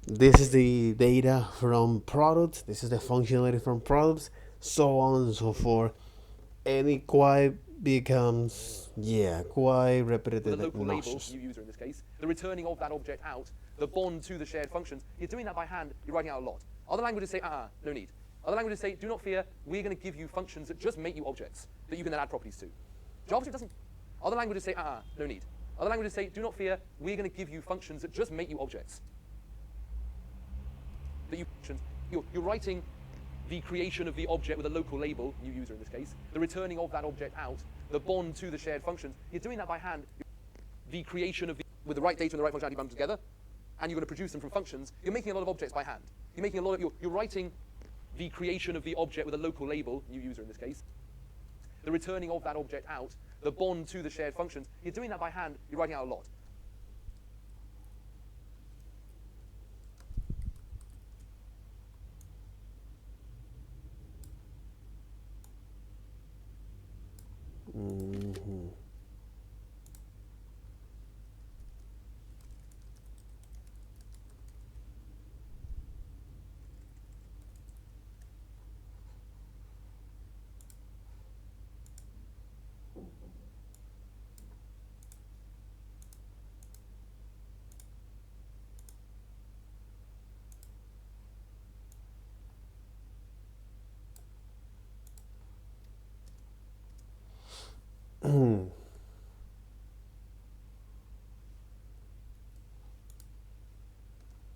This is the data from products. This is the functionality from products, so on and so forth. And it quite becomes, quite repetitive. The local label, you user in this case, the returning of that object out, the bond to the shared functions. You're doing that by hand. You're writing out a lot. Other languages say, no need. Other languages say, do not fear, we're going to give you functions that just make you objects that you can then add properties to. JavaScript doesn't. Other languages say, no need. Other languages say, do not fear, we're going to give you functions that just make you objects. That you're writing the creation of the object with a local label, new user in this case, the returning of that object out, the bond to the shared functions. You're doing that by hand. The creation of with the right data and the right functionality bundled together, and you're going to produce them from functions, you're making a lot of objects by hand. You're making a lot of, you're writing the creation of the object with a local label, new user in this case, the returning of that object out, the bond to the shared functions. You're doing that by hand, you're writing out a lot.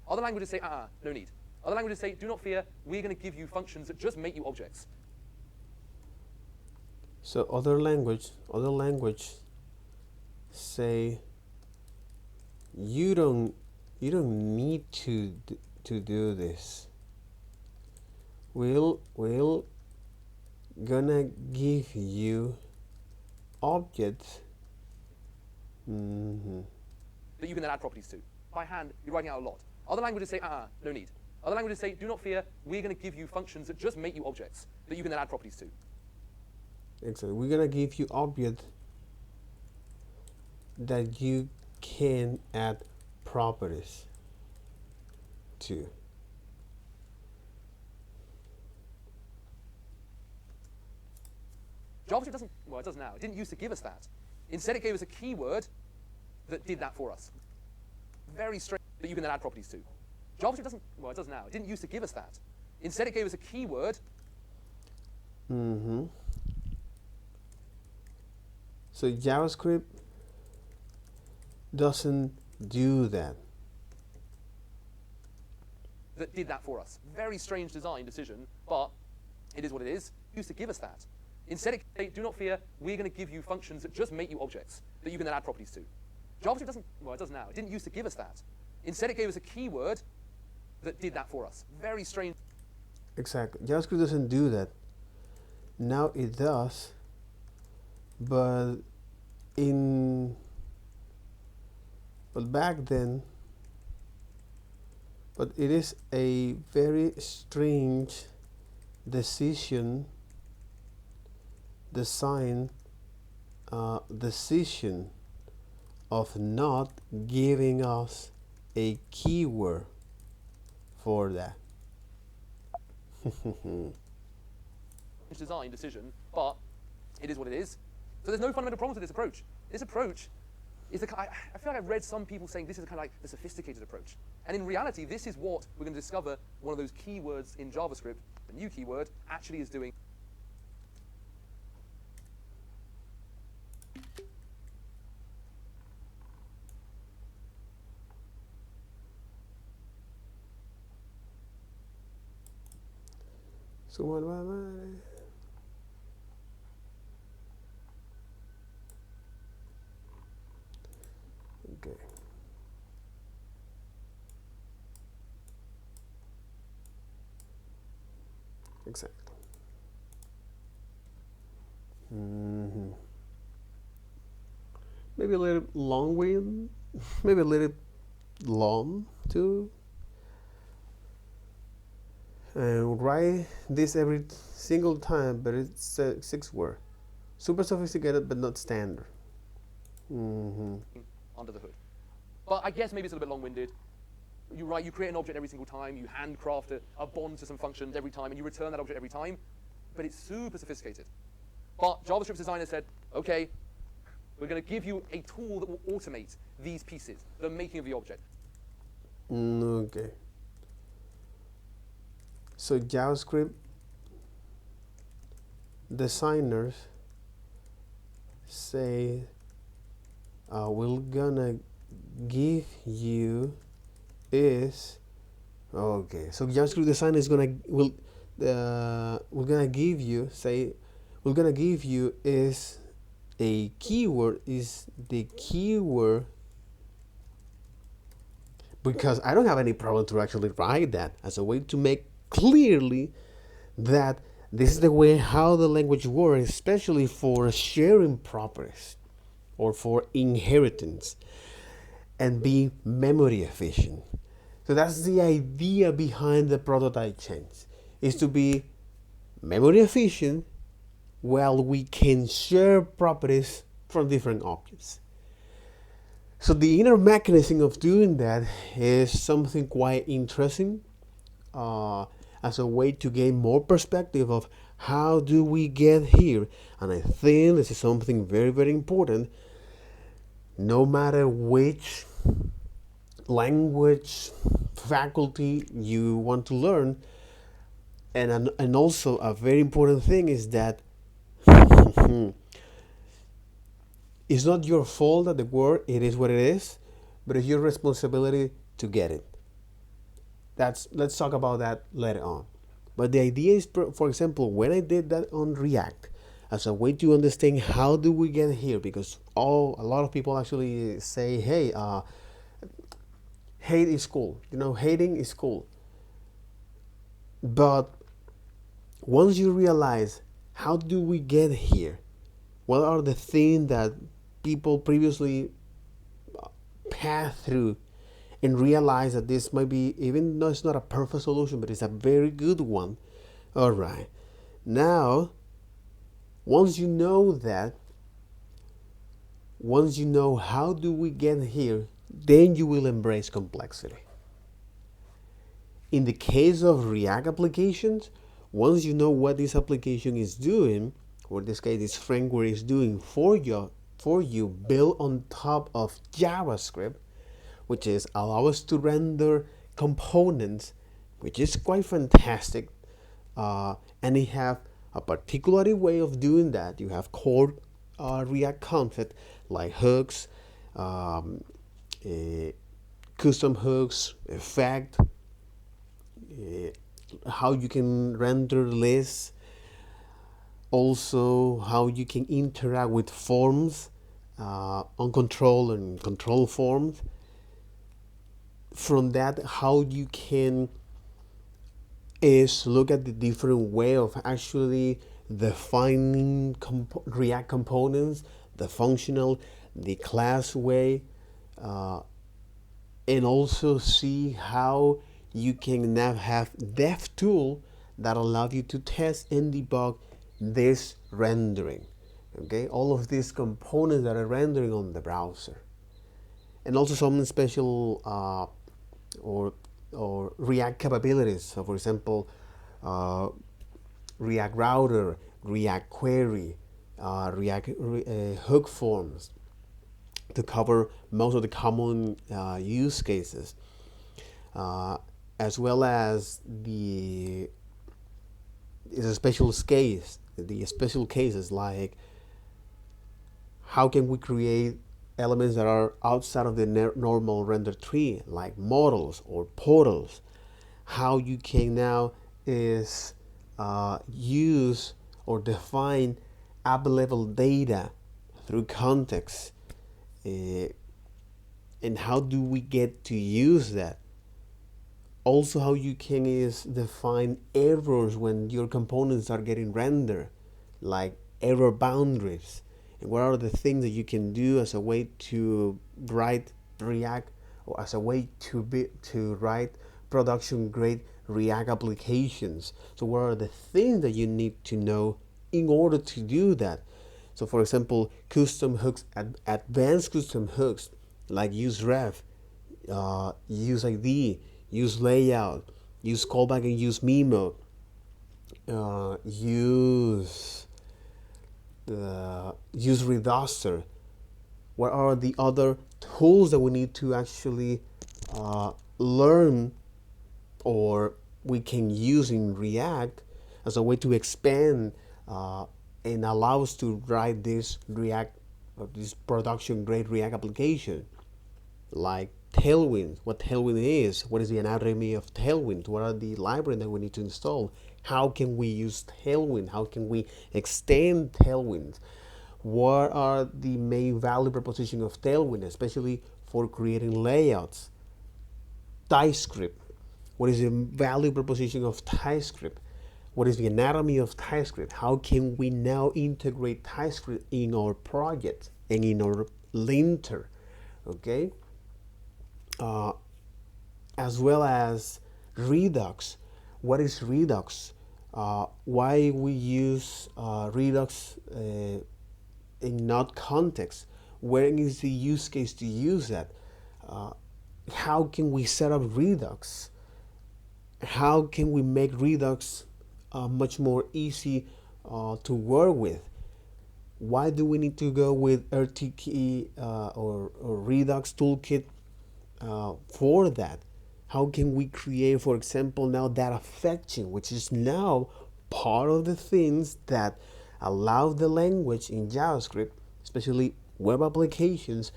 Other languages say, no need. Other languages say, do not fear, we're going to give you functions that just make you objects. So other language say you don't need to do this. We'll gonna give you objects that you can then add properties to. By hand, you're writing out a lot. Other languages say, no need. Other languages say, do not fear, we're going to give you functions that just make you objects that you can then add properties to. Exactly. We're gonna give you objects that you can add properties to. JavaScript doesn't, well, it does now. It didn't used to give us that. Instead, it gave us a keyword that did that for us. Very strange, that you can then add properties to. JavaScript doesn't, well, it does now. It didn't used to give us that. Instead, it gave us a keyword. So JavaScript doesn't do that. That did that for us. Very strange design decision, but it is what it is. It used to give us that. Instead, it said, do not fear, we're going to give you functions that just make you objects that you can then add properties to. JavaScript doesn't, well, it does now. It didn't used to give us that. Instead, it gave us a keyword that did that for us. Very strange. Exactly. JavaScript doesn't do that. Now it does, but back then, but it is a very strange decision of not giving us a keyword for that. Design decision, but it is what it is. So there's no fundamental problems with this approach. This approach is the I feel like I've read some people saying this is kind of like the sophisticated approach. And in reality, this is what we're going to discover one of those keywords in JavaScript, a new keyword, actually is doing. So what about okay. Exactly. Maybe a little long-winded, maybe a little long too. And write this every single time, but it's 6 words. Super sophisticated, but not standard. Under the hood. But I guess maybe it's a little bit long-winded. You create an object every single time, you handcraft a bond to some functions every time, and you return that object every time. But it's super sophisticated. But JavaScript designers said, okay, we're going to give you a tool that will automate these pieces, the making of the object. Okay. So JavaScript designers say we're gonna give you is okay. So JavaScript designer is gonna we're gonna give you is a keyword, is the keyword, because I don't have any problem to actually write that as a way to make clearly that this is the way how the language works, especially for sharing properties or for inheritance, and be memory efficient. So that's the idea behind the prototype change, is to be memory efficient while we can share properties from different objects. So the inner mechanism of doing that is something quite interesting, as a way to gain more perspective of how do we get here. And I think this is something very, very important. No matter which language faculty you want to learn, and also a very important thing is that it's not your fault that the word it is what it is, but it's your responsibility to get it. Let's talk about that later on. But the idea is, for example, when I did that on React, as a way to understand how do we get here, because a lot of people actually say, hey, hate is cool. Hating is cool. But once you realize how do we get here, what are the things that people previously passed through, and realize that this might be, even though it's not a perfect solution, but it's a very good one. All right. Now, once you know that, once you know how do we get here, then you will embrace complexity. In the case of React applications, once you know what this application is doing, or in this case this framework is doing for you built on top of JavaScript, which is allow us to render components, which is quite fantastic, and it have a particular way of doing that. You have core React concept like hooks, custom hooks, effect, how you can render lists, also how you can interact with forms, on control and control forms. From that, how you can is look at the different way of actually defining React components, the functional, the class way, and also see how you can now have dev tool that allow you to test and debug this rendering. Okay, all of these components that are rendering on the browser, and also some special or React capabilities. So, for example, React router, React query, React hook forms to cover most of the common use cases, as well as the special cases like how can we create elements that are outside of the normal render tree, like models or portals. How you can now is use or define app level data through context, and how do we get to use that. Also, how you can is define errors when your components are getting rendered, like error boundaries. And what are the things that you can do as a way to write React, or as a way to write production grade React applications? So what are the things that you need to know in order to do that? So for example, custom hooks, advanced custom hooks like use ref, use ID, use layout, use callback and use memo, use reducer. What are the other tools that we need to actually learn, or we can use in React as a way to expand and allow us to write this this production grade React application, like Tailwind, what Tailwind is, what is the anatomy of Tailwind, what are the libraries that we need to install, how can we use Tailwind, how can we extend Tailwind, what are the main value proposition of Tailwind, especially for creating layouts. TypeScript? What is the value proposition of TypeScript? What is the anatomy of TypeScript? How can we now integrate TypeScript in our project and in our linter? Okay, as well as Redux. What is Redux? Why we use Redux in not context? Where is the use case to use that? How can we set up Redux? How can we make Redux much more easy to work with? Why do we need to go with RTK or Redux Toolkit for that? How can we create, for example, now data fetching, which is now part of the things that allow the language in JavaScript, especially web applications,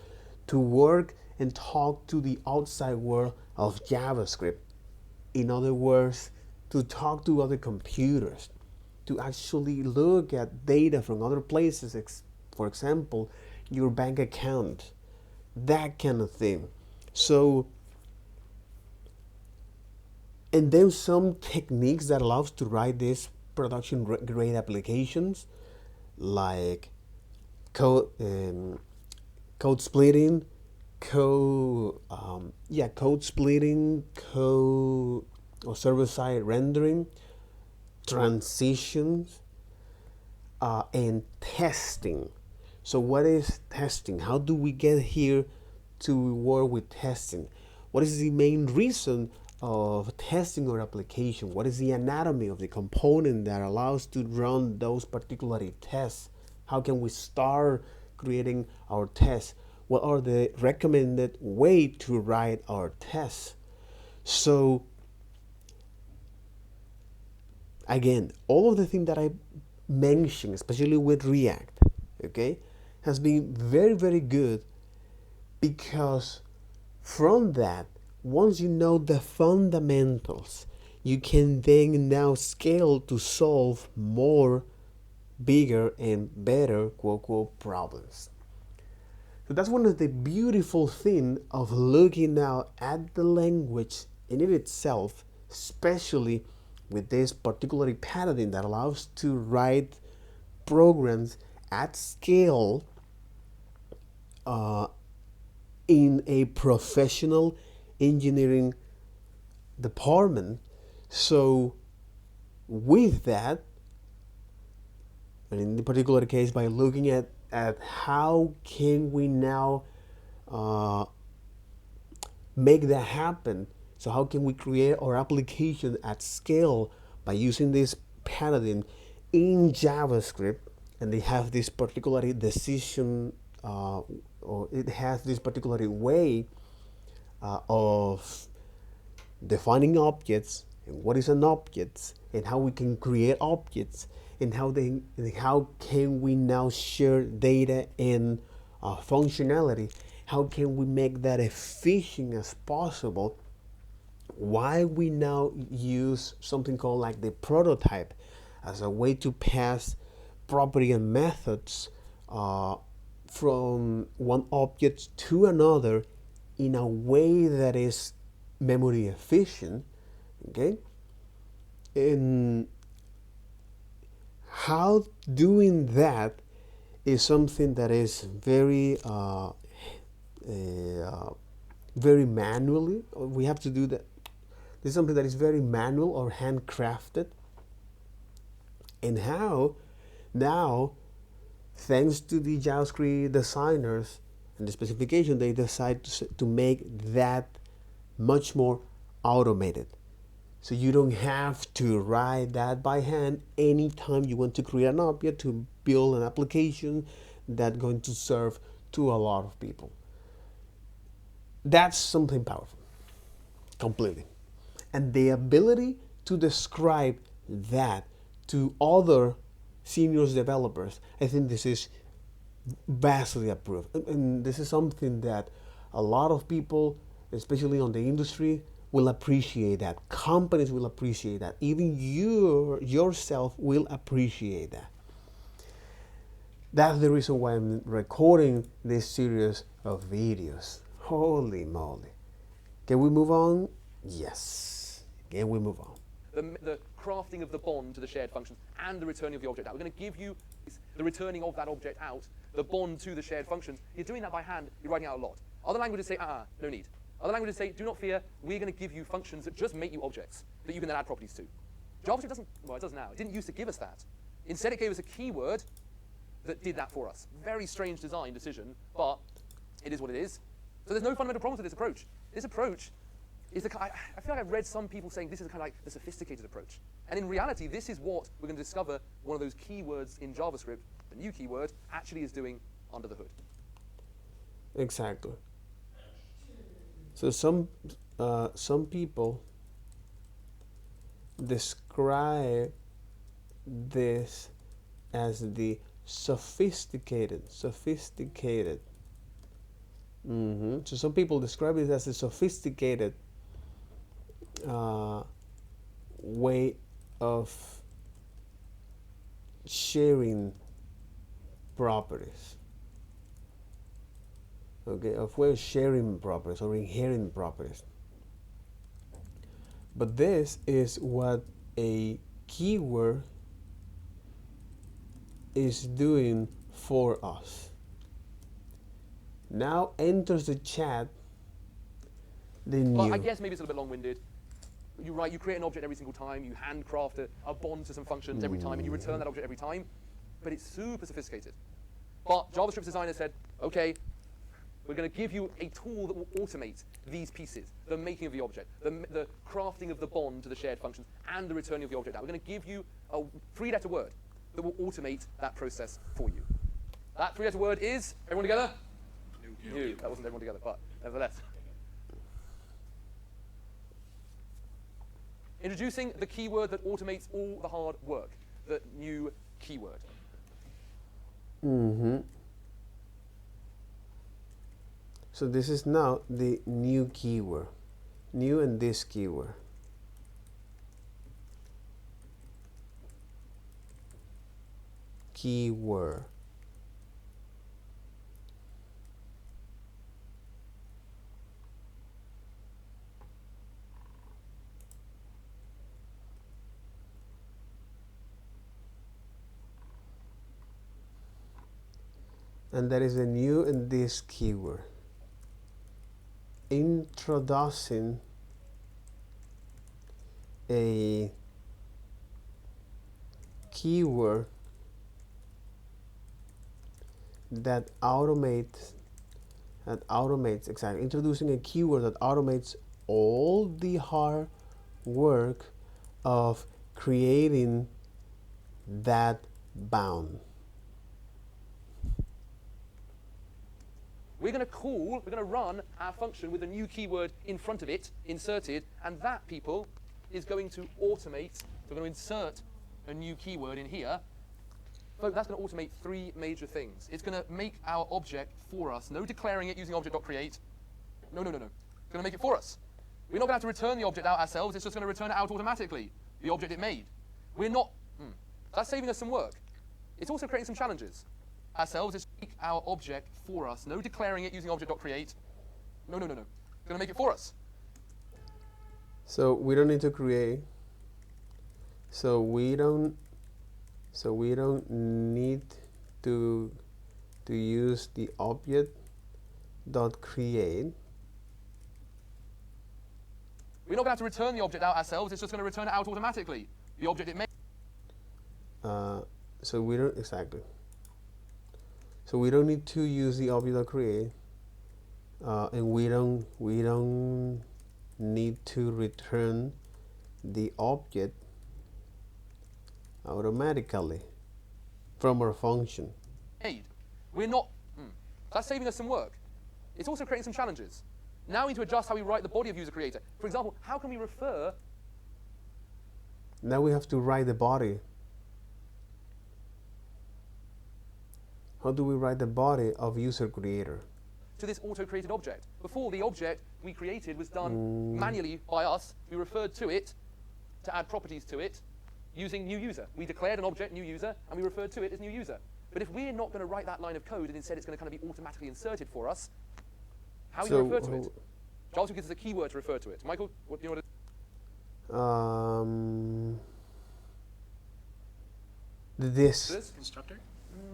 to work and talk to the outside world of JavaScript. In other words, to talk to other computers, to actually look at data from other places, for example, your bank account, that kind of thing. So, and then some techniques that allows to write these production grade applications, like code splitting, code splitting, code or server-side rendering, transitions, and testing. So what is testing? How do we get here to work with testing? What is the main reason of testing our application? What is the anatomy of the component that allows to run those particular tests? How can we start creating our tests? What are the recommended way to write our tests? So again, all of the things that I mentioned, especially with React, okay, has been very, very good, because from that, once you know the fundamentals, you can then now scale to solve more, bigger, and better, quote, quote, problems. So that's one of the beautiful things of looking now at the language in it itself, especially with this particular paradigm that allows to write programs at scale in a professional engineering department. So with that, and in the particular case, by looking at how can we now make that happen. So how can we create our application at scale by using this paradigm in JavaScript? And they have this particular decision, or it has this particular way of defining objects, and what is an object, and how we can create objects, and how can we now share data and functionality. How can we make that efficient as possible? Why we now use something called like the prototype as a way to pass property and methods from one object to another in a way that is memory efficient, okay? And how doing that is something that is very very manually. We have to do that. This is something that is very manual or handcrafted. And how now, thanks to the JavaScript designers and the specification, they decide to make that much more automated. So you don't have to write that by hand anytime you want to create an object to build an application that's going to serve to a lot of people. That's something powerful, completely. And the ability to describe that to other seniors developers, I think this is vastly approved. And this is something that a lot of people, especially on the industry, will appreciate that. Companies will appreciate that. Even you yourself will appreciate that. That's the reason why I'm recording this series of videos. Holy moly. Can we move on Yes. Again, we move on. The crafting of the bond to the shared functions, and the returning of the object out. We're going to give you the returning of that object out, the bond to the shared functions. You're doing that by hand. You're writing out a lot. Other languages say, no need. Other languages say, do not fear. We're going to give you functions that just make you objects that you can then add properties to. JavaScript doesn't, well, it does now. It didn't used to give us that. Instead, it gave us a keyword that did that for us. Very strange design decision, but it is what it is. So there's no fundamental problems with this approach. This approach is the I feel like I've read some people saying this is kind of like the sophisticated approach. And in reality, this is what we're going to discover one of those keywords in JavaScript, the new keyword, actually is doing under the hood. Exactly. So some people describe this as the sophisticated. So some people describe it as a sophisticated way of sharing properties. Okay, of way of sharing properties or inheriting properties. But this is what a keyword is doing for us. Now enters the chat the new. Well, I guess maybe it's a little bit long-winded. You create an object every single time, you handcraft a bond to some functions every time, and you return that object every time. But it's super sophisticated. But JavaScript designers said, okay, we're going to give you a tool that will automate these pieces, the making of the object, the crafting of the bond to the shared functions, and the returning of the object out. We're going to give you a three-letter word that will automate that process for you. That three-letter word is, everyone together? New. That wasn't everyone together, but nevertheless. Introducing the keyword that automates all the hard work, the new keyword. So this is now the new keyword. New and this keyword. Keyword. And that is the new and this keyword. Introducing a keyword that automates exactly, introducing a keyword that automates all the hard work of creating that bound. We're going to run our function with a new keyword in front of it, inserted, and that, people, is going to automate. We're going to insert a new keyword in here. Folks, that's going to automate three major things. It's going to make our object for us. No declaring it using object.create. No. It's going to make it for us. We're not going to have to return the object out ourselves. It's just going to return it out automatically, the object it made. We're not. That's saving us some work. It's also creating some challenges. Ourselves is make our object for us. No declaring it using object.create. No. It's going to make it for us. So we don't need to create. So we don't need to use the object.create. We're not going to have to return the object out ourselves. It's just going to return it out automatically, the object it made. So we don't exactly. So we don't need to use the object.create, and we don't need to return the object automatically from our function. We're not. That's saving us some work. It's also creating some challenges. Now we need to adjust how we write the body of user creator. For example, how can we refer? Now we have to write the body. How do we write the body of user creator? To this auto-created object. Before, the object we created was done manually by us. We referred to it to add properties to it using new user. We declared an object, new user, and we referred to it as new user. But if we're not going to write that line of code and instead it's going to kind of be automatically inserted for us, how are you going to refer to it? JavaScript gives us a keyword to refer to it. Michael, what do you know what it is? This. It is? Constructor?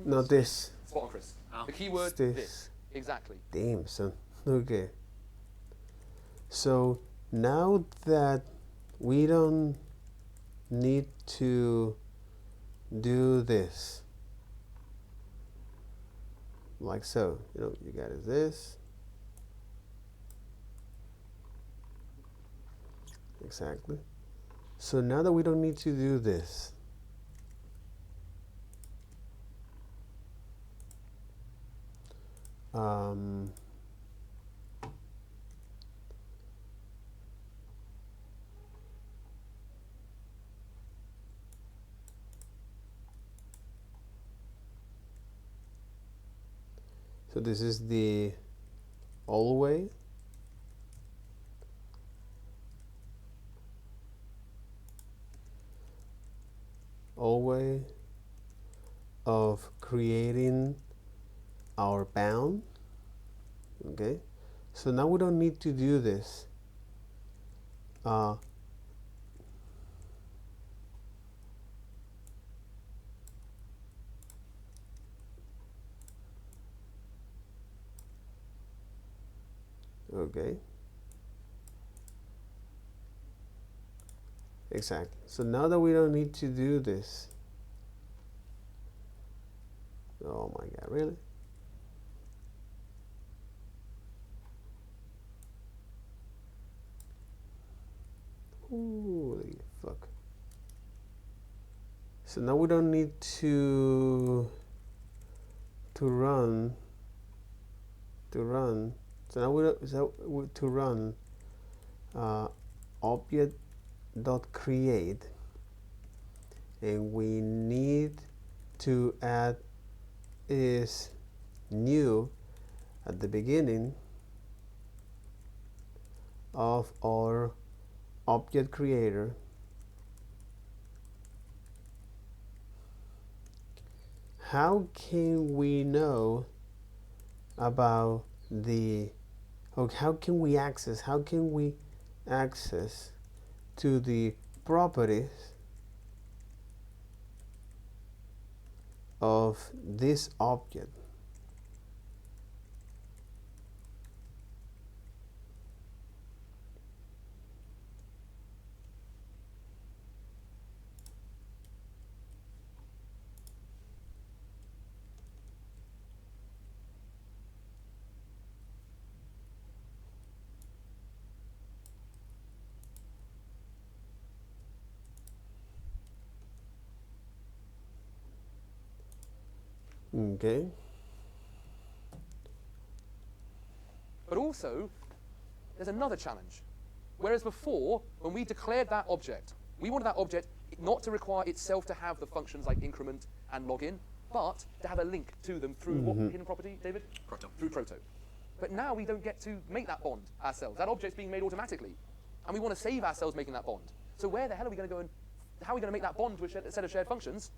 No, this. Spot on, Chris. Oh. The keyword This. this. Exactly. Damn, son. Okay. So now that we don't need to do this, like so, you know, you got this. Exactly. So now that we don't need to do this, so this is the old way. Old way of creating our bound. Okay, so now we don't need to do this. Okay, exactly. So now that we don't need to do this, oh my god, really? Holy fuck. So now we don't need to run. So now we don't, to run object.create, and we need to add is new at the beginning of our object creator. How can we know about the, or how can we access to the properties of this object? Okay. But also, there's another challenge. Whereas before, when we declared that object, we wanted that object not to require itself to have the functions like increment and login, but to have a link to them through what hidden property, David? Proto. Through proto. But now we don't get to make that bond ourselves. That object's being made automatically. And we want to save ourselves making that bond. So where the hell are we going to go and how are we going to make that bond to a set of shared functions?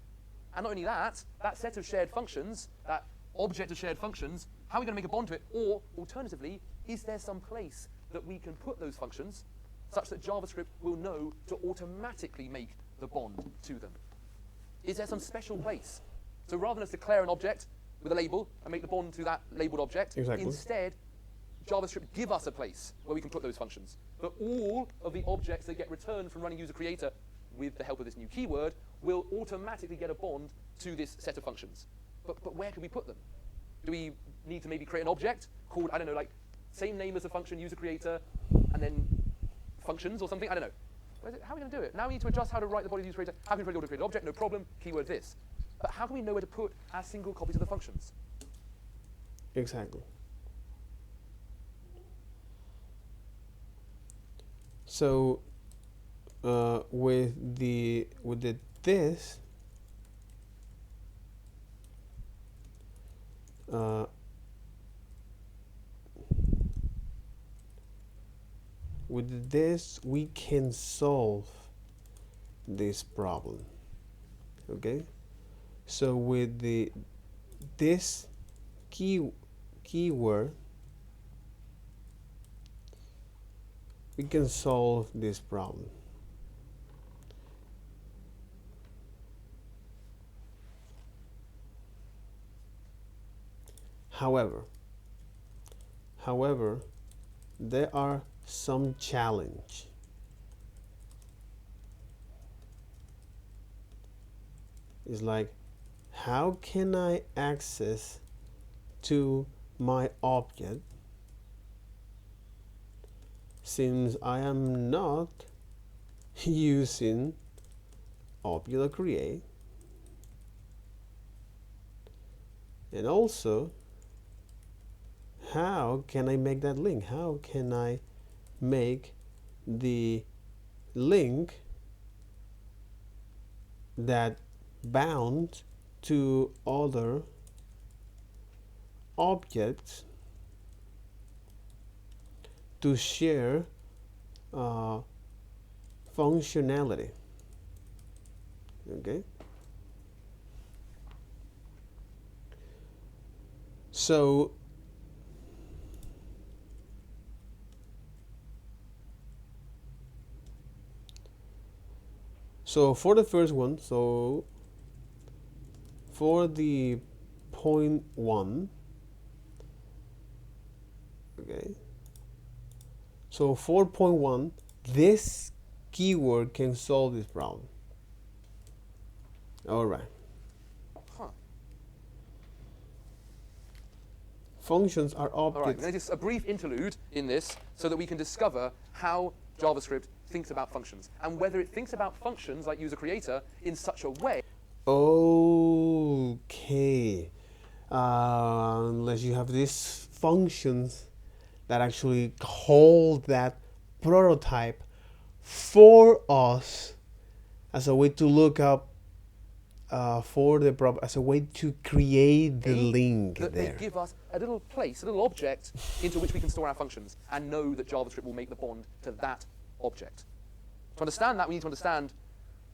And not only that, that set of shared functions, that object of shared functions, how are we going to make a bond to it? Or, alternatively, is there some place that we can put those functions such that JavaScript will know to automatically make the bond to them? Is there some special place? So rather than us declare an object with a label and make the bond to that labeled object, Exactly. instead, JavaScript give us a place where we can put those functions. But all of the objects that get returned from running user creator with the help of this new keyword will automatically get a bond to this set of functions. But where can we put them? Do we need to maybe create an object called, I don't know, like same name as the function user creator and then functions or something? I don't know. How are we going to do it? Now we need to adjust how to write the body of the user creator. How can we create the auto created object? No problem. Keyword this. But how can we know where to put our single copies of the functions? Exactly. So with the this with this we can solve this problem. Okay, so with this keyword we can solve this problem. However, there are some challenge. It's like, how can I access to my object since I am not using object create, and also how can I make that link? How can I make the link that bound to other objects to share functionality? Okay, so for the first one, so for the point 1, okay, so 4.1, this keyword can solve this problem. All right. Huh. Functions are All right, objects. we're going to just a brief interlude in this so that we can discover how JavaScript thinks about functions and whether it thinks about functions like user creator in such a way. Okay. Unless you have these functions that actually call that prototype for us as a way to look up for the as a way to create the link that there. they give us a little place, a little object into which we can store our functions and know that JavaScript will make the bond to that object. To understand that, we need to understand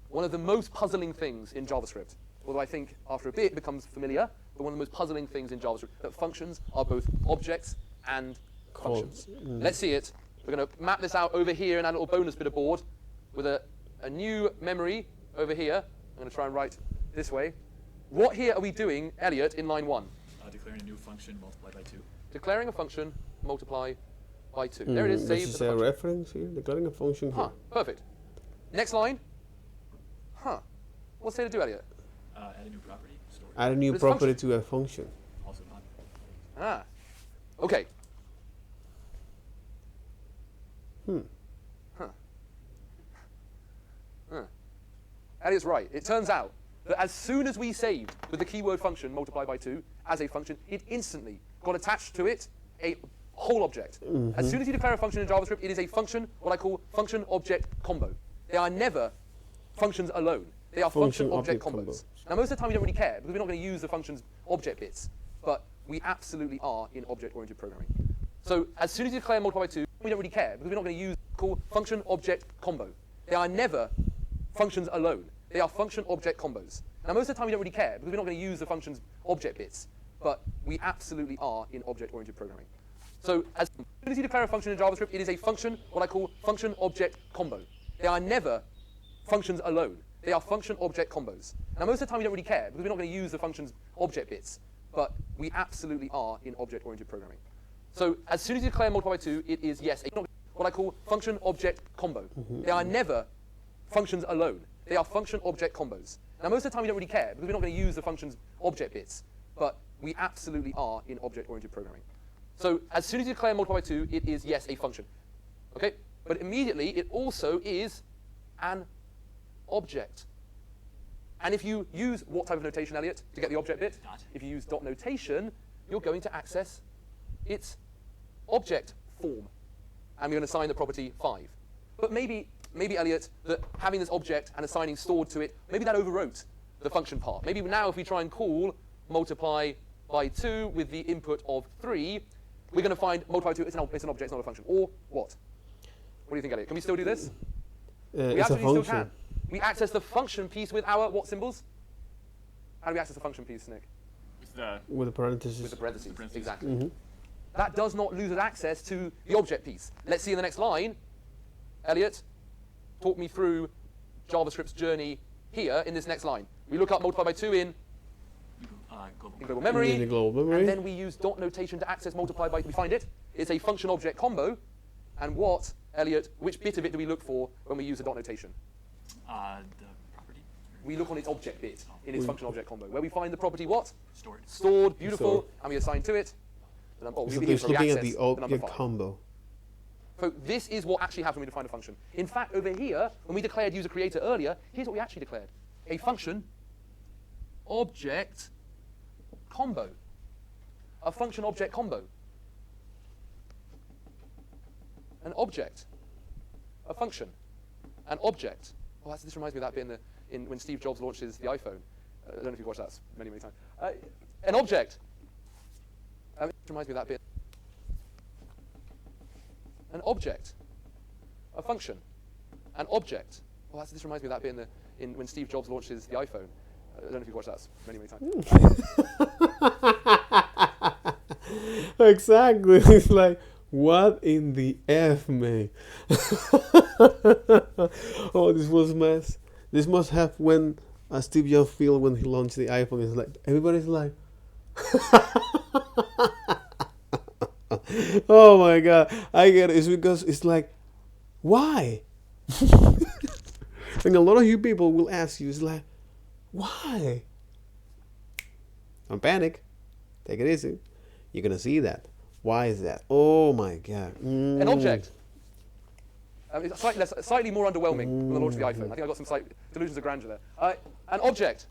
one of the most puzzling things in JavaScript, although I think after a bit it becomes familiar, but one of the most puzzling things in JavaScript, that functions are both objects and functions. Let's see it. We're going to map this out over here in our little bonus bit of board with a new memory over here. I'm going to try and write this way. What here are we doing, Elliot, in line 1? Declaring a new function multiplied by 2. Declaring a function, multiply by 2. There it is, This saved is as a a function. reference here, declaring a function here. Huh, perfect. Next line. Huh. What's there to do, Elliot? Add a new property, store. Add a new But it's property to a function. Also not. Ah. Okay. Elliot's right. It turns out that as soon as we saved with the keyword function multiplied by 2 as a function, it instantly got attached to it a whole object. As soon as you declare a function in JavaScript, it is a function, what I call function object combo. They are never functions alone. They are function object combos. Now, most of the time we don't really care because we're not going to use the function's object bits, but we absolutely are in object-oriented programming. So as soon as you declare multiply by 2, we don't really care because we're not going to use call function object combo. They are never functions alone. They are function object combos. Now, most of the time we don't really care because we're not going to use the function's object bits, but we absolutely are in object-oriented programming. So as soon as you declare a function in JavaScript, it is a function, what I call function object combo. They are never functions alone. They are function object combos. Now, most of the time we don't really care because we're not going to use the function's object bits, but we absolutely are in object-oriented programming. So as soon as you declare multiply by 2, it is, yes, what I call function object combo. They are never functions alone. They are function object combos. Now, most of the time we don't really care because we're not going to use the function's object bits, but we absolutely are in object-oriented programming. So as soon as you declare multiply by 2, it is, yes, a function. Okay? But immediately it also is an object. And if you use what type of notation, Elliot, to get the object bit? Dot. If you use dot notation, you're going to access its object form. And we're going to assign the property 5. But maybe, Elliot, that having this object and assigning stored to it, maybe that overwrote the function part. Maybe now if we try and call multiply by 2 with the input of 3, we're going to find multiply by 2, it's an object, it's not a function. Or what? What do you think, Elliot? Can we still do this? We It's a absolutely still function. can. We access the function piece with our what symbols? How do we access the function piece, Nick? With the With the parentheses. With the parentheses. parentheses. Exactly. That does not lose us access to the object piece. Let's see in the next line Elliot, talk me through JavaScript's journey here in this next line. We look up multiply by 2 in global memory, In the global memory. and then we use dot notation to access multiply by, we find it. It's a function object combo. And what, Elliot, which bit of it do we look for when we use a dot notation? The property. We look on its object bit in its function object combo, where we find the property what? Stored. Stored, beautiful, Stored. and we assign to it. Oh, So we'll be they're here for the looking at access, the number object 5. combo. So this is what actually happens when we define a function. In fact, over here, when we declared user creator earlier, here's what we actually declared. A function object combo. A function object combo. An object. A function. An object. Oh, this reminds me of that bit in when Steve Jobs launches the iPhone. I don't know if you've watched that many, many times. An object. It reminds me of that bit. An object. A function. An object. Oh, this reminds me of that bit in when Steve Jobs launches the iPhone. I don't know if you've watched that many, many times. Exactly. It's like, what in the F, man? Oh, this was mess. This must have when Steve Jobs feel when he launched the iPhone. It's like, everybody's like, oh my God, I get it. It's because it's like, why? And a lot of you people will ask you, it's like, why? Don't panic. Take it easy. You're going to see that. Why is that? Oh my God. An object. It's slightly more underwhelming than the launch of the iPhone. I think I got some slight delusions of grandeur there. An object.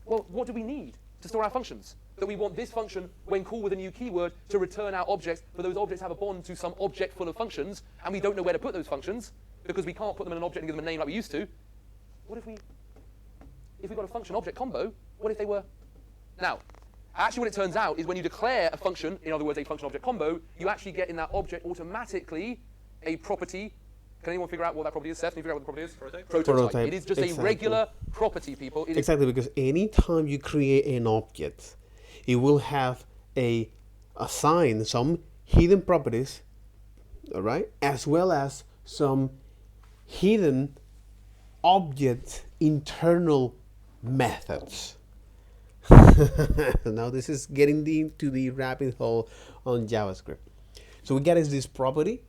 Well, what do we need to store our functions? That we want this function, when called with a new keyword, to return our objects, but those objects have a bond to some object full of functions, and we don't know where to put those functions, because we can't put them in an object and give them a name like we used to. What if we got a function object combo, what if they were? Now, actually what it turns out is when you declare a function, in other words, a function object combo, you actually get in that object automatically a property. Can anyone figure out what that property is? Seth, can you figure out what the property is? Prototype? Prototype. It is just Exactly. a regular property, people. It is Exactly, because anytime you create an object, it will have assign some hidden properties, all right, as well as some hidden object internal methods. Now this is getting into the rabbit hole on JavaScript. So we get is this property,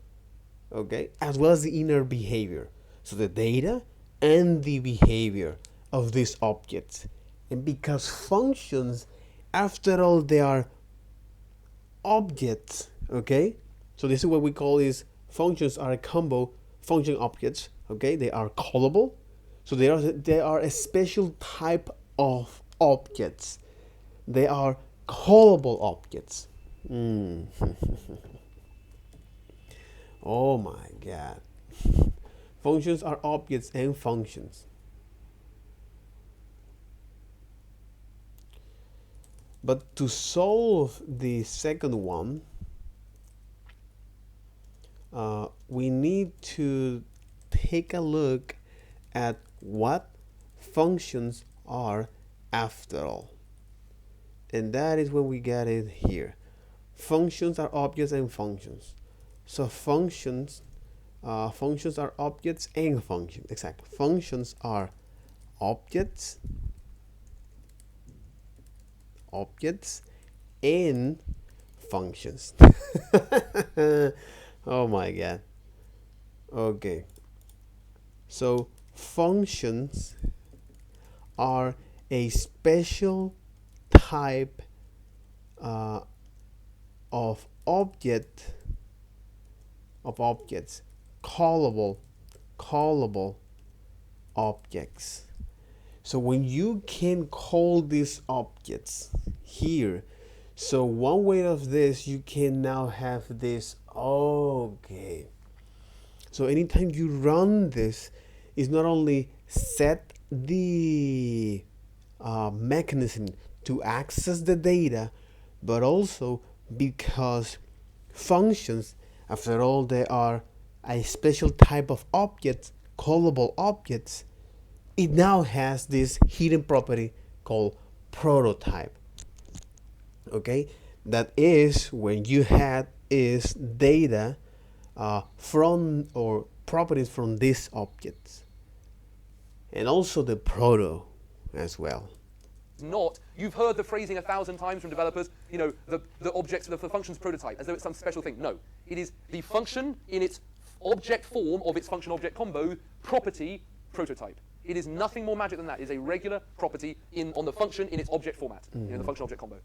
okay, as well as the inner behavior. So the data and the behavior of these objects. And because functions, after all, they are objects, okay? So this is what we call is functions are a combo function objects, okay? They are callable. So they are a special type of objects. They are callable objects. Oh my God. Functions are objects and functions. But to solve the second one, we need to take a look at what functions are after all. And that is when we get it here. Functions are objects and functions. So functions are objects and functions. Exactly. Functions are objects and functions. Oh my God. Okay. So functions are a special type of objects, callable objects. So when you can call these objects here, so one way of this, you can now have this. Okay. So anytime you run this, is not only set the mechanism to access the data, but also because functions, after all, they are a special type of objects, callable objects. It now has this hidden property called prototype. Okay, that is when you had is data from or properties from these objects, and also the proto as well. Not, you've heard the phrasing 1,000 times from developers, you know, the objects, the function's prototype, as though it's some special thing. No, it is the function in its object form of its function-object combo, property, prototype. It is nothing more magic than that. It is a regular property on the function in its object format, you know, the function-object combo.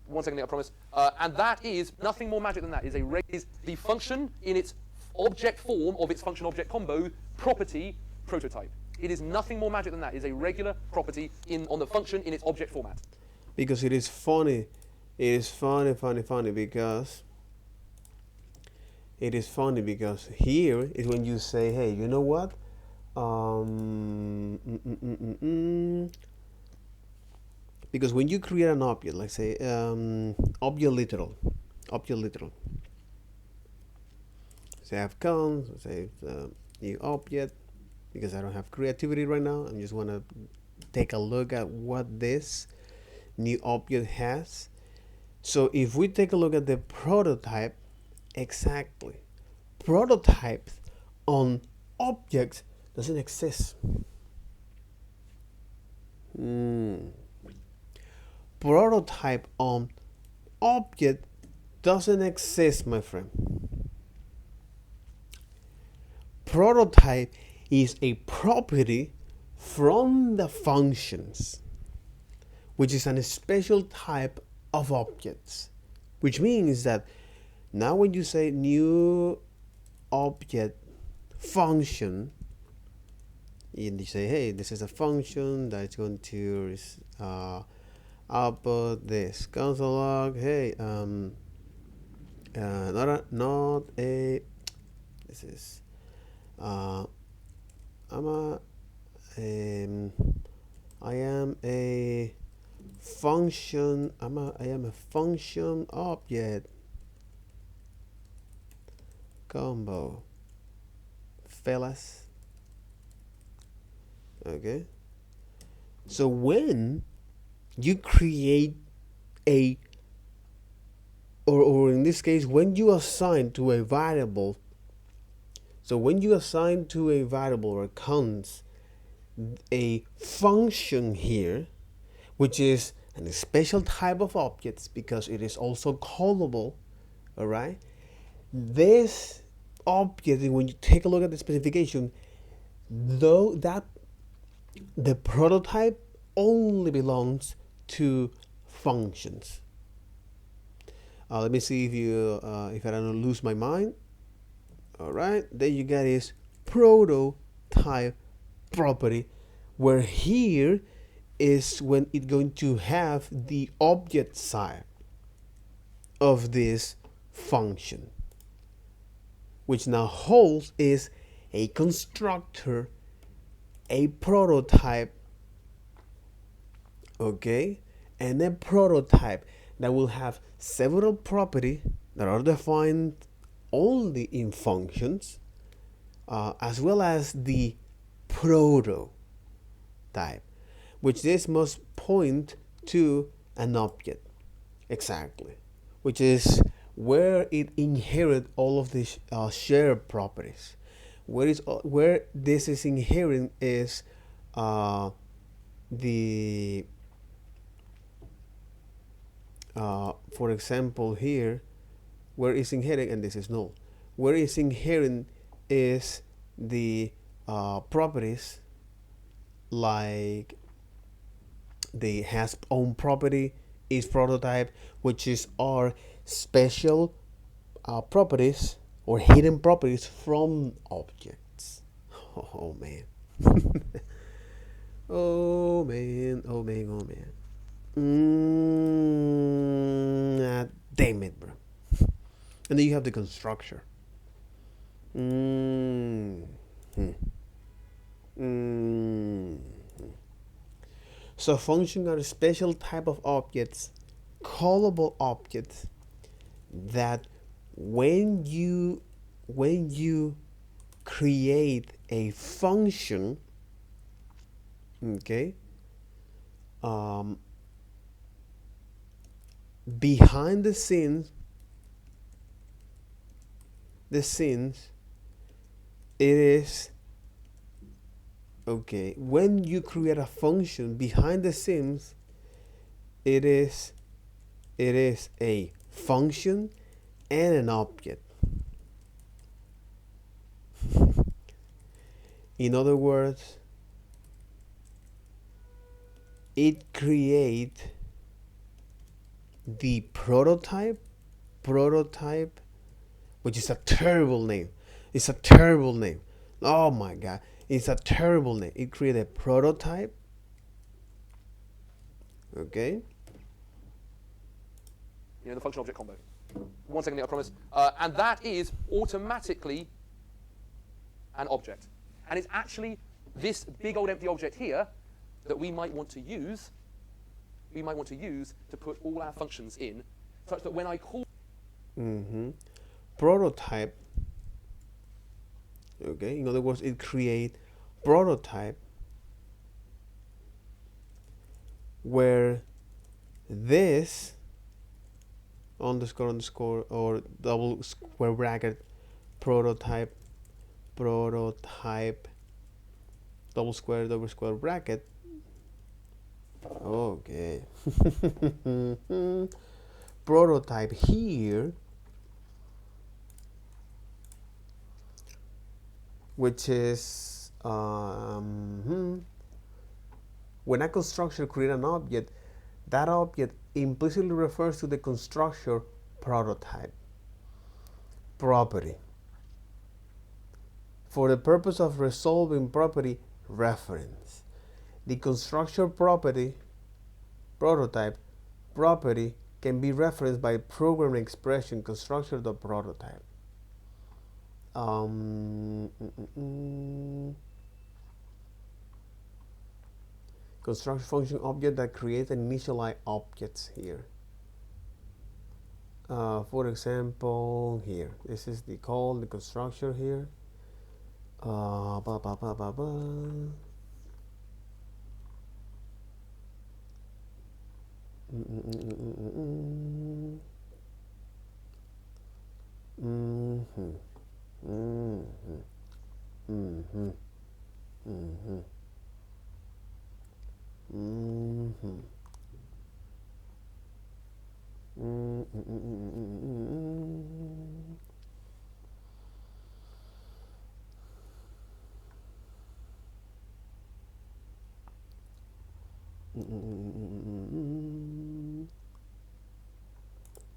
One second, I promise. And that is nothing more magic than that. It is the function in its object form of its function-object combo, property, prototype. It is nothing more magic than that. It is a regular property on the function in its object format. Because it is funny. It is funny because here is when you say, hey, you know what? Because when you create an object, like say object literal, say I have cons, say new object, because I don't have creativity right now. I just want to take a look at what this new object has. So if we take a look at the prototype, exactly, prototypes on objects doesn't exist. Prototype on object doesn't exist, my friend. Prototype is a property from the functions, which is a special type of objects, which means that now when you say new object function, and you say, hey, this is a function that's going to output this console log. Hey, this is I am a function. I am a function object combo, fellas. Okay. So when you create or in this case, when you assign to a variable, so when you assign to a variable or cons a function here, which is a special type of objects because it is also callable, all right? This object, when you take a look at the specification, though that the prototype only belongs to functions. Let me see if I don't lose my mind. All right, there you got is prototype property, where here is when it's going to have the object side of this function, which now holds is a constructor, a prototype, okay, and a prototype that will have several properties that are defined only in functions, as well as the prototype, which this must point to an object, exactly, which is where it inherits all of these shared properties. Where this is inherent is the for example here, where is inherent, and this is null. Where is inherent is the properties like the has own property, is prototype, which is our special properties or hidden properties from objects. Oh man. Oh man, oh man, oh man. Damn it, bro. And then you have the constructor. So functions are a special type of objects, callable objects, that when you create a function, okay, behind the scenes it is, okay, when you create a function behind the scenes, it is a function and an object. In other words, it creates the prototype, which is a terrible name. It's a terrible name. Oh my god, it's a terrible name. It creates a prototype, okay? You know, the function object combo. 1 second, I promise. And that is automatically an object. And it's actually this big old empty object here that we might want to use. We might want to use to put all our functions in, such that when I call Prototype, okay, in other words, it create prototype where this underscore or double square bracket prototype double square bracket, okay, prototype here, which is when a constructor creates an object, that object implicitly refers to the constructor prototype property for the purpose of resolving property reference. The constructor property prototype property can be referenced by programming expression constructor.prototype. Construction function object that creates and initialize objects here. For example, here, this is the call, the constructor here. Blah, blah, blah, blah, blah.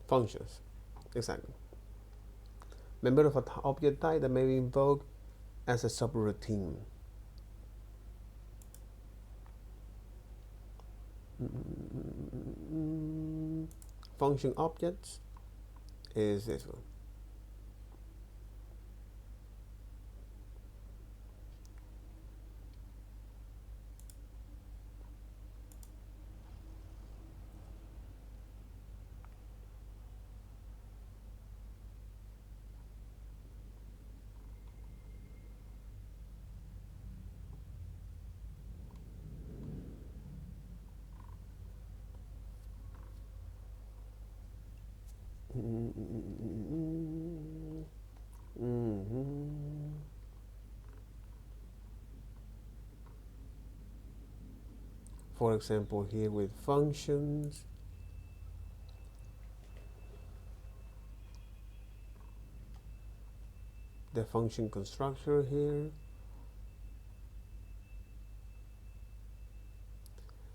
Functions, exactly. Member of an object type that may be invoked as a subroutine. Function objects is this one. For example, here with functions, the function constructor here,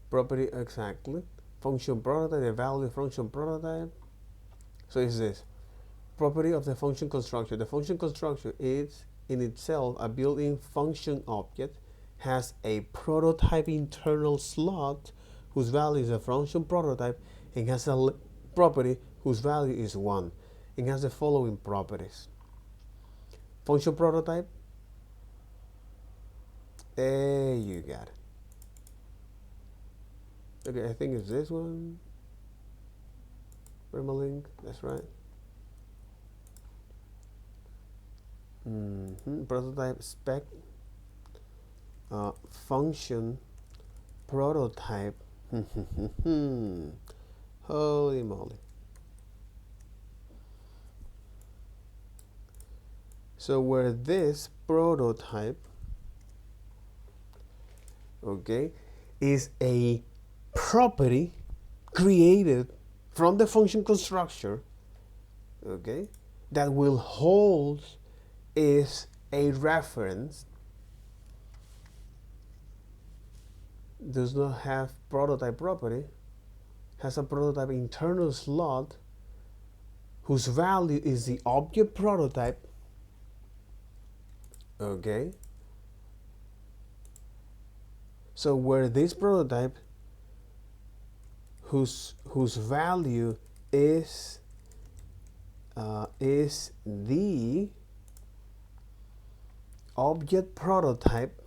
property, exactly, function prototype, the value function prototype. So it's this property of the function constructor. The function constructor is in itself a built-in function object, has a prototype internal slot whose value is a function prototype, and has a property whose value is 1. It has the following properties. Function prototype, there you got it. Okay, I think it's this one. Permalink, that's right. Prototype spec, function prototype. Holy moly. So where this prototype, okay, is a property created from the function constructor, okay, that will hold is a reference, does not have prototype property, has a prototype internal slot whose value is the object prototype, okay. So where this prototype whose value is the object prototype,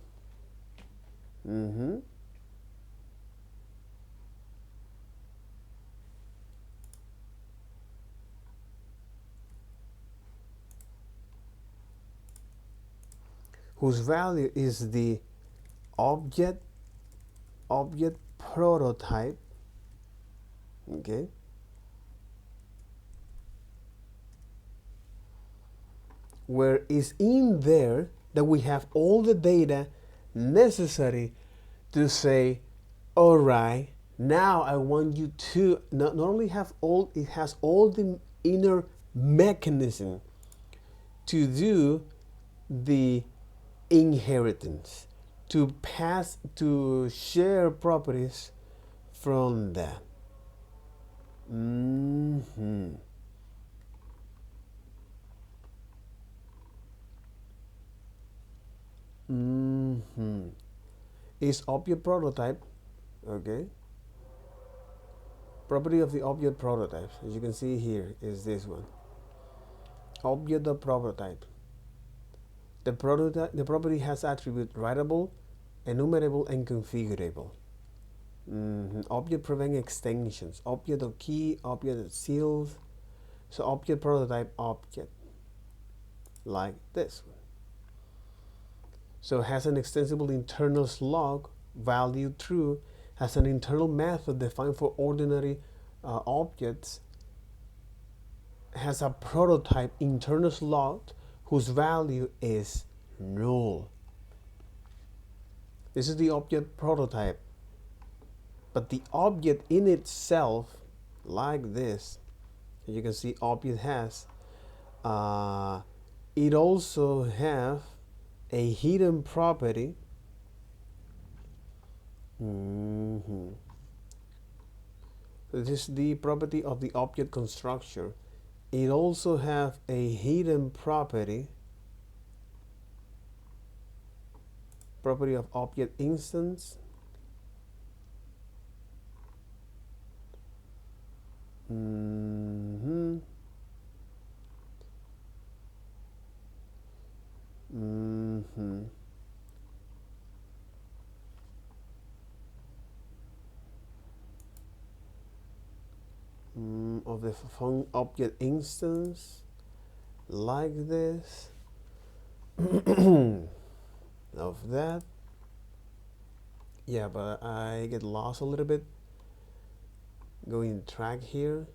whose value is the object prototype, okay, where is in there that we have all the data necessary to say, all right, now I want you to not only have all, it has all the inner mechanism to do the inheritance, to pass, to share properties from that. Is object prototype, okay. Property of the object prototype, as you can see here, is this one. Object of prototype. The property has attribute writable, enumerable, and configurable. Object prevent extensions. Object of key, object of seals. So object prototype object, like this one. So it has an extensible internal slug, value true, has an internal method defined for ordinary objects, has a prototype internal slot whose value is null. This is the object prototype. But the object in itself, like this, you can see object has, it also have a hidden property. This is the property of the object constructor. It also have a hidden property of object instance. Of the object instance, like this. Of that. Yeah, but I get lost a little bit going track here.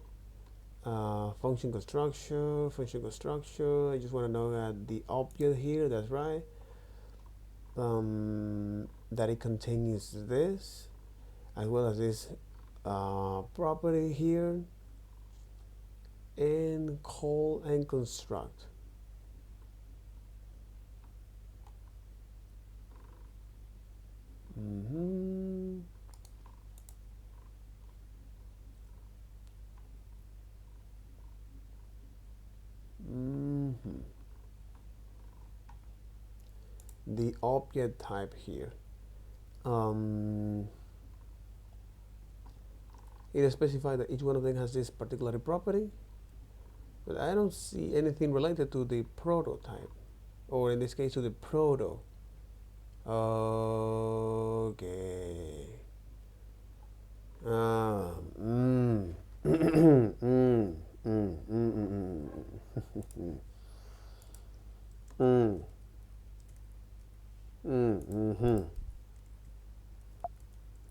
Function construction. I just want to know that the object here, that's right, that it contains this, as well as this property here, and call and construct. The object type here, it is specified that each one of them has this particular property, but I don't see anything related to the prototype, or in this case to the proto. Okay.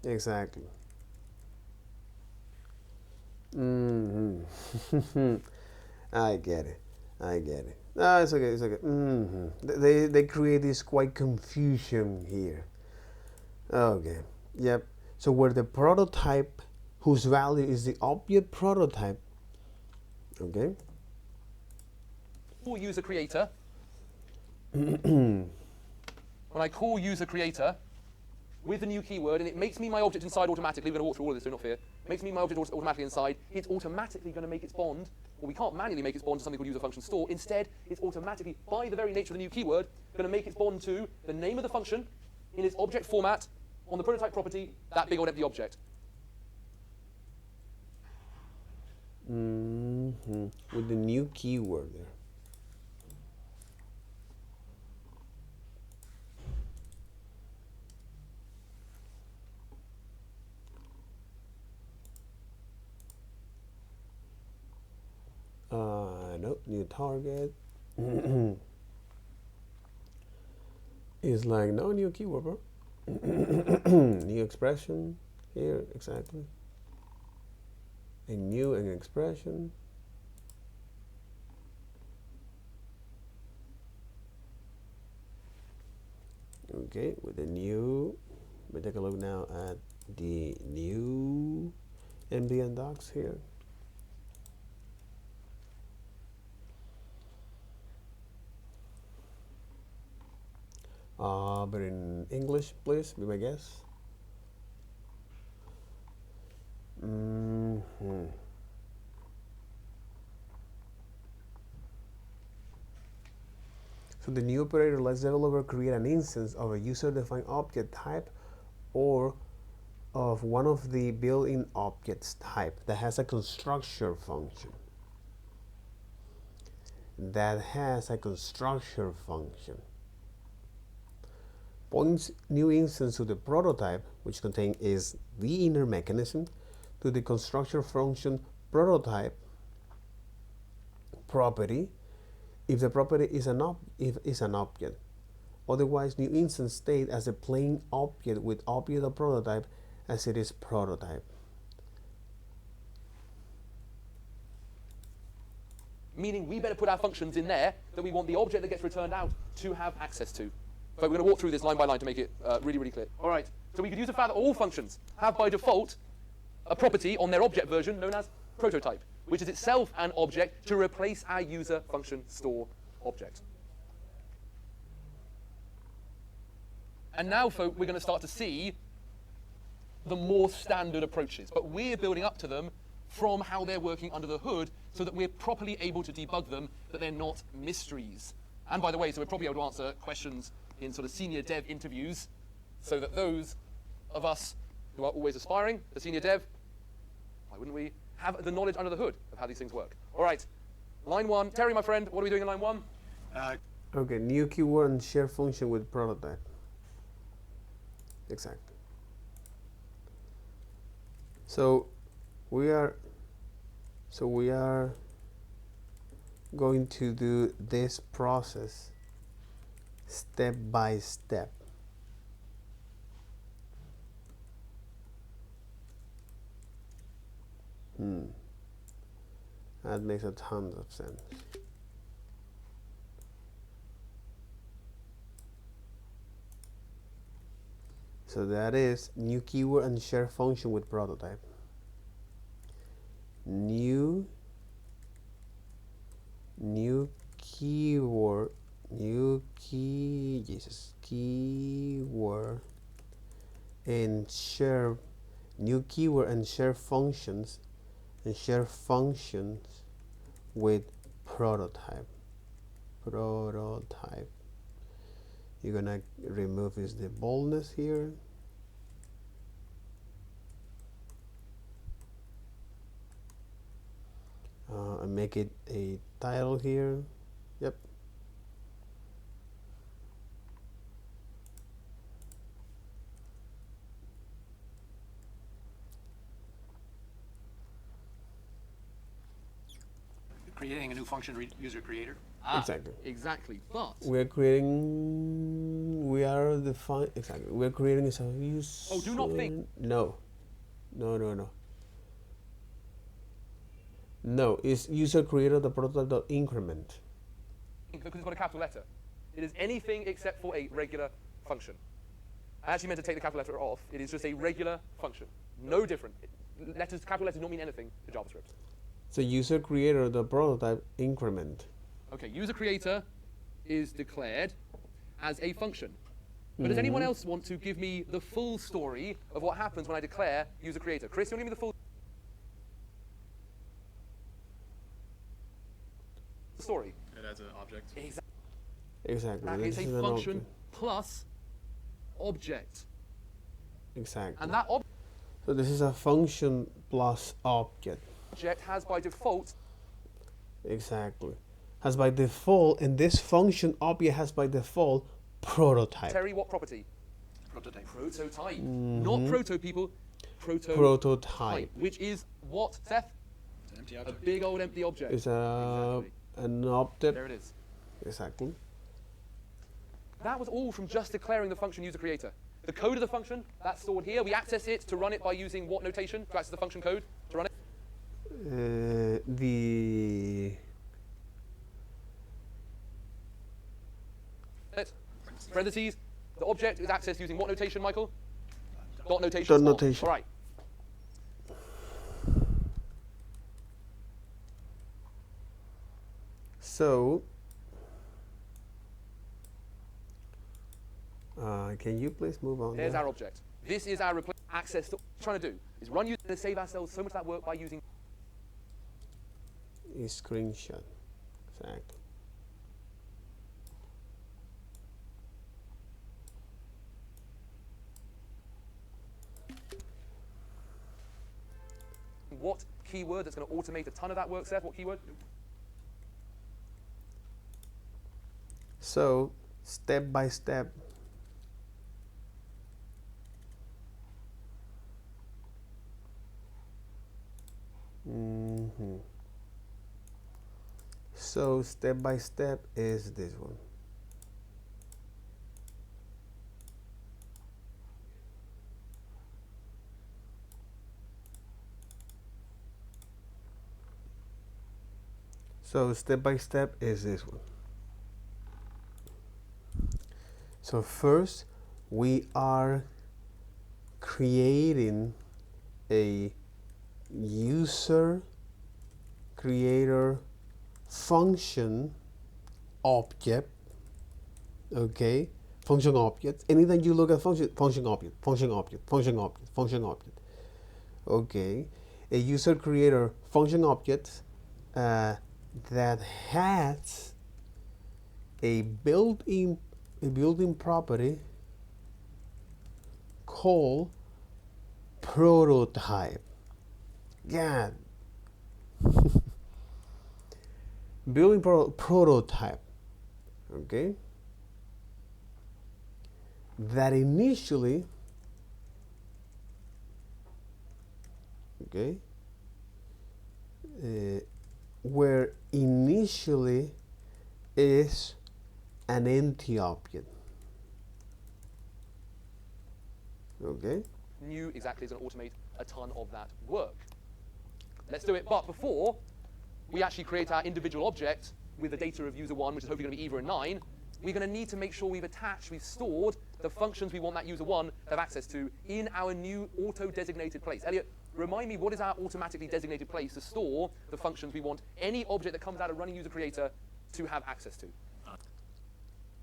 Exactly. I get it. I get it. No, it's okay. It's okay. They create this quite confusion here. Okay. Yep. So where the prototype, whose value is the object prototype. Okay. Call user creator. When I call user creator with the new keyword, and it makes me my object inside automatically. We're going to walk through all of this, so not fear. It makes me my object automatically inside. It's automatically going to make its bond. Well, we can't manually make its bond to something called user function store. Instead, it's automatically, by the very nature of the new keyword, going to make its bond to the name of the function in its object format on the prototype property, that big old empty object. With the new keyword there. Nope, new target. It's like no new keyword, bro. New expression here, exactly. A new an expression. Okay, with the new, we take a look now at the new ambient docs here. But in English, please, be my guess. So the new operator lets developer create an instance of a user-defined object type or of one of the built-in objects type that has a constructor function. Points new instance to the prototype, which contains is the inner mechanism, to the constructor function prototype property if the property is an object. Otherwise, new instance state as a plain object with object of prototype as it is prototype. Meaning we better put our functions in there that we want the object that gets returned out to have access to. But we're going to walk through this line by line to make it really, really clear. All right, so we could use the fact that all functions have by default a property on their object version known as prototype, which is itself an object to replace our user function store object. And now, folk, we're going to start to see the more standard approaches, but we're building up to them from how they're working under the hood so that we're properly able to debug them, that they're not mysteries. And by the way, so we're probably able to answer questions in sort of senior dev interviews so that those of us who are always aspiring to senior dev, why wouldn't we, have the knowledge under the hood of how these things work. All right, line one. Terry, my friend, what are we doing in line one? Okay, new keyword and share function with prototype. Exactly. So we are going to do this process step by step. That makes a ton of sense. So that is new keyword and share function with prototype. New keyword, keyword and share, new keyword and share functions with prototype. You're gonna remove is the boldness here. And make it a title here. Yep. Creating a new function user creator. Exactly. Exactly, but We're creating. We're creating a user. Oh, do not think. No. No, it's user creator the prototype increment. because it's got a capital letter. It is anything except for a regular function. I actually meant to take the capital letter off. It is just a regular function. No different. Capital letters don't mean anything to JavaScript. So user creator, the prototype increment. Okay, user creator is declared as a function. But does anyone else want to give me the full story of what happens when I declare user creator? Chris, you want to give me the full story? It adds an object. Exactly. It's This a is an function object. plus object. Exactly. And that So this is a function plus object. object has by default Exactly. Has by default, and this function object has by default prototype. Terry, what property? Prototype. Prototype. Not proto people, Prototype. which is what, Seth? It's an empty A object. big old empty object. It's a Exactly. an object. There it is. Exactly. That was all from just declaring the function user creator. The code of the function, that's stored here. We access it to run it by using what notation to access the function code to run it? The Parentheses. The object is accessed using what notation, Michael? Dot notation. Dot small. notation. All right. so. Can you please move on? There's there? our object. This is our access to what we're trying to do is run user to save ourselves so much of that work by using Is screenshot. Exactly. what keyword that's going to automate a ton of that work, Seth? What keyword? So step by step. So step by step is this one. So step by step is this one. So first we are creating a user creator function object. Okay, function object. Anytime you look at function object, function object, function object, function object. Okay, a user creator function object that has a built-in property called prototype. Yeah. Building prototype. Okay. That initially, okay, where initially is an empty object. Okay. New exactly is going to automate a ton of that work. Let's do it. But before we actually create our individual object with the data of user 1, which is hopefully going to be either a 9, we're going to need to make sure we've stored the functions we want that user 1 to have access to in our new auto-designated place. Elliot, remind me, what is our automatically designated place to store the functions we want any object that comes out of running user creator to have access to?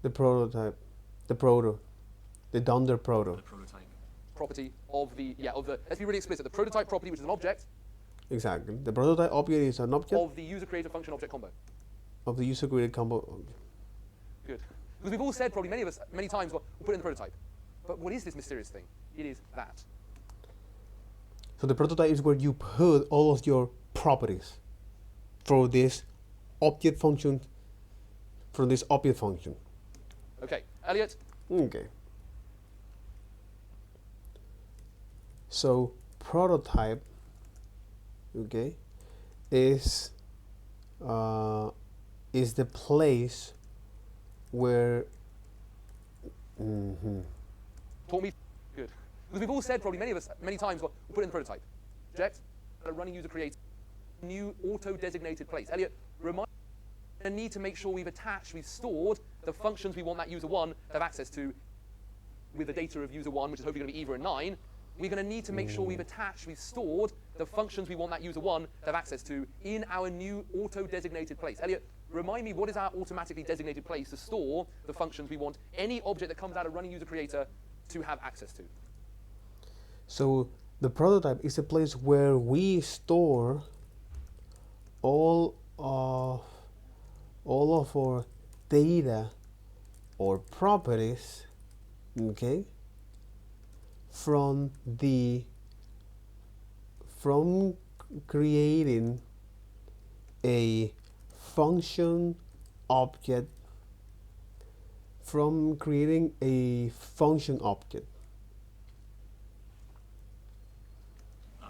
The prototype, the proto, the dunder proto. The prototype. Property of the, let's be really explicit, the prototype property, which is an object, Exactly. The prototype object is an object of the user creator function object combo. of the user created combo object. Good. Because we've all said, probably many of us, many times, well, we'll put it in the prototype. But what is this mysterious thing? It is that. So the prototype is where you put all of your properties for this object function, from this object function. Okay, Elliot, Okay. So prototype, okay, is the place where. taught me. Good. Because we've all said, probably many of us, many times, well, we'll put it in the prototype. Object, a running user creates new auto-designated place. Elliot, remind going to need to make sure we've stored the functions we want that user 1 to have access to with the data of user 1, which is hopefully going to be either a 9. We're going to need to make sure we've stored the functions we want that user 1 to have access to in our new auto-designated place. Elliot, remind me, what is our automatically designated place to store the functions we want any object that comes out of running user creator to have access to? So the prototype is a place where we store all of our data or properties, okay, from creating a function object,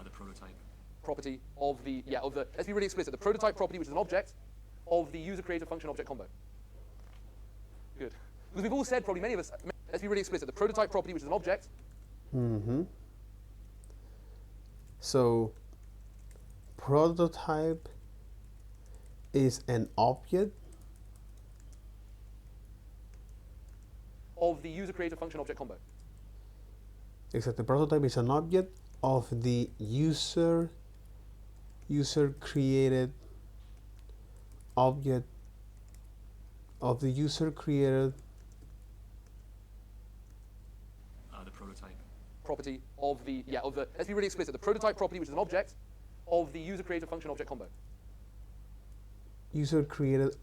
The prototype. Property of the, let's be really explicit, the prototype property, which is an object of the user creator function object combo. Good. Because we've all said, probably many of us, let's be really explicit, the prototype property, which is an object. So prototype is an object Of the user creator function object combo. except the prototype is an object of the user created object of the user created The prototype. Property of the, let's be really explicit, the prototype property, which is an object of the user creator function object combo. user created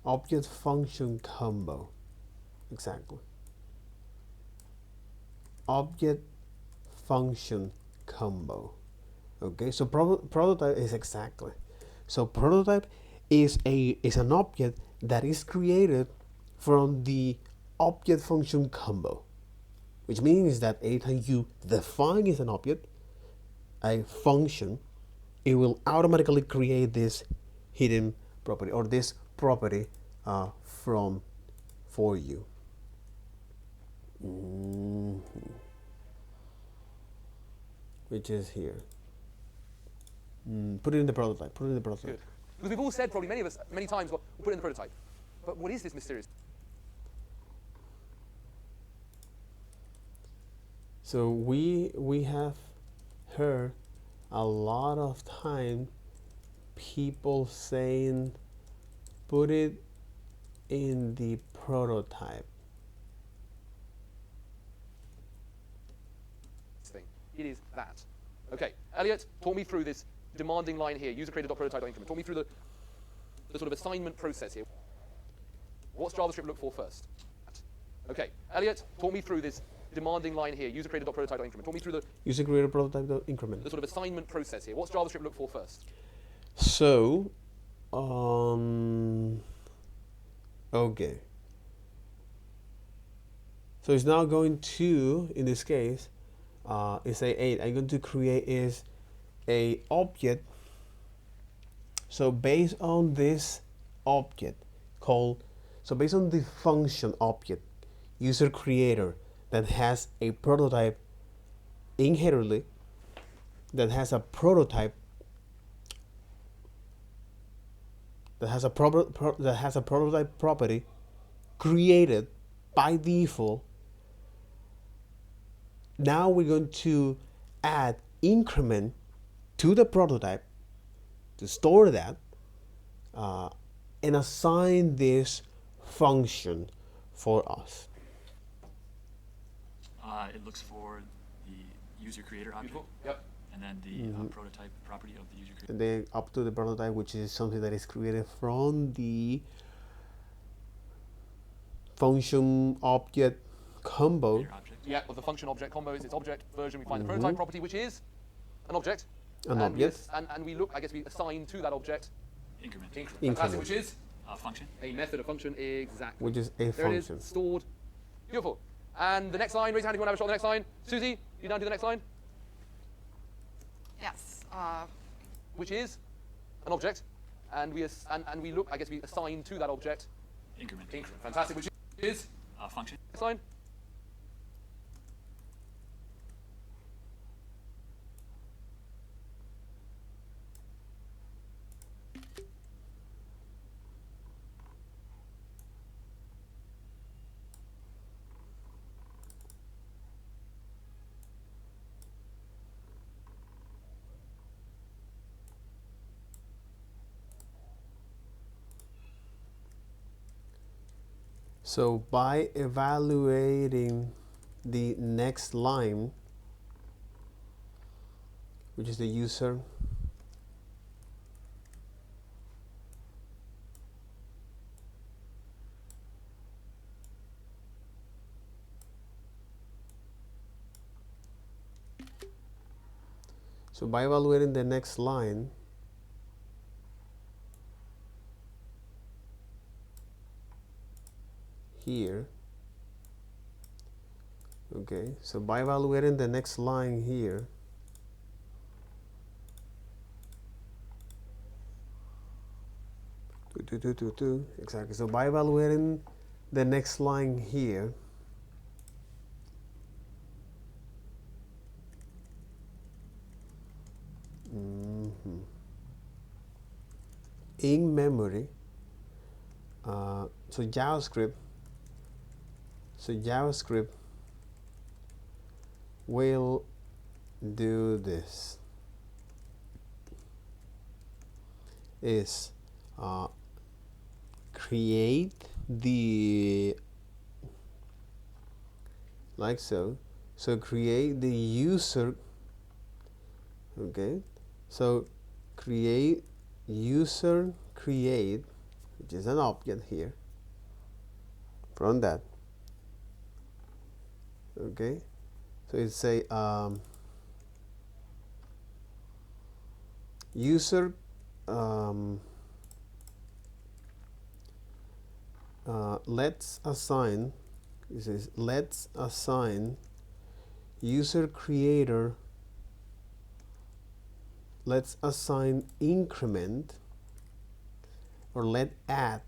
object function combo. Exactly. Object function combo. Okay, so prototype is exactly. So prototype is an object that is created from the object function combo, which means that anytime you define as an object a function, it will automatically create this hidden property or this property for you. Which is here. Put it in the prototype. Good. Because we've all said, probably many of us, many times, well, we'll put it in the prototype. But what is this mysterious? So we have heard a lot of time people saying put it in the prototype. Thing. It is that. Okay, Elliot, talk me through this demanding line here, user creator.prototype.increment. Talk me through the sort of assignment process here. What's JavaScript look for first? Okay, Elliot, talk me through this demanding line here, user creator.prototype.increment. Talk me through the User creator prototype increment. sort of assignment process here. What's JavaScript look for first? So, okay. So it's now going to, in this case, it's a I'm going to create is a object. So based on this object based on the function object user creator that has a prototype inherently, that has a prototype prototype property created by default. Now we're going to add increment to the prototype to store that and assign this function for us. It looks for the user creator object. Beautiful. Yep. And then the prototype property of the user creator. And then up to the prototype, which is something that is created from the function object combo. Creator object. Yeah, well, the function object combo is its object version. We find the prototype property, which is an object. An object. And we look, I guess we assign to that object Increment. Fantastic, which is Function. a method, a function, exactly. Which is a There it function. is, stored. Beautiful. And the next line, raise your hand if you want to have a shot at the next line. Susie, you down to the next line? Yes. Which is an object. And we look, I guess we assign to that object Increment. Fantastic, which is Function. next line. So by evaluating the next line, which is the user, so by evaluating the next line, here, okay, so by evaluating the next line here, exactly, so by evaluating the next line here, in memory, so JavaScript will do this, is create the, like so, so create the user, okay, so create user create, which is an object here, from that, okay, so it's say user let's assign, it says let's assign user creator, let's assign increment, or let add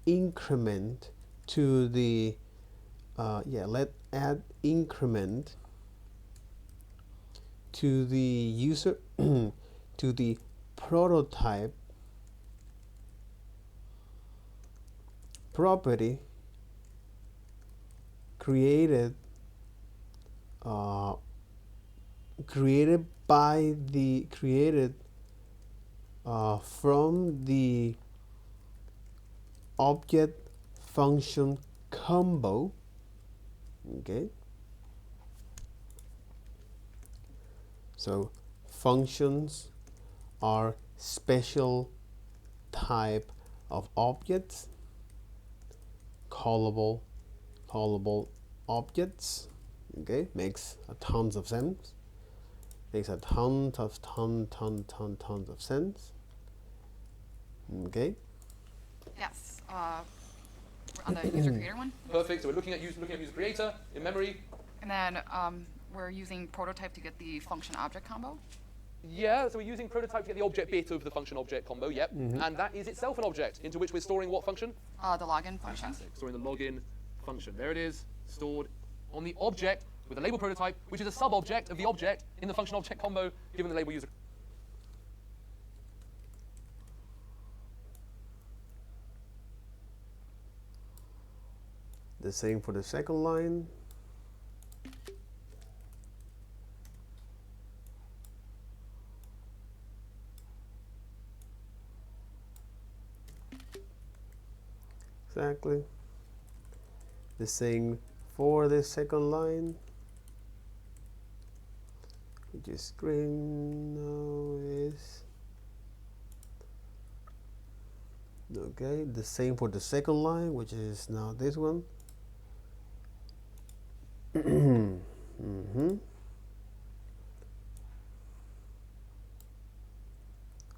increment to the let add increment to the user to the prototype property created from the object function combo, okay, so functions are special type of objects, callable objects, okay, makes a tons of sense, makes a tons of sense, okay. Yes. We're on the user creator one. Perfect. So we're looking at user creator in memory. And then we're using prototype to get the function object combo. Yeah, so we're using prototype to get the object bit over the function object combo, yep. And that is itself an object into which we're storing what function? The login function. Fantastic. Storing the login function. There it is, stored on the object with a label prototype, which is a sub-object of the object in the function object combo, given the label user. The same for the second line. Exactly. The same for the second line, which is screen now is okay. The same for the second line, which is now this one.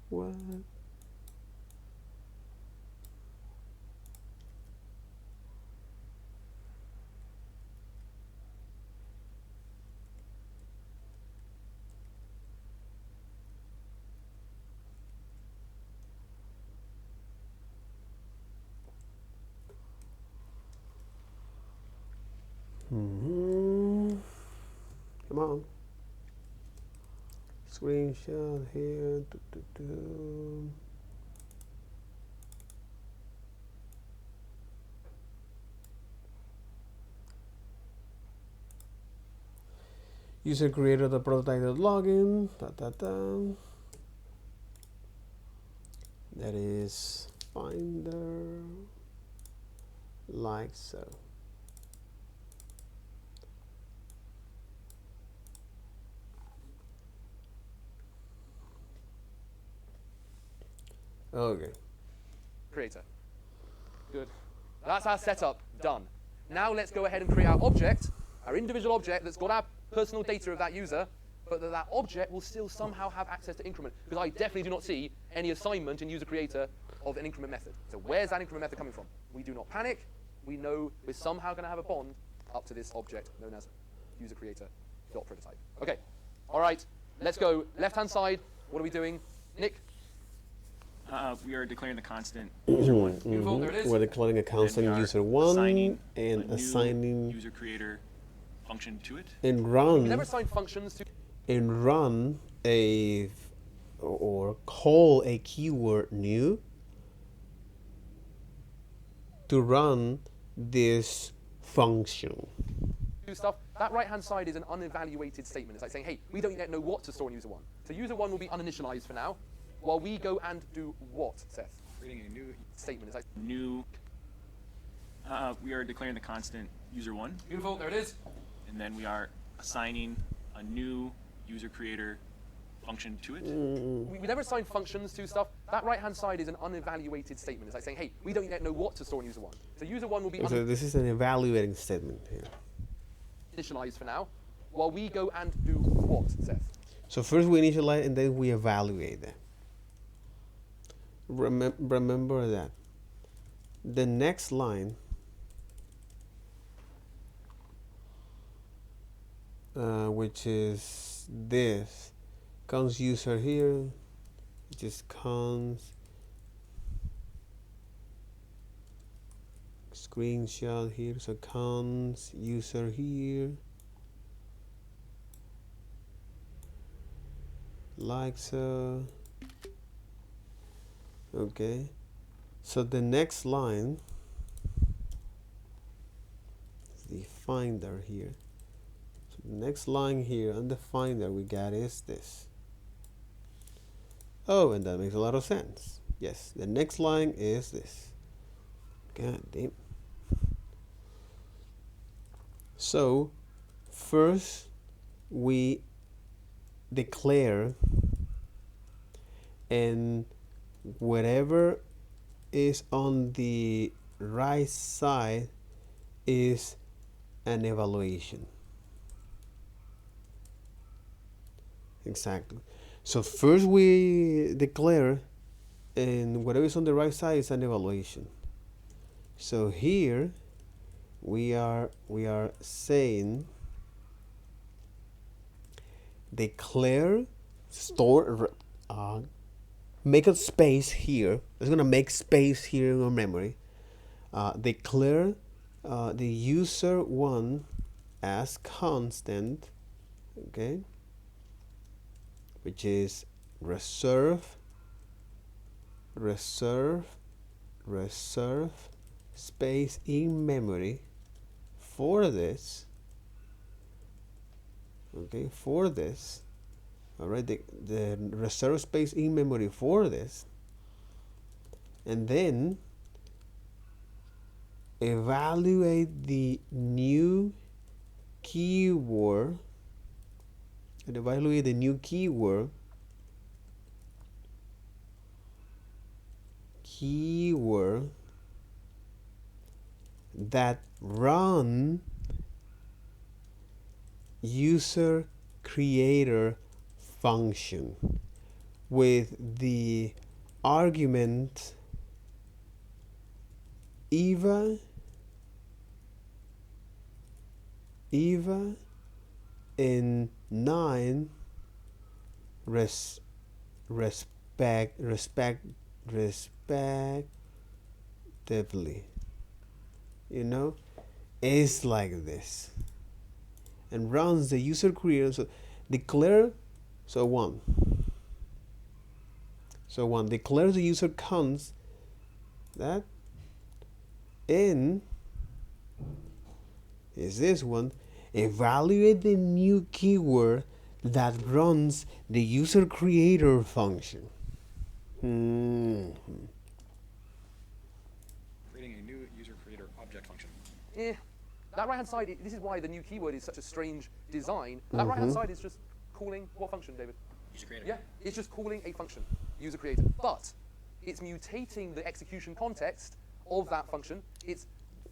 What? Come on. Screenshot here. User created the prototype login. That is Finder. like so. Okay. Creator. Good. That's our setup done. Now let's go ahead and create our object, our individual object that's got our personal data of that user, but that object will still somehow have access to increment, because I definitely do not see any assignment in user creator of an increment method. So where's that increment method coming from? We do not panic. We know we're somehow going to have a bond up to this object known as user creator dot prototype. Okay. All right. Let's go left-hand side. What are we doing? Nick? We are declaring the constant Beautiful. There it is. We're declaring a constant and we are user1 assigning and a new assigning user creator function to it. and We run never assign functions to. and run a or call a keyword new to run this function. Stuff. That right-hand side is an unevaluated statement. It's like saying, hey, we don't yet know what to store in user1. So user1 will be uninitialized for now, while we go and do what, Seth? Creating a new Statement. It's like, New. We are declaring the constant user1, beautiful, there it is. and then we are assigning a new user creator function to it. We never assign functions to stuff. That right-hand side is an unevaluated statement. It's like saying, hey, we don't yet know what to store in user1. So user1 will be So this is an evaluating statement here. uninitialized for now, while we go and do what, Seth? So first we initialize and then we evaluate that. Remember that. The next line which is this cons user here, which is cons screenshot here, so cons user here like so. Okay, so the next line is the finder here. So the next line here on the finder we got is this. Oh, and that makes a lot of sense. Yes, the next line is this. God damn. So first we declare, and whatever is on the right side is an evaluation. Exactly. So first we declare, and whatever is on the right side is an evaluation. So here we are saying declare store make a space here. It's gonna make space here in our memory. Declare the user1 as constant, okay, which is reserve space in memory for this. Okay, for this. All right, the reserve space in memory for this, and then evaluate the new keyword, and evaluate the new keyword that run user creator function with the argument eva in 9 respectively. You know, it's like this, and runs the user creator. So declare, so one declares the user cons that in is this one, evaluate the new keyword that runs the user creator function. creating a new user creator object That right-hand side, this is why the new keyword is such a strange design. That right-hand side is just calling what function, David? User creator. Yeah, it's just calling a function, user creator. But it's mutating the execution context of that function. It's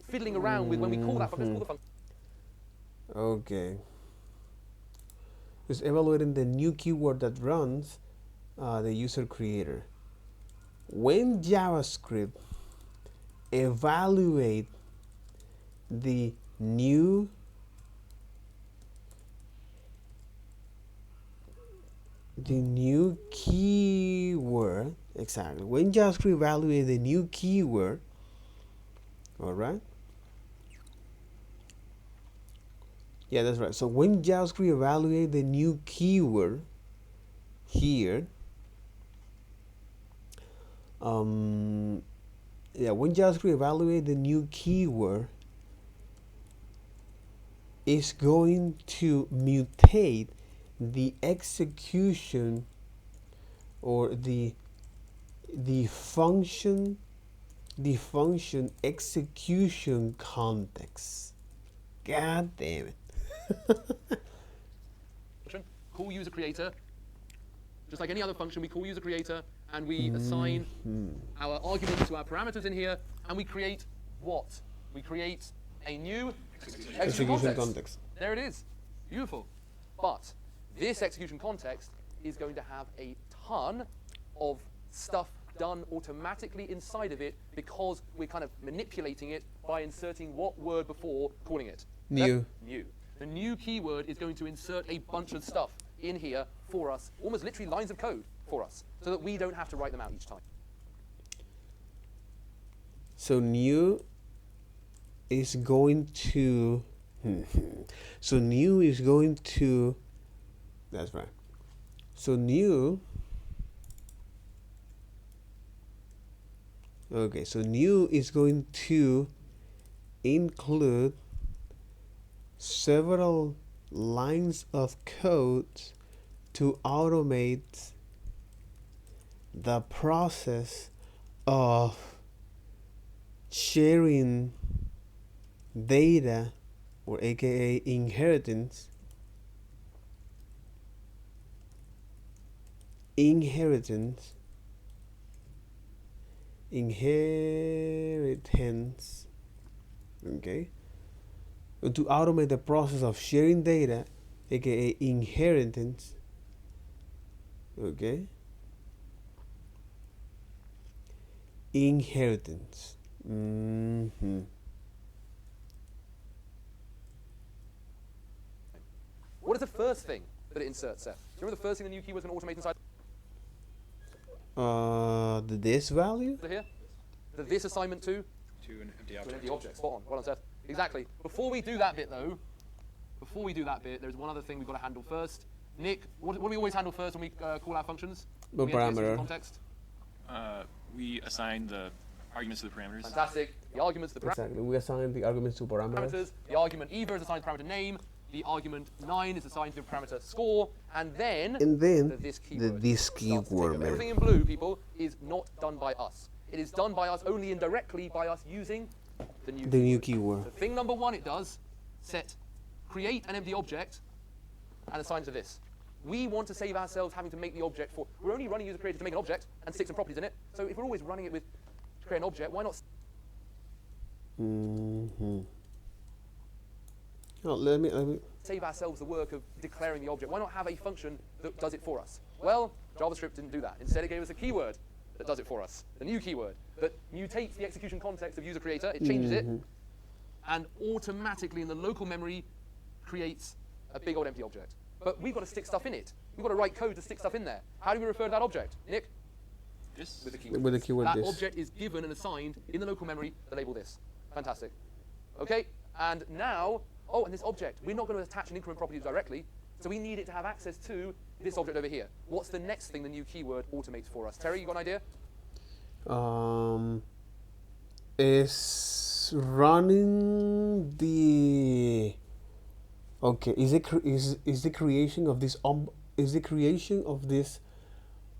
fiddling around with when we call that function, it's called the function. Okay. It's evaluating the new keyword that runs the user creator. When JavaScript evaluate the new keyword, exactly. When JavaScript evaluate the new keyword, all right. Yeah, that's right. So when JavaScript evaluate the new keyword here, when JavaScript evaluate the new keyword, it's going to mutate the execution or the function execution context. God damn it. Call user creator. Just like any other function, we call user creator and we assign our arguments to our parameters in here, and we create what? We create a new execution context. There it is. Beautiful. But this execution context is going to have a ton of stuff done automatically inside of it because we're kind of manipulating it by inserting what word before calling it? New. New. The new keyword is going to insert a bunch of stuff in here for us, almost literally lines of code for us, so that we don't have to write them out each time. So new is going to so new is going to, that's right. So new, okay, so new is going to include several lines of code to automate the process of sharing data, or aka inheritance, okay, to automate the process of sharing data, aka inheritance, okay, inheritance. What is the first thing that it inserts, Seth? Do you remember the first thing the new keyword's going to automate inside The this value? here? The this assignment to To an empty an object. empty object. Spot on. Well done, Seth. Exactly. Before we do that bit, though, there's one other thing we've got to handle first. Nick, what do we always handle first when we call our functions? The We enter this into parameter. Context. We assign the arguments to the parameters. Fantastic. The arguments, the Exactly. We assign the arguments to parameters. parameters. The argument either is assigned to parameter name. The argument 9 is assigned to the parameter score, and then The this the keyword. this starts to take keyword, over. man. Everything in blue, people, is not done by us. It is done by us only indirectly by us using the new The new keyword. keyword. So thing number 1 it does, create an empty object and assign it to this. We want to save ourselves having to make the object for, we're only running user creator to make an object and stick some properties in it. So if we're always running it with to create an object, why not Oh, let me. save ourselves the work of declaring the object? Why not have a function that does it for us? Well, JavaScript didn't do that. Instead, it gave us a keyword that does it for us, the new keyword that mutates the execution context of user creator. It changes it, and automatically in the local memory creates a big old empty object. But we've got to stick stuff in it. We've got to write code to stick stuff in there. How do we refer to that object, Nick? This With the keyword. With the keyword That this. object is given and assigned in the local memory the label this. Fantastic. Okay, and now, and this object, we're not going to attach an increment property directly, so we need it to have access to this object over here. What's the next thing the new keyword automates for us? Terry, you got an idea? Is running the. Okay, is the creation of this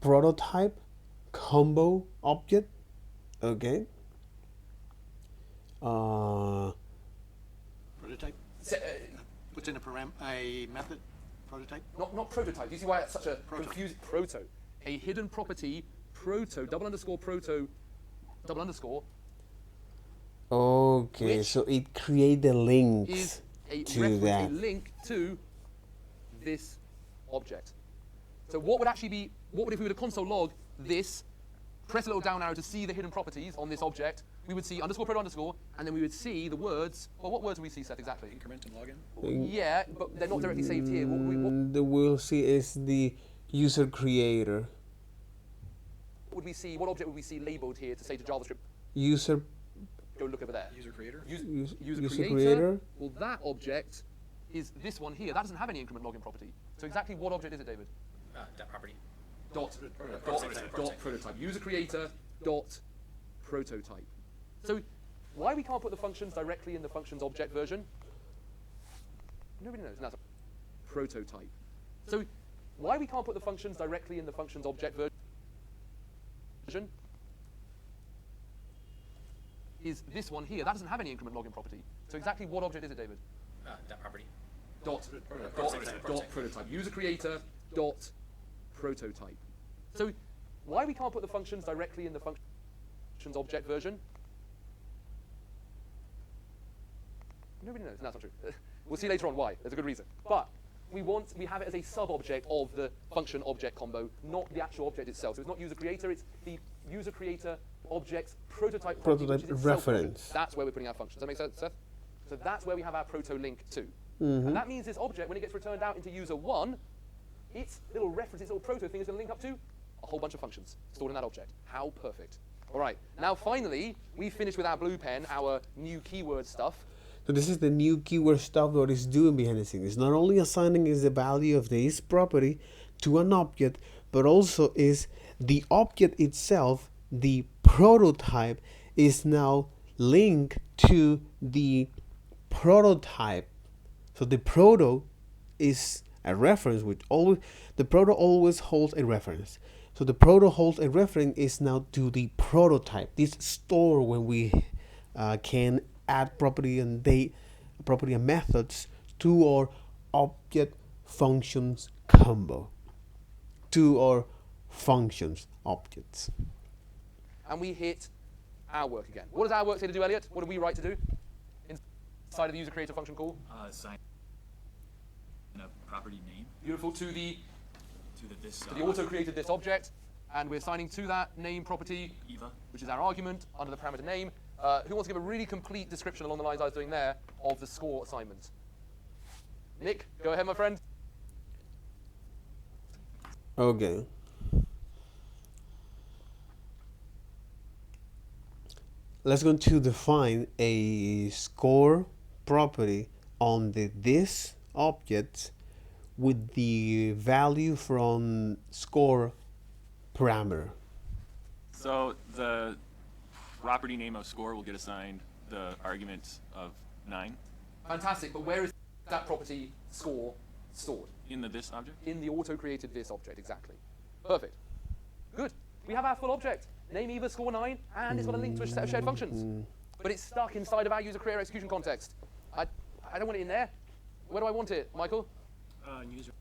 prototype combo object? Okay. prototype? Puts in a method prototype? Not prototype. Do you see why it's such a Proto. confusing proto? A hidden property, proto, double underscore proto, double underscore, Okay, Which so it create the links is a to reference, that. a link to this object. So what would actually be, what would if we were to console log this, press a little down arrow to see the hidden properties on this object, we would see underscore proto underscore, and then we would see the words, well, what words do we see, Seth, exactly? Increment and login. Yeah, but they're not directly saved here. The we'll see is the user creator. Would we see, what object would we see labeled here to say to JavaScript, User go look over there? User creator. User creator. creator. Well, that object is this one here. That doesn't have any increment login property. So exactly what object is it, David? That property. Dot prototype. User creator dot prototype. So why we can't put the functions directly in the functions object version? Nobody knows. That's prototype. So why we can't put the functions directly in the functions object version is this one here. That doesn't have any increment login property. So exactly what object is it, David? That property. Dot prototype. User creator dot prototype. So why we can't put the functions directly in the functions object version? Nobody knows. No, that's not true. We'll see later on why. There's a good reason. But we have it as a sub-object of the function object combo, not the actual object itself. So it's not user creator, it's the user creator object's prototype property, which is itself reference. function. That's where we're putting our functions. Does that make sense, Seth? So that's where we have our proto link to. And that means this object, when it gets returned out into user one, its little reference, its little proto thing is going to link up to a whole bunch of functions stored in that object. How perfect. All right. Now, finally, we finished with our blue pen, our new keyword stuff. So this is the new keyword stuff that it's doing behind the scenes. It's not only assigning is the value of this property to an object, but also is the object itself, the prototype, is now linked to the prototype. So the proto is a reference, which always the proto always holds a reference. So the proto holds a reference is now to the prototype. This store when we can add property and methods to our object functions combo, to our functions objects. And we hit our work again. What does our work say to do, Elliot? What do we write to do inside of the user creator function call? Assign a property name Beautiful. To the to the auto created this object, and we're assigning to that name property, Eva. which is our argument under the parameter name. Who wants to give a really complete description along the lines I was doing there of the score assignment? Nick, go ahead, my friend. Okay. Let's go to define a score property on the this object with the value from score parameter. So the property name of score will get assigned the argument of 9 Fantastic, but where is that property score stored? in the this object. In the auto-created this object, exactly. Perfect. Good. We have our full object. Name Eva score 9, and it's got a link to a set of shared functions. But it's stuck inside of our user creator execution context. I don't want it in there. Where do I want it, Michael? User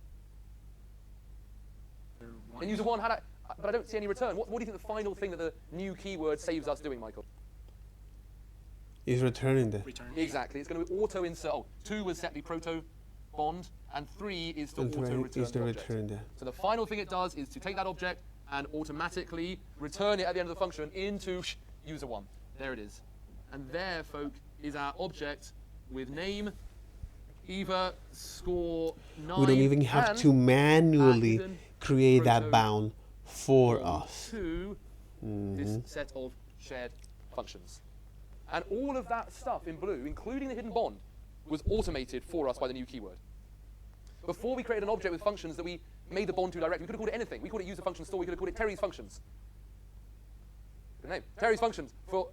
In user 1, but I don't see any return. What do you think the final thing that the new keyword saves us doing, Michael? Is returning the return. Exactly. It's going to auto-insert. Oh, 2 was set the proto bond, and 3 is to auto-return is the the object. return there. So the final thing it does is to take that object and automatically return it at the end of the function into user 1. There it is. And there, folk, is our object with name, Eva, score 9. We don't even have and to manually hidden create that proto bound for bond us. to this set of shared functions. And all of that stuff in blue, including the hidden bond, was automated for us by the new keyword. Before we created an object with functions that we made the bond to directly, we could have called it anything. We called it user function store. We could have called it Terry's functions. Good name. Terry's functions. For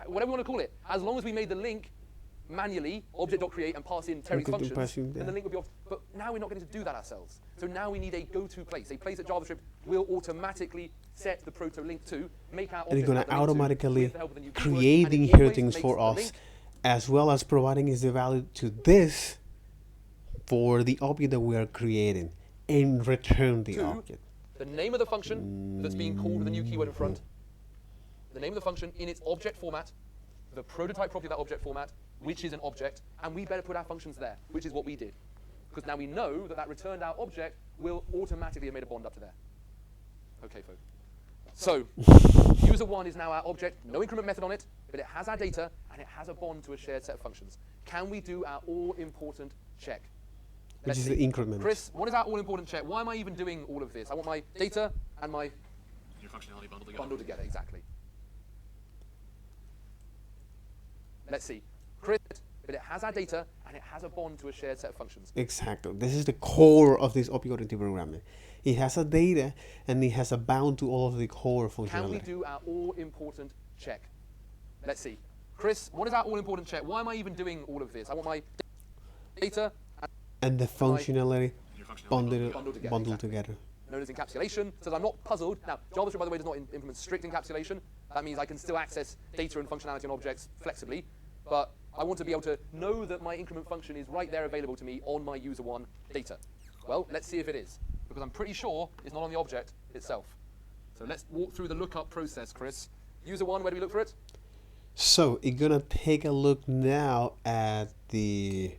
whatever we want to call it. As long as we made the link manually, object.create, and pass in Terry's Okay, to pass functions, in then the link would be off. But now we're not going to do that ourselves. So now we need a go-to place, a place that JavaScript will automatically set the proto link to, make our And it's object going have to the link to automatically with the help of the new keyword, create and the it always inheritance makes for the us link as well as providing is the value to this for the object that we are creating and return the Two, object. the name of the function that's being called with a new keyword in front, the name of the function in its object format, the prototype property of that object format, which is an object, and we better put our functions there, which is what we did. Because now we know that that returned out object will automatically have made a bond up to there. Okay, folks. So, user1 is now our object, no increment method on it, but it has our data, and it has a bond to a shared set of functions. Can we do our all-important check? Which Let's is see. the increment. Chris, what is our all-important check? Why am I even doing all of this? I want my data and my Your functionality bundled together. bundled together, exactly. Let's see. Chris, but it has our data, and it has a bond to a shared set of functions. Exactly. This is the core of this object-oriented programming. It has a data, and it has a bound to all of the core functionality. Can we do our all-important check? Let's see. Chris, what is our all-important check? Why am I even doing all of this? I want my data And the functionality Your functionality bundled, bundled together, bundled exactly. together. known as encapsulation, so that I'm not puzzled. Now, JavaScript, by the way, does not implement strict encapsulation. That means I can still access data and functionality on objects flexibly, but I want to be able to know that my increment function is right there available to me on my user1 data. Well, let's see if it is, because I'm pretty sure it's not on the object itself. So let's walk through the lookup process, Chris. User1, where do we look for it? So you're gonna take a look now at the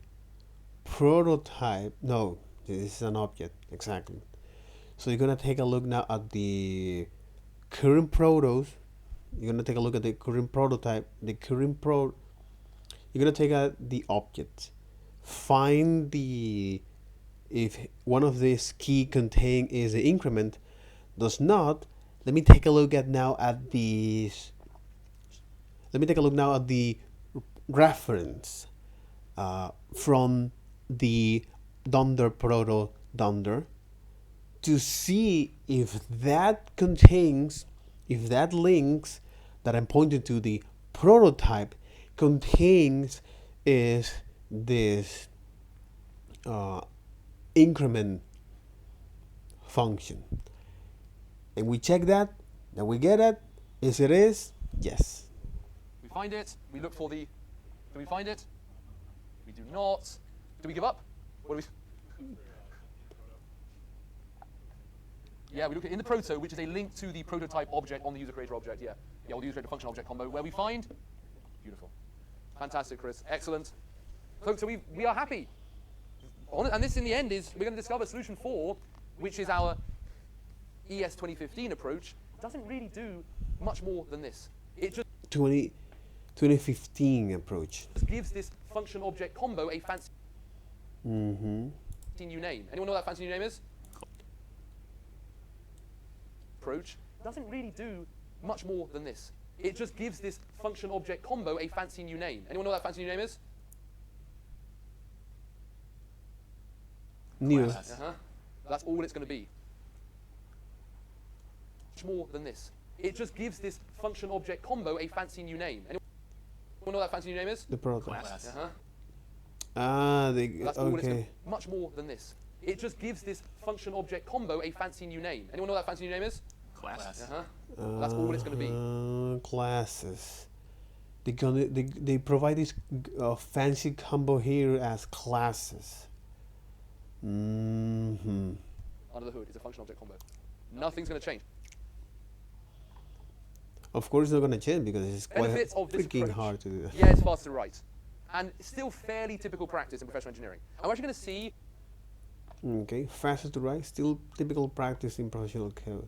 prototype. No, this is an object, exactly. So you're gonna take a look now at the current protos. You're gonna take a look at the current prototype. You're gonna take out the object. Find the if one of these key contain is the increment. Does not. Let me take a look at now at these. Let me take a look now at the reference from the Dunder proto Dunder to see if that contains, if that links that I'm pointing to the prototype contains is this increment function. And we check that, then we get it. Is it is? Yes. We find it. We look for the. Do we find it? We do not. Do we give up? What do we? Yeah, we look at in the proto, which is a link to the prototype object on the user creator object. Yeah, or the user creator function object combo, where we find. Beautiful, fantastic, Chris, excellent. So we are happy. And this, in the end, is we're going to discover solution 4, which is our ES 2015 approach. Doesn't really do much more than this. It just 2015 approach. gives this function object combo a fancy new name. Anyone know what that fancy new name is? Approach doesn't really do much more than this. It just gives this function object combo a fancy new name. Anyone know what that fancy new name is? New. That's all it's going to be. Much more than this. It just gives this function object combo a fancy new name. Anyone know what that fancy new name is? The prototype. Class. Ah, That's all it's going okay. to much more than this. It just gives this function object combo a fancy new name. Anyone know what that fancy new name is? Class. That's all it's going to be. Classes. They provide this fancy combo here as classes. Under the hood, it's a function object combo. Nothing's going to change. Of course, it's not going to change because it's quite Benefits of this freaking approach. hard to do that. Yeah, it's fast to write. And still fairly typical practice in professional engineering. And we're actually going to see Okay, faster to write, still typical practice in professional code.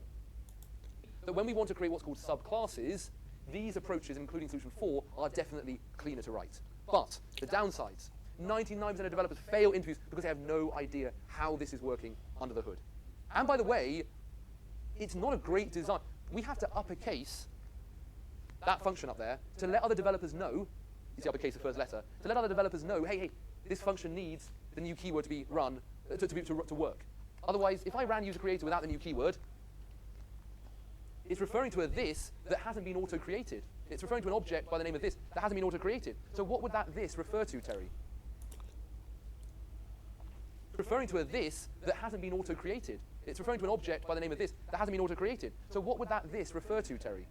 that when we want to create what's called subclasses, these approaches, including solution 4, are definitely cleaner to write. But the downsides, 99% of developers fail interviews because they have no idea how this is working under the hood. And by the way, it's not a great design. We have to uppercase that function up there to let other developers know, you see uppercase the first letter, to let other developers know, hey, this function needs the new keyword to be run, to work. Otherwise, if I ran user creator without the new keyword, it's referring to a this that hasn't been auto-created. It's referring to an object by the name of this that hasn't been auto-created. So what would that this refer to, Terry? It's referring to a this that hasn't been auto-created. It's referring to an object by the name of this that hasn't been auto-created. So what would that this refer to, Terry?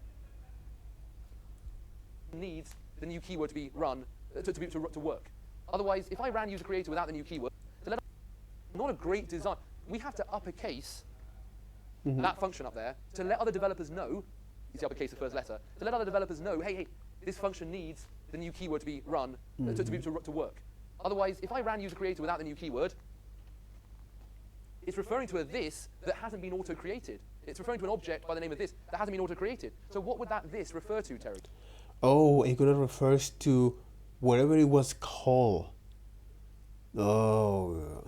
Needs the new keyword to be run, to work. Otherwise, if I ran user creator without the new keyword, not a great design. We have to uppercase that function up there to let other developers know. You see, uppercase the first letter to let other developers know. Hey, this function needs the new keyword to be run to work. Otherwise, if I ran user creator without the new keyword, it's referring to a this that hasn't been auto-created. It's referring to an object by the name of this that hasn't been auto-created. So what would that this refer to, Terry? Oh, it could refers to whatever it was called. Oh.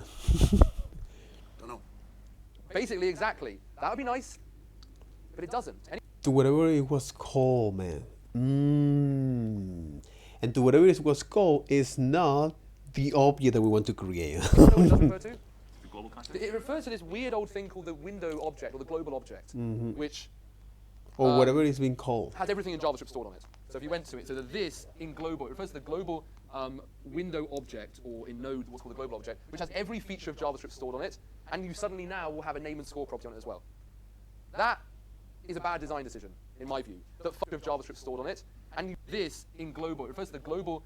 Don't know. Basically, exactly. That would be nice, but it doesn't. To whatever it was called, man. And to whatever it was called is not the object that we want to create. You know what it does refer to? The global concept? It refers to this weird old thing called the window object or the global object, which Or whatever it's being called. has everything in JavaScript stored on it. So if you went to it, so the this in global, it refers to the global window object, or in Node, what's called the global object, which has every feature of JavaScript stored on it, and you suddenly now will have a name and score property on it as well. That is a bad design decision, in my view. That feature of JavaScript stored on it, and this in global, it refers to the global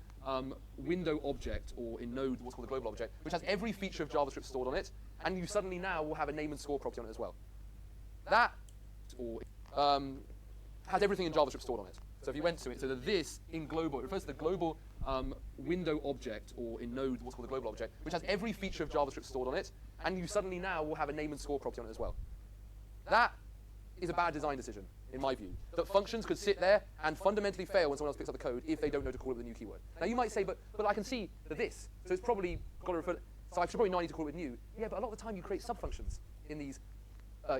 window object, or in Node, what's called the global object, which has every feature of JavaScript stored on it, and you suddenly now will have a name and score property on it as well. That or has everything in JavaScript stored on it. So if you went to it, so the this in global, it refers to the global window object, or in Node, what's called the global object, which has every feature of JavaScript stored on it, and you suddenly now will have a name and score property on it as well. That is a bad design decision, in my view. That functions could sit there and fundamentally fail when someone else picks up the code if they don't know to call it with a new keyword. Now you might say, but I can see the this, so it's probably got to refer. So I should probably not need to call it with new. Yeah, but a lot of the time you create sub-functions in these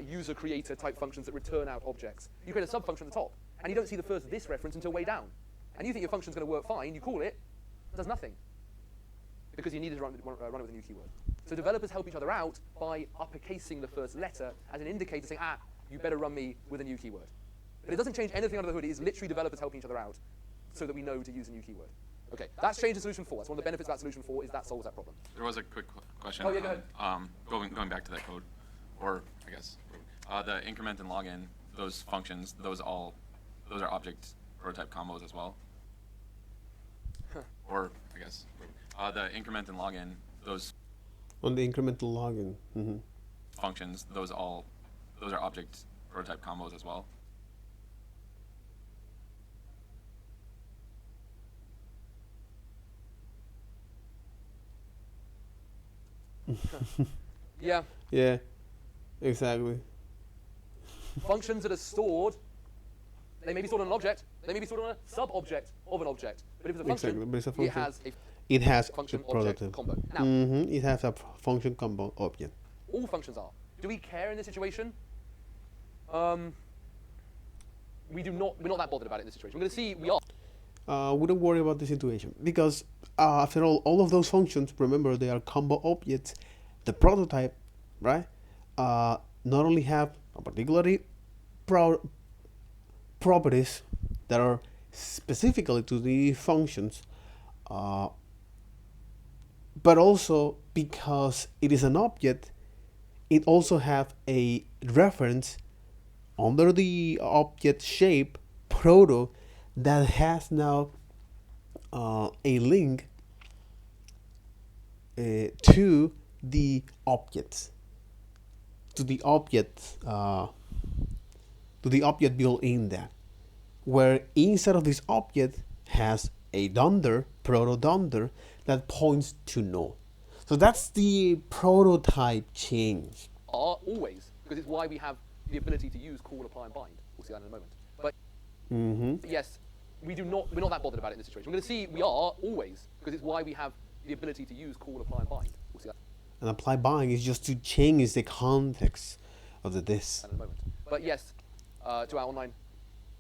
user creator type functions that return out objects. You create a sub-function at the top, and you don't see the first this reference until way down. And you think your function's going to work fine, you call it, it does nothing. Because you needed to run it with a new keyword. So developers help each other out by uppercasing the first letter as an indicator saying, you better run me with a new keyword. But it doesn't change anything under the hood. It is literally developers helping each other out so that we know to use a new keyword. Okay, that's changed to solution 4. That's one of the benefits about solution 4 is that solves that problem. There was a quick question. Oh, yeah, go ahead. Going back to that code, or I guess the increment and login, those functions, those are object prototype combos as well. Or I guess the increment and login, those On the incremental login. functions, those are object prototype combos as well. Yeah, Yeah, exactly. functions that are stored, they may be stored on an object, they may be stored on a sub-object of an object. But if it's a function, Exactly, but it's a it function. has a It has function the object prototype. combo. Now, It has a function combo object. all functions are. Do we care in this situation? We're not that bothered about it in this situation. We're going to see we are. We don't worry about the situation because after all of those functions, remember they are combo objects. The prototype, right? Not only have a particularly properties that are specifically to the functions, but also because it is an object, it also have a reference under the object shape proto that has now a link to the objects, to the object built in there, where inside of this object has a dunder, proto dunder, that points to null. So that's the prototype change. Are always, because it's why we have the ability to use call, apply, and bind. We'll see that in a moment. But yes, we're not that bothered about it in this situation. We're going to see we are always, because it's why we have the ability to use call, apply, and bind. We'll see that And apply bind is just to change the context of the this. in a moment. But yes, to our online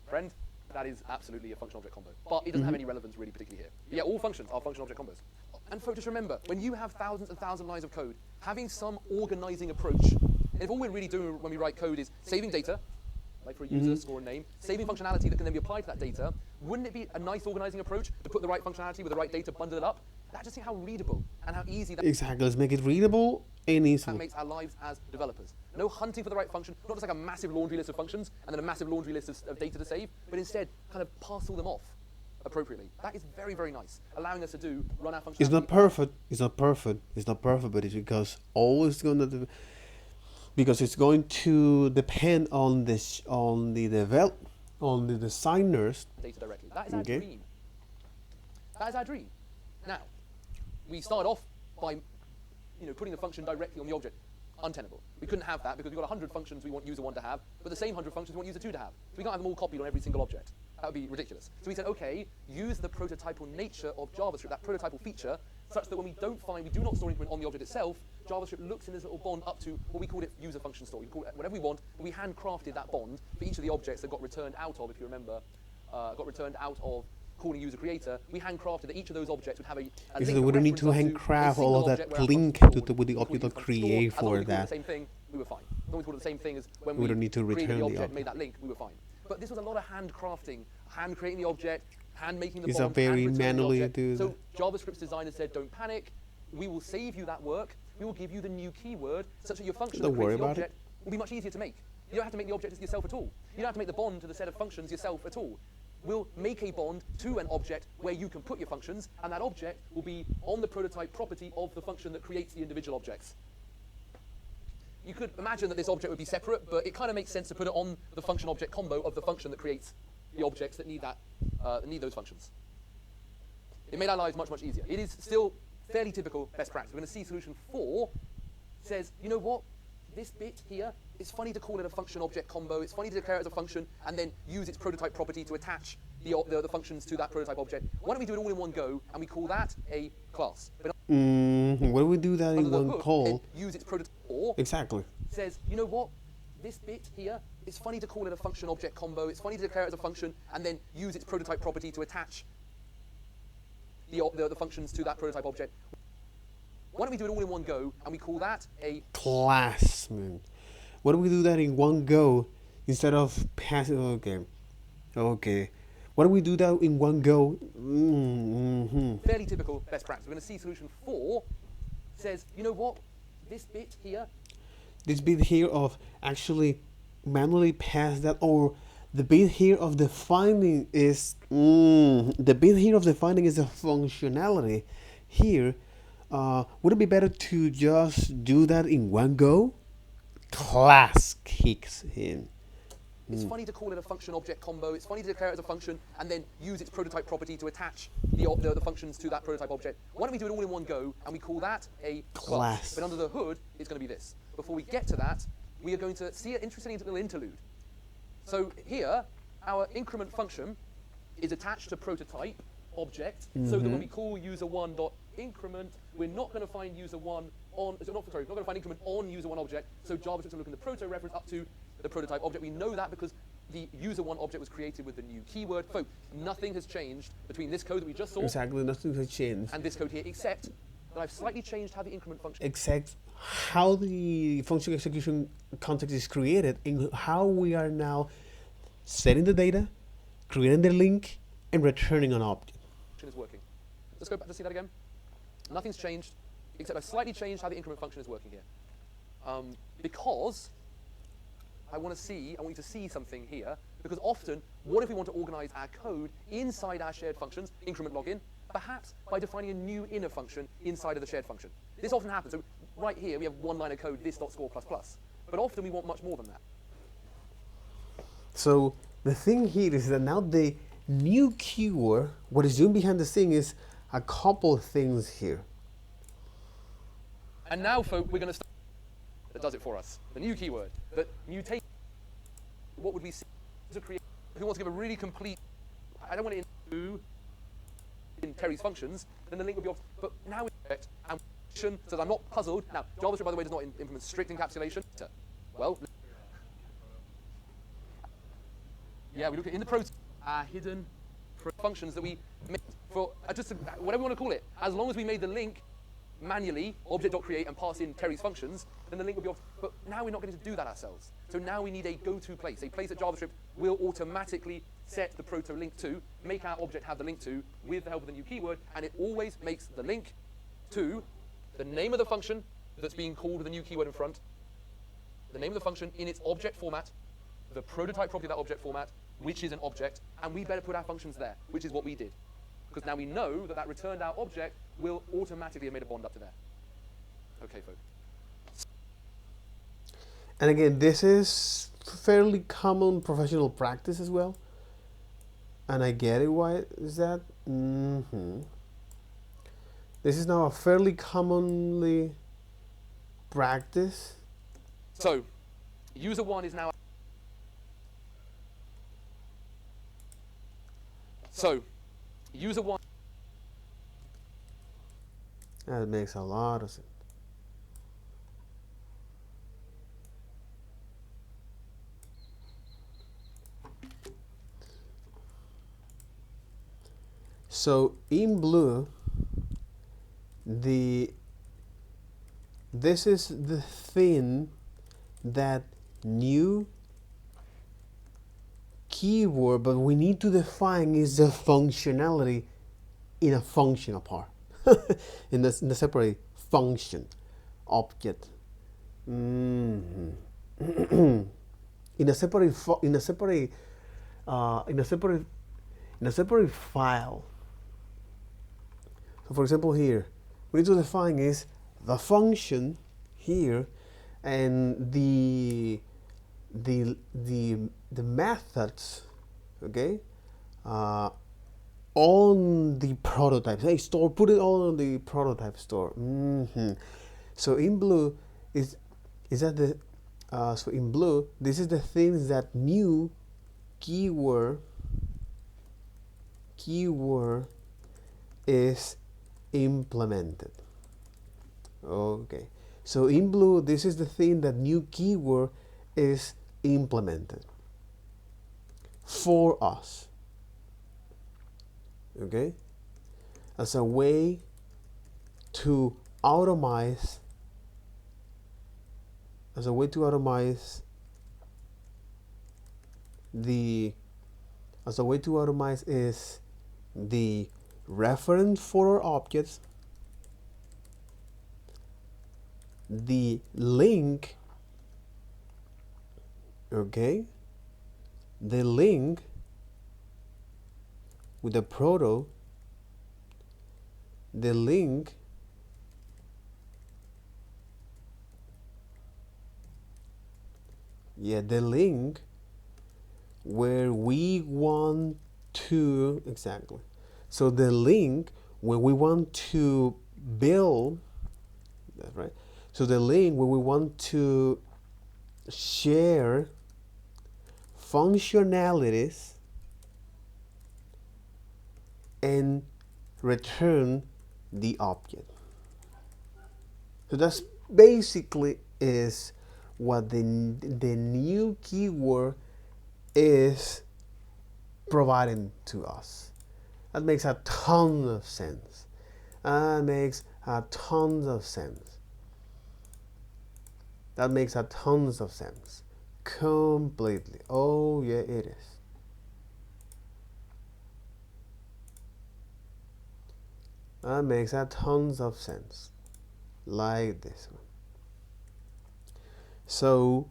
friend, that is absolutely a function object combo. But it doesn't have any relevance really particularly here. But yeah, all functions are function object combos. And folks, just remember, when you have thousands and thousands of lines of code, having some organizing approach, and if all we're really doing when we write code is saving data, like for a user, score and name, saving functionality that can then be applied to that data, wouldn't it be a nice organizing approach to put the right functionality with the right data, bundle it up? That's just how readable and how easy that Exactly, let's make it readable and easy. makes our lives as developers. No hunting for the right function, not just like a massive laundry list of functions and then a massive laundry list of data to save, but instead kind of parcel them off appropriately. That is very, very nice, allowing us to run our functionality. It's not perfect. It's not perfect. It's not perfect, but it's because always gonna because it's going to depend on this on the designers. Data directly. That is our Okay. dream. That is our dream. Now, we started off by putting the function directly on the object. Untenable. We couldn't have that because we've got 100 functions we want user 1 to have, but the same 100 functions we want user 2 to have. So we can't have them all copied on every single object. That would be ridiculous. So we said, okay, use the prototypal nature of JavaScript, that prototypal feature, such that when we do not store increment on the object itself, JavaScript looks in this little bond up to what we called it user function store. We call it whatever we want, but we handcrafted that bond for each of the objects that got returned out of, if you remember, got returned out of calling user creator. We handcrafted that each of those objects would have a Because link, we don't a need to reference up handcraft a all single of that object where our link function to stored. with the We called object it of function store. create As long as for we called it that. the same thing, we were fine. As long as we called it the same thing as when We don't need to created return the the object, object. made that link, we were fine. But this was a lot of handcrafting, hand creating the object, hand making the It's a bond, very hand returning the manually object. do So JavaScript's designer said, don't panic. We will save you that work. We will give you the new keyword such that your function Don't that creates worry the about it. object will be much easier to make. You don't have to make the object yourself at all. You don't have to make the bond to the set of functions yourself at all. We'll make a bond to an object where you can put your functions, and that object will be on the prototype property of the function that creates the individual objects. You could imagine that this object would be separate, but it kind of makes sense to put it on the function object combo of the function that creates the objects that need those functions. It made our lives much, much easier. It is still fairly typical best practice. We're going to see solution 4 says, you know what? This bit here, it's funny to call it a function object combo. It's funny to declare it as a function and then use its prototype property to attach the functions to that prototype object. Why don't we do it all in one go and we call that a class? But Why do we do that in under the one hood, call? then use its prototype. Or Exactly. says, you know what? This bit here, it's funny to call it a function object combo. It's funny to declare it as a function and then use its prototype property to attach the functions to that prototype object. Why don't we do it all in one go and we call that a Class, man. Why do we do that in one go instead of passing? Okay. Why do we do that in one go? fairly typical best practice. We're going to see solution 4 says, you know what? This bit here, This bit here of actually manually pass that, or the bit here of defining is the bit here of defining is a functionality. Here, would it be better to just do that in one go? Class kicks in. it's funny to call it a function object combo. It's funny to declare it as a function and then use its prototype property to attach the functions to that prototype object. Why don't we do it all in one go and we call that a Class. But under the hood, it's going to be this. Before we get to that, we are going to see an interesting little interlude. So here, our increment function is attached to prototype object, so that when we call user1.increment, we're not going to find user1 on, we're not going to find increment on user1 object, so JavaScript will look in the proto reference up to the prototype object. We know that because the user1 object was created with the new keyword. Folks, nothing has changed between this code that we just saw Exactly, nothing has changed. and this code here, except that I've slightly changed how the increment function. Except how the function execution context is created and how we are now setting the data, creating the link, and returning an object. Is working. Let's go back to see that again. Nothing's changed, except I've slightly changed how the increment function is working here. Because I want you to see something here, because often, what if we want to organize our code inside our shared functions, increment login, perhaps by defining a new inner function inside of the shared function. This often happens. So right here, we have one line of code, this.score++. But often we want much more than that. So the thing here is that now the new keyword, what is doing behind the scene is a couple things here. And now, folks, we're going to start. That does it for us. The new keyword that mutate. What would we see? Who wants to give a really complete? I don't want it in Terry's functions. Then the link would be off. But now it's and says I'm not puzzled. Now JavaScript, by the way, does not implement strict encapsulation. Well, yeah, we look at in the prototype hidden functions that we made for just whatever we want to call it. As long as we made the link manually, object.create, and pass in Terry's functions, then the link will be off. But now we're not going to do that ourselves. So now we need a go-to place, a place that JavaScript will automatically set the proto link to, make our object have the link to, with the help of the new keyword, and it always makes the link to the name of the function that's being called with the new keyword in front, the name of the function in its object format, the prototype property of that object format, which is an object, and we better put our functions there, which is what we did. Because now we know that that returned out object will automatically have made a bond up to there. Okay, folks. And again, this is fairly common professional practice as well. And I get it, why is that? This is now a fairly commonly practice. So, user 1 is now... So, user 1... That makes a lot of sense. So in blue, this is the thing that new keyword, but we need to define is the functionality in a function apart, in the separate function object. In a separate file. So for example here, we need to define is the function here and the methods, okay, on the prototype. Hey, store, put it all on the prototype store. So in blue is that the so in blue this is the things that new keyword is implemented. Okay, so in blue this is the thing that new keyword is implemented for us, okay, as a way to automatize is the reference for our objects, the link, okay, the link with the proto, the link the link where we want to, exactly. So the link where we want to build, that's right. So the link where we want to share functionalities and return the object. So that's basically is what the new keyword is providing to us. That makes a ton of sense. That makes a ton of sense. That makes a tons of sense. Completely. Oh yeah, it is. That makes a tons of sense. Like this one. So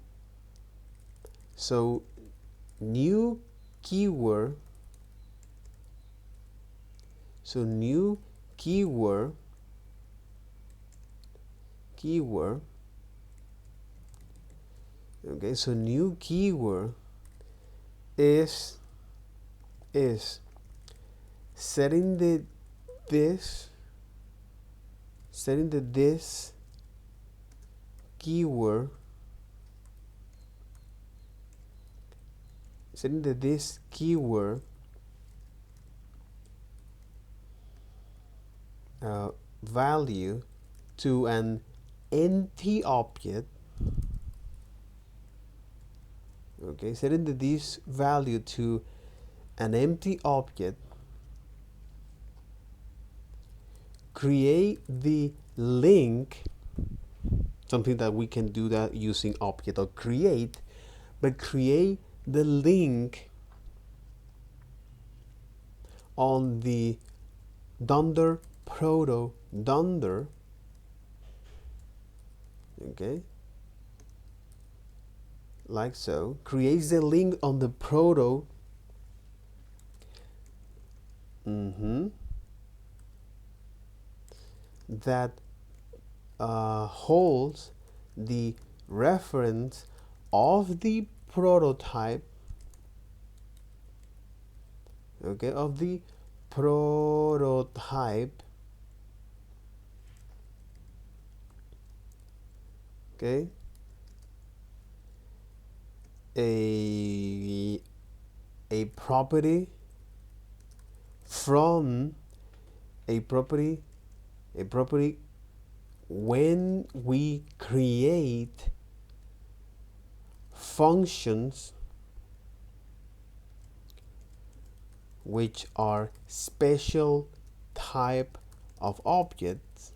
new keyword. So new keyword. Okay, so new keyword is setting the this keyword, value to an empty object. Okay, setting this value to an empty object, create the link, something that we can do that using object or create, but create the link on the dunder proto dunder, okay, like so, creates the link on the proto. That holds the reference of the prototype, okay, of the prototype, okay, a property from a property when we create functions which are special type of objects,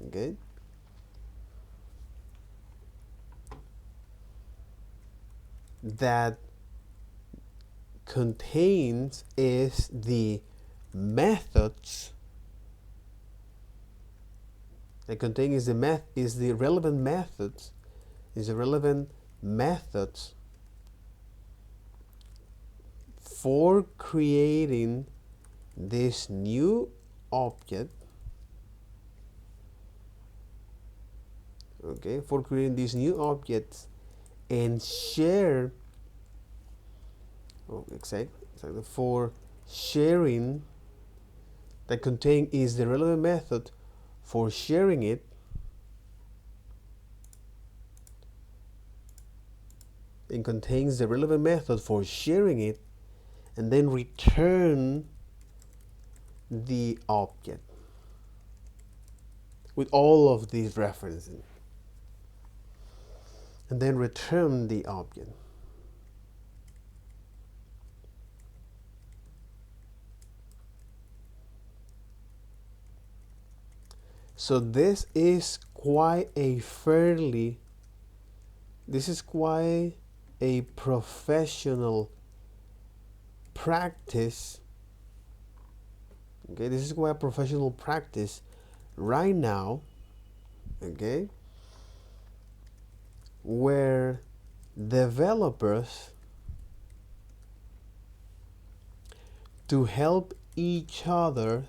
okay, that contains is the methods that contains the relevant methods for creating this new object, okay, for creating these new objects and share, exactly, for sharing, that contain is the relevant method for sharing it, and contains the relevant method for sharing it, and then return the object with all of these references, and then return the object. So this is quite a professional practice. Okay, this is quite a professional practice right now, okay, where developers, to help each other,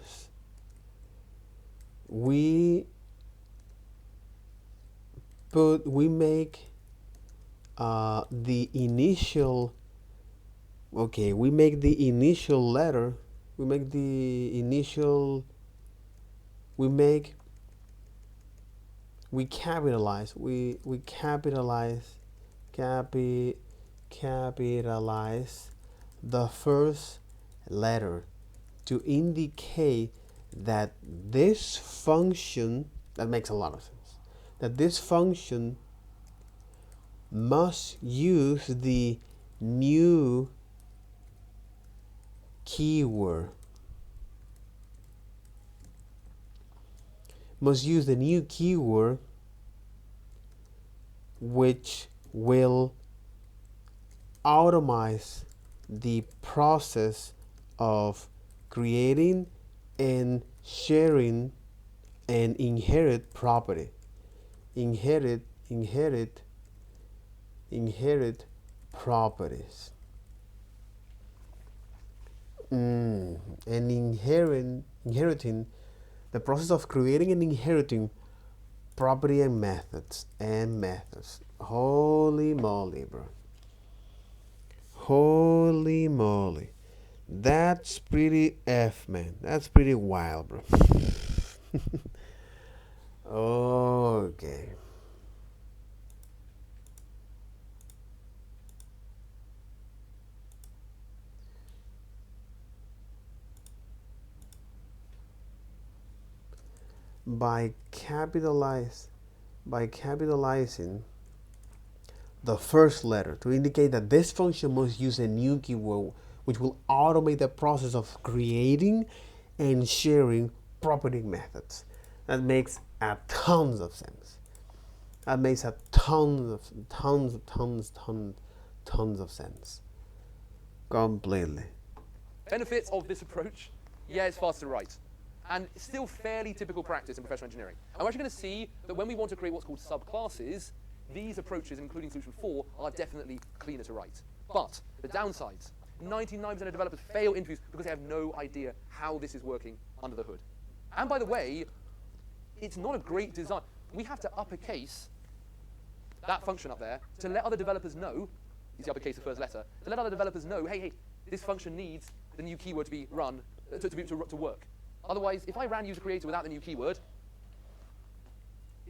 we make the initial, okay, we make the initial letter, we make the initial, we capitalize, we capitalize the first letter to indicate that this function, that makes a lot of sense, that this function must use the new keyword, which will automatize the process of creating and sharing an inherit property, inherit properties, and inheriting, the process of creating and inheriting property and methods. Holy moly, bro. Holy moly. That's pretty man. That's pretty wild, bro. Okay. By capitalizing the first letter to indicate that this function must use a new keyword which will automate the process of creating and sharing property methods. That makes a tons of sense. That makes a tons of sense. Completely. Benefits of this approach, yeah, it's faster to write. And still fairly typical practice in professional engineering. And we're actually going to see that when we want to create what's called subclasses, these approaches, including solution 4, are definitely cleaner to write. But the downsides, 99% of developers fail interviews because they have no idea how this is working under the hood. And by the way, it's not a great design. We have to uppercase that function up there to let other developers know, use the uppercase the first letter, to let other developers know, hey, this function needs the new keyword to be run, to work. Otherwise, if I ran user creator without the new keyword,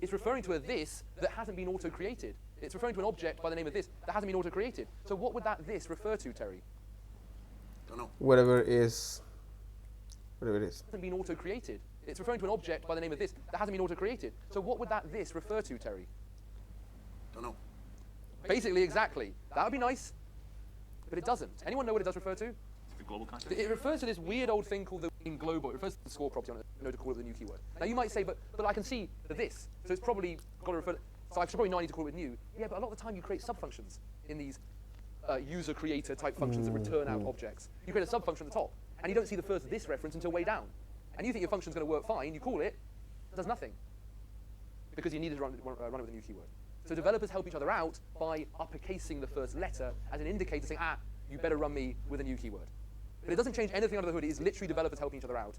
it's referring to a this that hasn't been auto-created. It's referring to an object by the name of this that hasn't been auto-created. So what would that this refer to, Terry? Don't know. Whatever it is. Hasn't been auto-created. It's referring to an object by the name of this that hasn't been auto-created. So what would that this refer to, Terry? Don't know. Basically, exactly. That would be nice, but it doesn't. Anyone know what it does refer to? The global context. It refers to this weird old thing called the in global. It refers to the score property on it, to call it the new keyword. Now you might say, but I can see the this, so it's probably got to refer. So I should probably not need to call it new. Yeah, but a lot of the time you create subfunctions in these user creator type functions that return out objects. You create a subfunction at the top, and you don't see the first this reference until way down. And you think your function's going to work fine. You call it, does nothing, because you needed to run it with a new keyword. So developers help each other out by uppercasing the first letter as an indicator saying, you better run me with a new keyword. But it doesn't change anything under the hood. It is literally developers helping each other out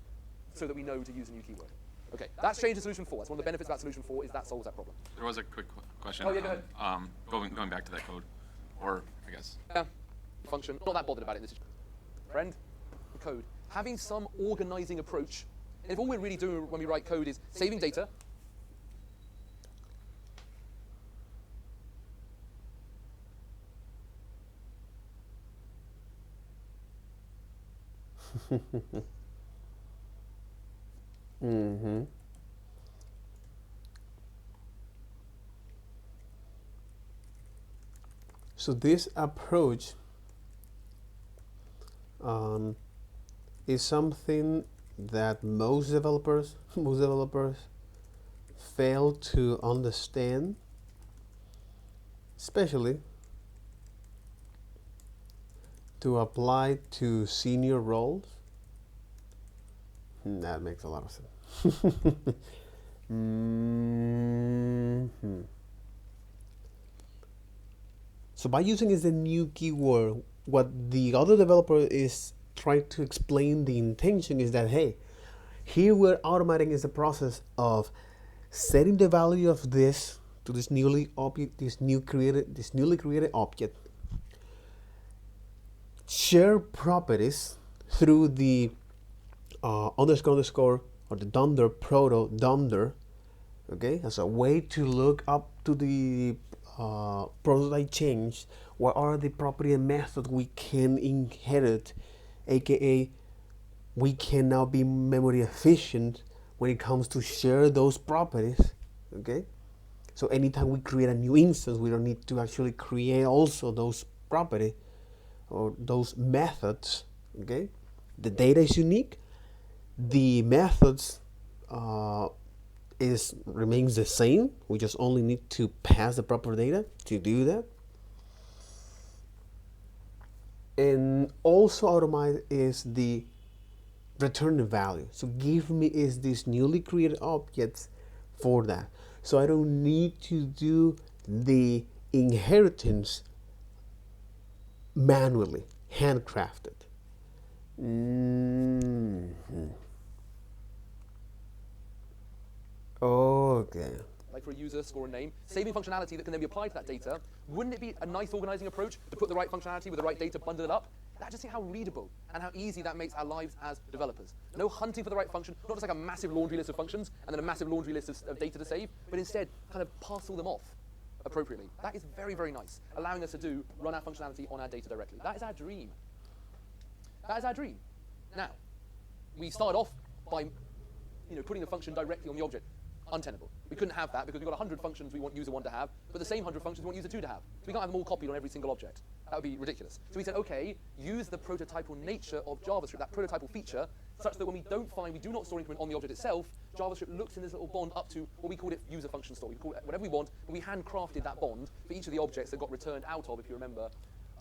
so that we know to use a new keyword. Okay, that's changed to solution 4. That's one of the benefits about solution 4 is that solves that problem. There was a quick question. Oh, yeah, go ahead. Going back to that code, or I guess. Yeah, function, not that bothered about it in this situation. Friend, code. Having some organizing approach. And if all we're really doing when we write code is saving data, So this approach is something that most developers fail to understand, especially to apply to senior roles. That makes a lot of sense. So by using is the new keyword, what the other developer is trying to explain, the intention is that, hey, here we're automating is the process of setting the value of this to this newly created object, share properties through the underscore or the dunder dunder, okay, as a way to look up to the prototype change. What are the property and methods we can inherit, aka we can now be memory efficient when it comes to share those properties, okay? So anytime we create a new instance, we don't need to actually create also those property or those methods, okay? The data is unique. The methods remains the same. We just only need to pass the proper data to do that. And also automate is the return value. So give me is this newly created objects for that. So I don't need to do the inheritance manually, handcrafted. Okay. like for a user, score, and name, saving functionality that can then be applied to that data. Wouldn't it be a nice organizing approach to put the right functionality with the right data, bundle it up? That just see how readable and how easy that makes our lives as developers. No hunting for the right function, not just like a massive laundry list of functions and then a massive laundry list of data to save, but instead kind of parcel them off appropriately. That is very, very nice, allowing us to run our functionality on our data directly. That is our dream. That is our dream. Now, we started off by putting the function directly on the object. Untenable. We couldn't have that because we've got 100 functions we want user 1 to have, but the same 100 functions we want user 2 to have. So we can't have them all copied on every single object. That would be ridiculous. So we said, okay, use the prototypal nature of JavaScript, that prototypal feature, such that when we do not store increment on the object itself, JavaScript looks in this little bond up to what we called it user function store. We call it whatever we want, and we handcrafted that bond for each of the objects that got returned out of, if you remember,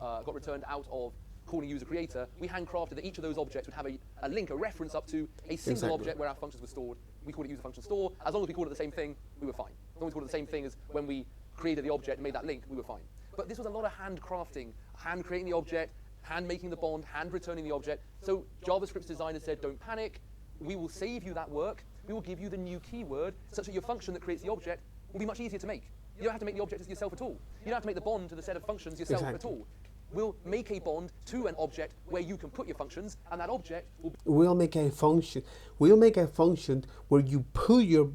got returned out of calling user creator. We handcrafted that each of those objects would have a link, a reference up to a single object where our functions were stored. We called it user function store. As long as we called it the same thing, we were fine. As long as we called it the same thing as when we created the object and made that link, we were fine. But this was a lot of hand crafting, hand creating the object, hand making the bond, hand returning the object. So JavaScript's designer said, don't panic. We will save you that work. We will give you the new keyword such that your function that creates the object will be much easier to make. You don't have to make the object yourself at all. You don't have to make the bond to the set of functions yourself at all. We'll make a bond to an object where you can put your functions, and that object will be We'll make a function. We'll make a function where you put your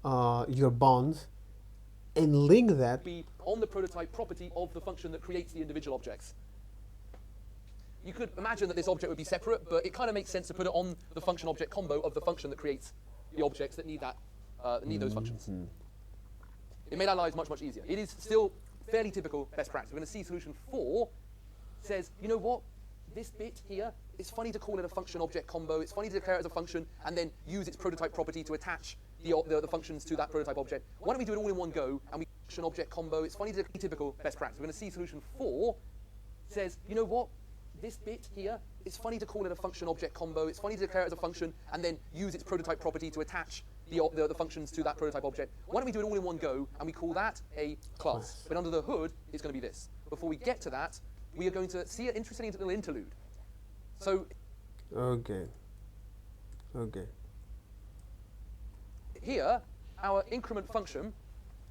bonds and link that. be on the prototype property of the function that creates the individual objects. You could imagine that this object would be separate, but it kind of makes sense to put it on the function object combo of the function that creates the objects that need that need those functions. It made our lives much, much easier. It is still fairly typical best practice. We're going to see solution 4 says, you know what? This bit here, it's funny to call it a function object combo. It's funny to declare it as a function and then use its prototype property to attach the functions to that prototype object. Why don't we do it all in one go and we function object combo? It's funny to typical best practice. We're going to see solution 4 says, you know what? This bit here, it's funny to call it a function object combo. It's funny to declare it as a function and then use its prototype property to attach the functions to that prototype object. Why don't we do it all in one go and we call that a class? But under the hood, it's going to be this. Before we get to that, we are going to see an interesting little interlude. So Okay. here, our increment function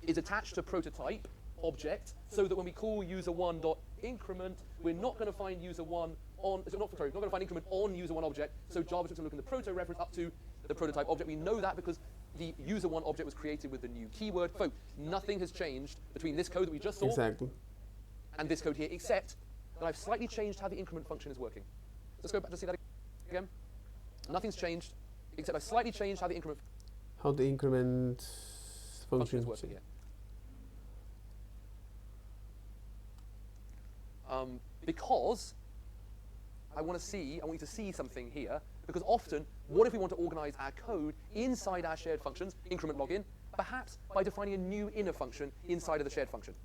is attached to prototype object, so that when we call user1.increment, we're not going to find user1 on, we're not going to find increment on user1 object, so JavaScript's going to look in the proto reference up to the prototype object. We know that because the user1 object was created with the new keyword. Folks, nothing has changed between this code that we just saw Exactly. and this code here, except that I've slightly changed how the increment function is working. Let's go back to see that again. Nothing's changed, except I've slightly changed how the increment How the increment function function is working here. Because I want you to see something here, because often, what if we want to organize our code inside our shared functions, increment login, perhaps by defining a new inner function inside of the shared function?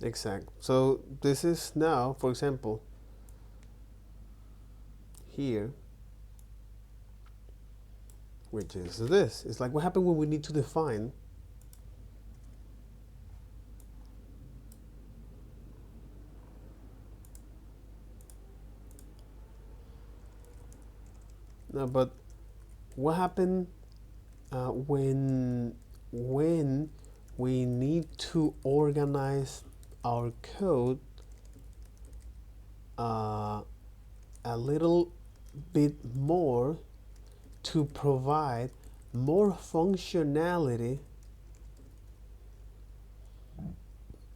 Exact. So this is now, for example, here, which is this. It's like what happened when we need to define no, but what happened when we need to organize our code a little bit more to provide more functionality.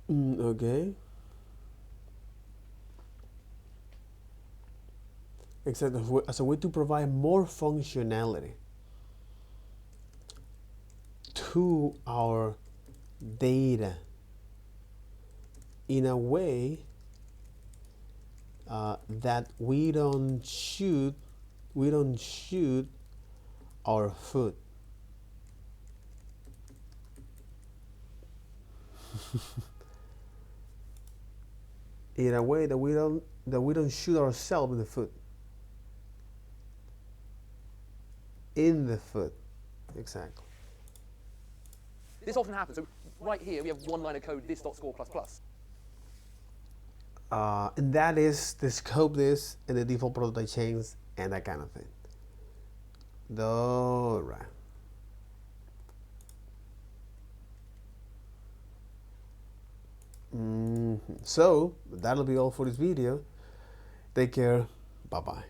Okay. Exactly, as a way to provide more functionality to our data in a way that we don't shoot our foot. In a way that we don't shoot ourselves in the foot. In the foot, exactly. This often happens. So right here, we have one line of code, this.score++. And that is the scope this and the default prototype chains and that kind of thing. All right. So that'll be all for this video. Take care. Bye-bye.